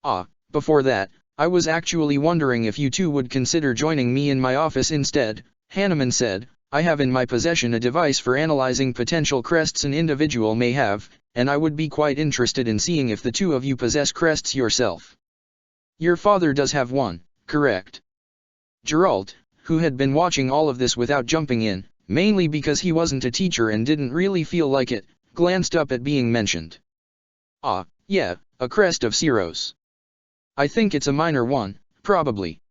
Ah, before that, I was actually wondering if you two would consider joining me in my office instead, Hanneman said. I have in my possession a device for analyzing potential crests an individual may have, and I would be quite interested in seeing if the two of you possess crests yourself. Your father does have one, correct? Geralt, who had been watching all of this without jumping in, mainly because he wasn't a teacher and didn't really feel like it, glanced up at being mentioned. Ah, yeah, a crest of Cyros. I think it's a minor one, probably.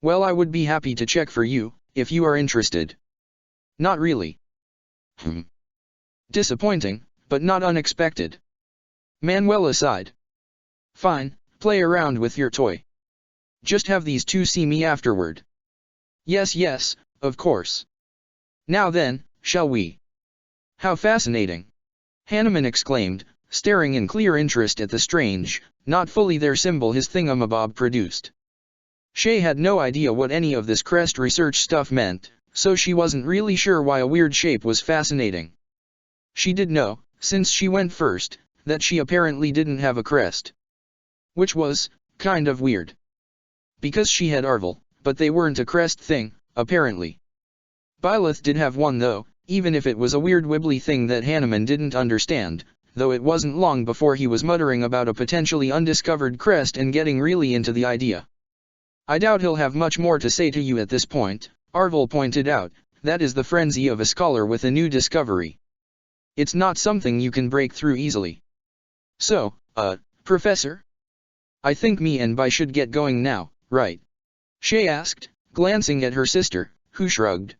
Well, I would be happy to check for you, if you are interested. Not really. Disappointing, but not unexpected. Manuela sighed. Fine, play around with your toy. Just have these two see me afterward. Yes, of course. Now then, shall we? How fascinating! Hanuman exclaimed, staring in clear interest at the strange, not fully there symbol his thingamabob produced. Shay had no idea what any of this crest research stuff meant, so she wasn't really sure why a weird shape was fascinating. She did know, since she went first, that she apparently didn't have a crest. Which was, kind of weird. Because she had Arvel, but they weren't a crest thing, apparently. Byleth did have one though, even if it was a weird wibbly thing that Hanuman didn't understand, though it wasn't long before he was muttering about a potentially undiscovered crest and getting really into the idea. I doubt he'll have much more to say to you at this point, Arvel pointed out. That is the frenzy of a scholar with a new discovery. It's not something you can break through easily. So, Professor? I think me and Bai should get going now, right? Shay asked, glancing at her sister, who shrugged.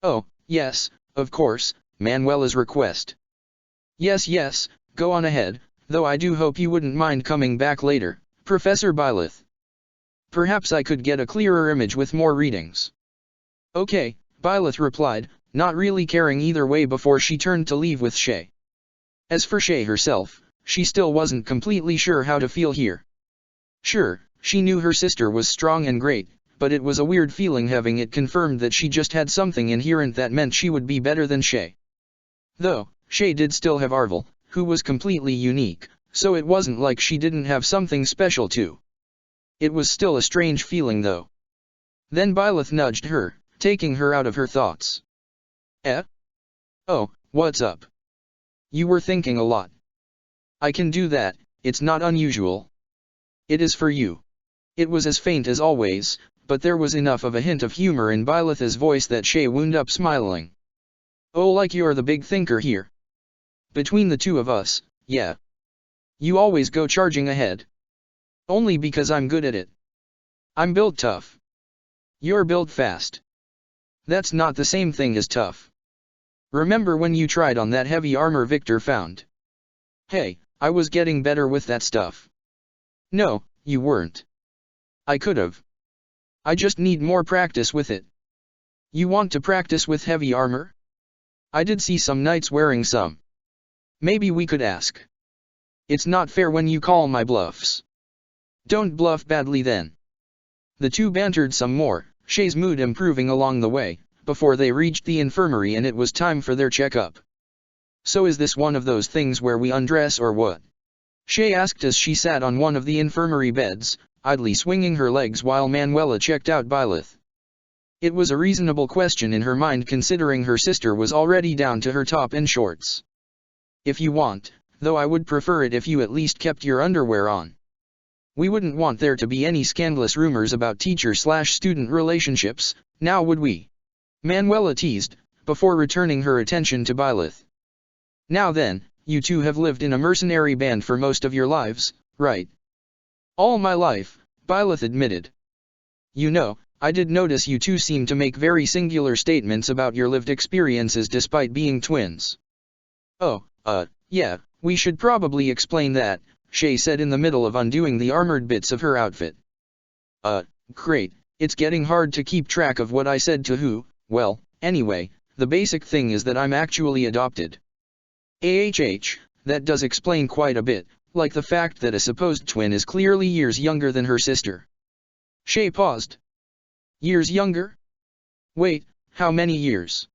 Oh, yes, of course, Manuela's request. Yes, go on ahead, though I do hope you wouldn't mind coming back later, Professor Byleth. Perhaps I could get a clearer image with more readings. Okay, Byleth replied, not really caring either way before she turned to leave with Shay. As for Shay herself, she still wasn't completely sure how to feel here. Sure, she knew her sister was strong and great, but it was a weird feeling having it confirmed that she just had something inherent that meant she would be better than Shay. Though, Shay did still have Arvel, who was completely unique, so it wasn't like she didn't have something special too. It was still a strange feeling though. Then Byleth nudged her, taking her out of her thoughts. Oh, what's up? You were thinking a lot. I can do that, it's not unusual. It is for you. It was as faint as always, but there was enough of a hint of humor in Byleth's voice that Shay wound up smiling. Oh, like you're the big thinker here. Between the two of us, yeah. You always go charging ahead. Only because I'm good at it. I'm built tough. You're built fast. That's not the same thing as tough. Remember when you tried on that heavy armor Victor found? Hey, I was getting better with that stuff. No, you weren't. I could've. I just need more practice with it. You want to practice with heavy armor? I did see some knights wearing some. Maybe we could ask. It's not fair when you call my bluffs. Don't bluff badly then. The two bantered some more, Shay's mood improving along the way, before they reached the infirmary and it was time for their checkup. So is this one of those things where we undress or what? Shay asked as she sat on one of the infirmary beds, idly swinging her legs while Manuela checked out Byleth. It was a reasonable question in her mind considering her sister was already down to her top and shorts. If you want, though I would prefer it if you at least kept your underwear on. We wouldn't want there to be any scandalous rumors about teacher-slash-student relationships, now would we? Manuela teased, before returning her attention to Byleth. Now then, you two have lived in a mercenary band for most of your lives, right? All my life, Byleth admitted. You know, I did notice you two seem to make very singular statements about your lived experiences despite being twins. Oh, yeah, we should probably explain that, Shay said in the middle of undoing the armored bits of her outfit. Great, it's getting hard to keep track of what I said to who. Well, anyway, the basic thing is that I'm actually adopted. That does explain quite a bit, like the fact that a supposed twin is clearly years younger than her sister. Shay paused. Years younger? Wait, how many years?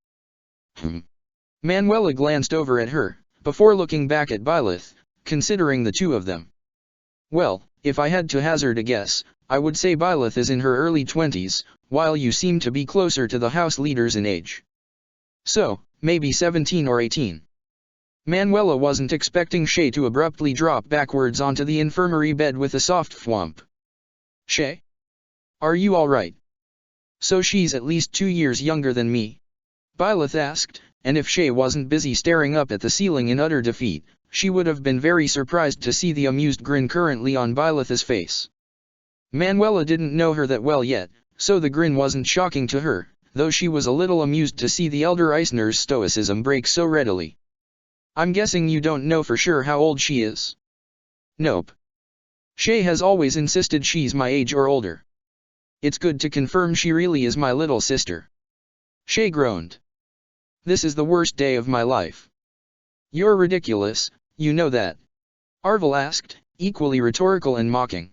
Manuela glanced over at her, before looking back at Byleth, considering the two of them. Well, if I had to hazard a guess, I would say Byleth is in her early 20s, while you seem to be closer to the house leaders in age. So, maybe 17 or 18. Manuela wasn't expecting Shay to abruptly drop backwards onto the infirmary bed with a soft thwomp. Shay? Are you alright? So she's at least 2 years younger than me? Byleth asked, and if Shay wasn't busy staring up at the ceiling in utter defeat, she would have been very surprised to see the amused grin currently on Byleth's face. Manuela didn't know her that well yet, so the grin wasn't shocking to her, though she was a little amused to see the elder Eisner's stoicism break so readily. I'm guessing you don't know for sure how old she is? Nope. Shay has always insisted she's my age or older. It's good to confirm she really is my little sister. Shay groaned. This is the worst day of my life. You're ridiculous, you know that. Arvel asked, equally rhetorical and mocking.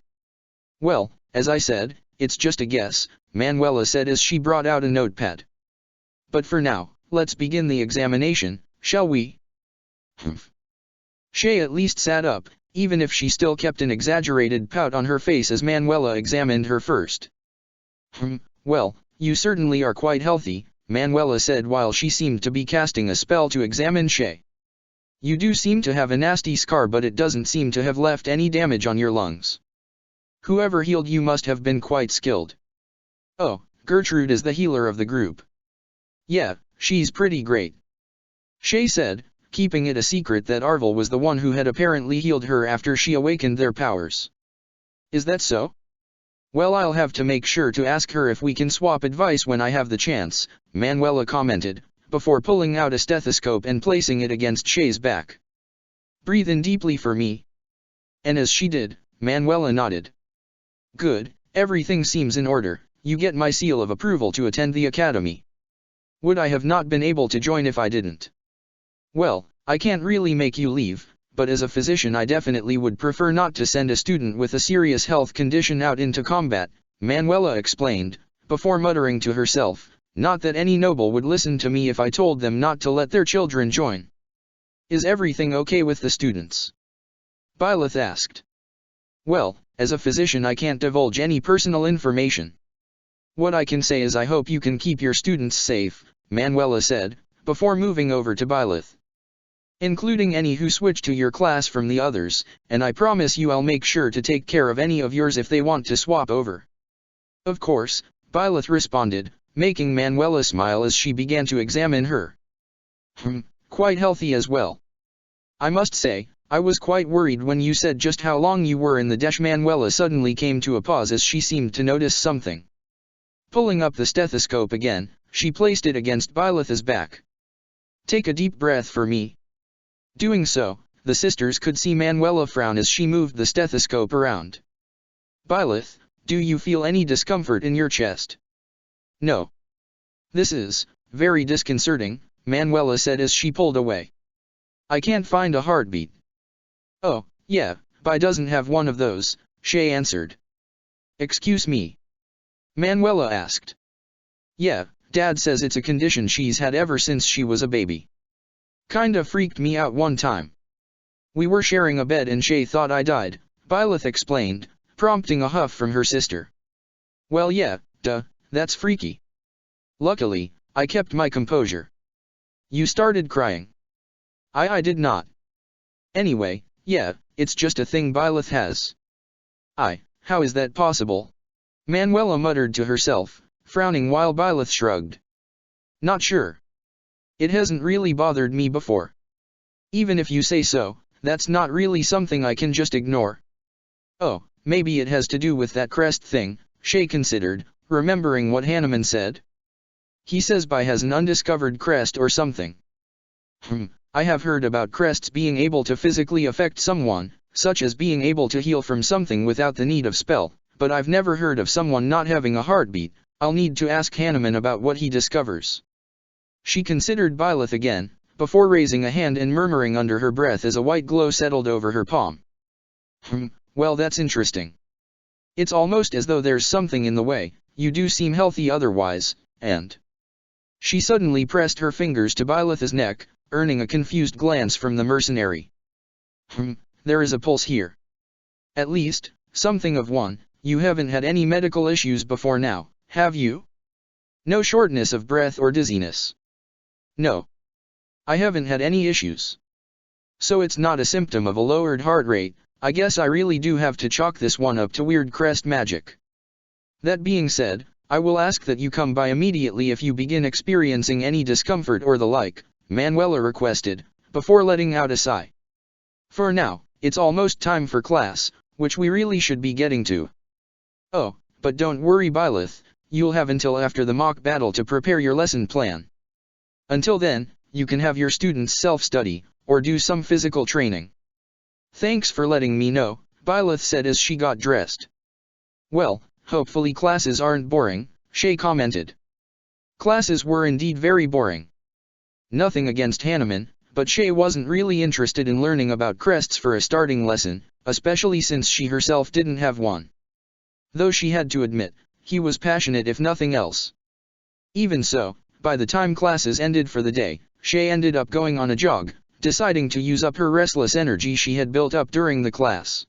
Well, as I said, it's just a guess, Manuela said as she brought out a notepad. But for now, let's begin the examination, shall we? Humph. Shay at least sat up, even if she still kept an exaggerated pout on her face as Manuela examined her first. Well, you certainly are quite healthy, Manuela said while she seemed to be casting a spell to examine Shay. You do seem to have a nasty scar, but it doesn't seem to have left any damage on your lungs. Whoever healed you must have been quite skilled. Oh, Gertrude is the healer of the group. Yeah, she's pretty great. Shay said, keeping it a secret that Arvel was the one who had apparently healed her after she awakened their powers. Is that so? Well, I'll have to make sure to ask her if we can swap advice when I have the chance, Manuela commented, before pulling out a stethoscope and placing it against Shay's back. Breathe in deeply for me. And as she did, Manuela nodded. Good, everything seems in order, you get my seal of approval to attend the academy. Would I have not been able to join if I didn't? Well, I can't really make you leave, but as a physician I definitely would prefer not to send a student with a serious health condition out into combat, Manuela explained, before muttering to herself, not that any noble would listen to me if I told them not to let their children join. Is everything okay with the students? Byleth asked. Well, as a physician I can't divulge any personal information. What I can say is I hope you can keep your students safe, Manuela said, before moving over to Byleth. Including any who switch to your class from the others, and I promise you I'll make sure to take care of any of yours if they want to swap over. Of course, Byleth responded, making Manuela smile as she began to examine her. Quite healthy as well. I must say, I was quite worried when you said just how long you were in the dash. Manuela suddenly came to a pause as she seemed to notice something. Pulling up the stethoscope again, she placed it against Byleth's back. Take a deep breath for me. Doing so, the sisters could see Manuela frown as she moved the stethoscope around. Byleth, do you feel any discomfort in your chest? No. This is very disconcerting, Manuela said as she pulled away. I can't find a heartbeat. Oh, yeah, Bi doesn't have one of those, Shay answered. Excuse me? Manuela asked. Yeah, Dad says it's a condition she's had ever since she was a baby. Kinda freaked me out one time. We were sharing a bed and Shay thought I died, Byleth explained, prompting a huff from her sister. Well yeah, duh, that's freaky. Luckily, I kept my composure. You started crying. I did not. Anyway, yeah, it's just a thing Byleth has. How is that possible? Manuela muttered to herself, frowning while Byleth shrugged. Not sure. It hasn't really bothered me before. Even if you say so, that's not really something I can just ignore. Oh, maybe it has to do with that crest thing, Shay considered, remembering what Hanneman said. He says Bi has an undiscovered crest or something. I have heard about crests being able to physically affect someone, such as being able to heal from something without the need of spell, but I've never heard of someone not having a heartbeat. I'll need to ask Hanneman about what he discovers. She considered Byleth again, before raising a hand and murmuring under her breath as a white glow settled over her palm. Well that's interesting. It's almost as though there's something in the way, you do seem healthy otherwise, and... She suddenly pressed her fingers to Byleth's neck, earning a confused glance from the mercenary. There is a pulse here. At least, something of one. You haven't had any medical issues before now, have you? No shortness of breath or dizziness? No. I haven't had any issues. So it's not a symptom of a lowered heart rate. I guess I really do have to chalk this one up to weird crest magic. That being said, I will ask that you come by immediately if you begin experiencing any discomfort or the like, Manuela requested, before letting out a sigh. For now, it's almost time for class, which we really should be getting to. Oh, but don't worry Byleth, you'll have until after the mock battle to prepare your lesson plan. Until then, you can have your students self-study, or do some physical training. Thanks for letting me know, Byleth said as she got dressed. Well, hopefully classes aren't boring, Shay commented. Classes were indeed very boring. Nothing against Hanneman, but Shay wasn't really interested in learning about crests for a starting lesson, especially since she herself didn't have one. Though she had to admit, he was passionate if nothing else. Even so, by the time classes ended for the day, Shay ended up going on a jog, deciding to use up her restless energy she had built up during the class.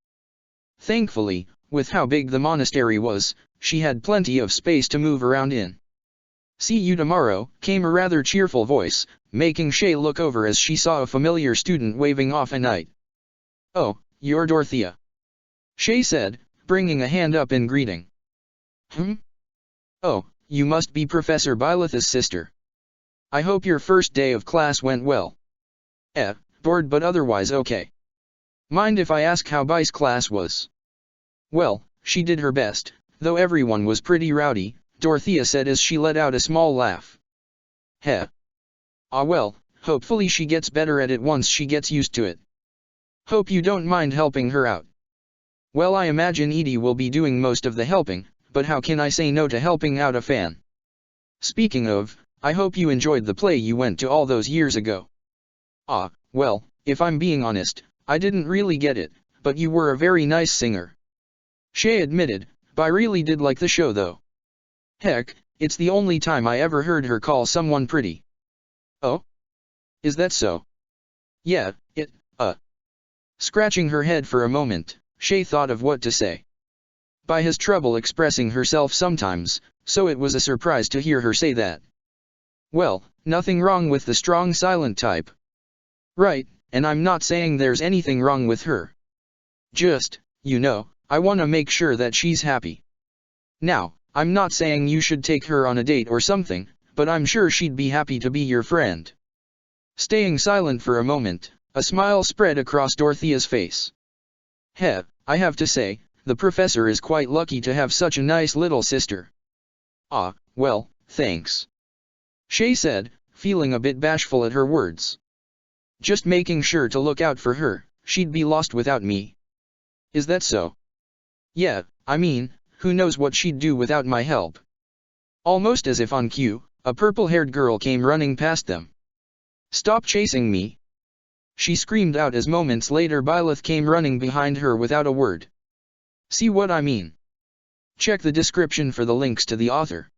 Thankfully, with how big the monastery was, she had plenty of space to move around in. "See you tomorrow," came a rather cheerful voice, making Shay look over as she saw a familiar student waving off a knight. "Oh, you're Dorothea," Shay said, bringing a hand up in greeting. "Oh, you must be Professor Byleth's sister. I hope your first day of class went well." Bored but otherwise okay. "Mind if I ask how By's class was?" "Well, she did her best, though everyone was pretty rowdy," Dorothea said as she let out a small laugh. "Heh. Ah well, hopefully she gets better at it once she gets used to it. Hope you don't mind helping her out." "Well, I imagine Edie will be doing most of the helping, but how can I say no to helping out a fan? Speaking of, I hope you enjoyed the play you went to all those years ago." "Ah, well, if I'm being honest, I didn't really get it, but you were a very nice singer," Shay admitted. "I really did like the show though. Heck, it's the only time I ever heard her call someone pretty." "Oh? Is that so?" "Yeah, Scratching her head for a moment, Shay thought of what to say. By has trouble expressing herself sometimes, so it was a surprise to hear her say that. "Well, nothing wrong with the strong silent type." "Right, and I'm not saying there's anything wrong with her. Just, I want to make sure that she's happy. Now, I'm not saying you should take her on a date or something, but I'm sure she'd be happy to be your friend." Staying silent for a moment, a smile spread across Dorothea's face. I have to say, the professor is quite lucky to have such a nice little sister." "Ah, well, thanks," Shay said, feeling a bit bashful at her words. "Just making sure to look out for her, she'd be lost without me." "Is that so?" "Yeah, I mean, who knows what she'd do without my help." Almost as if on cue, a purple-haired girl came running past them. "Stop chasing me!" she screamed out as moments later Byleth came running behind her without a word. See what I mean? Check the description for the links to the author.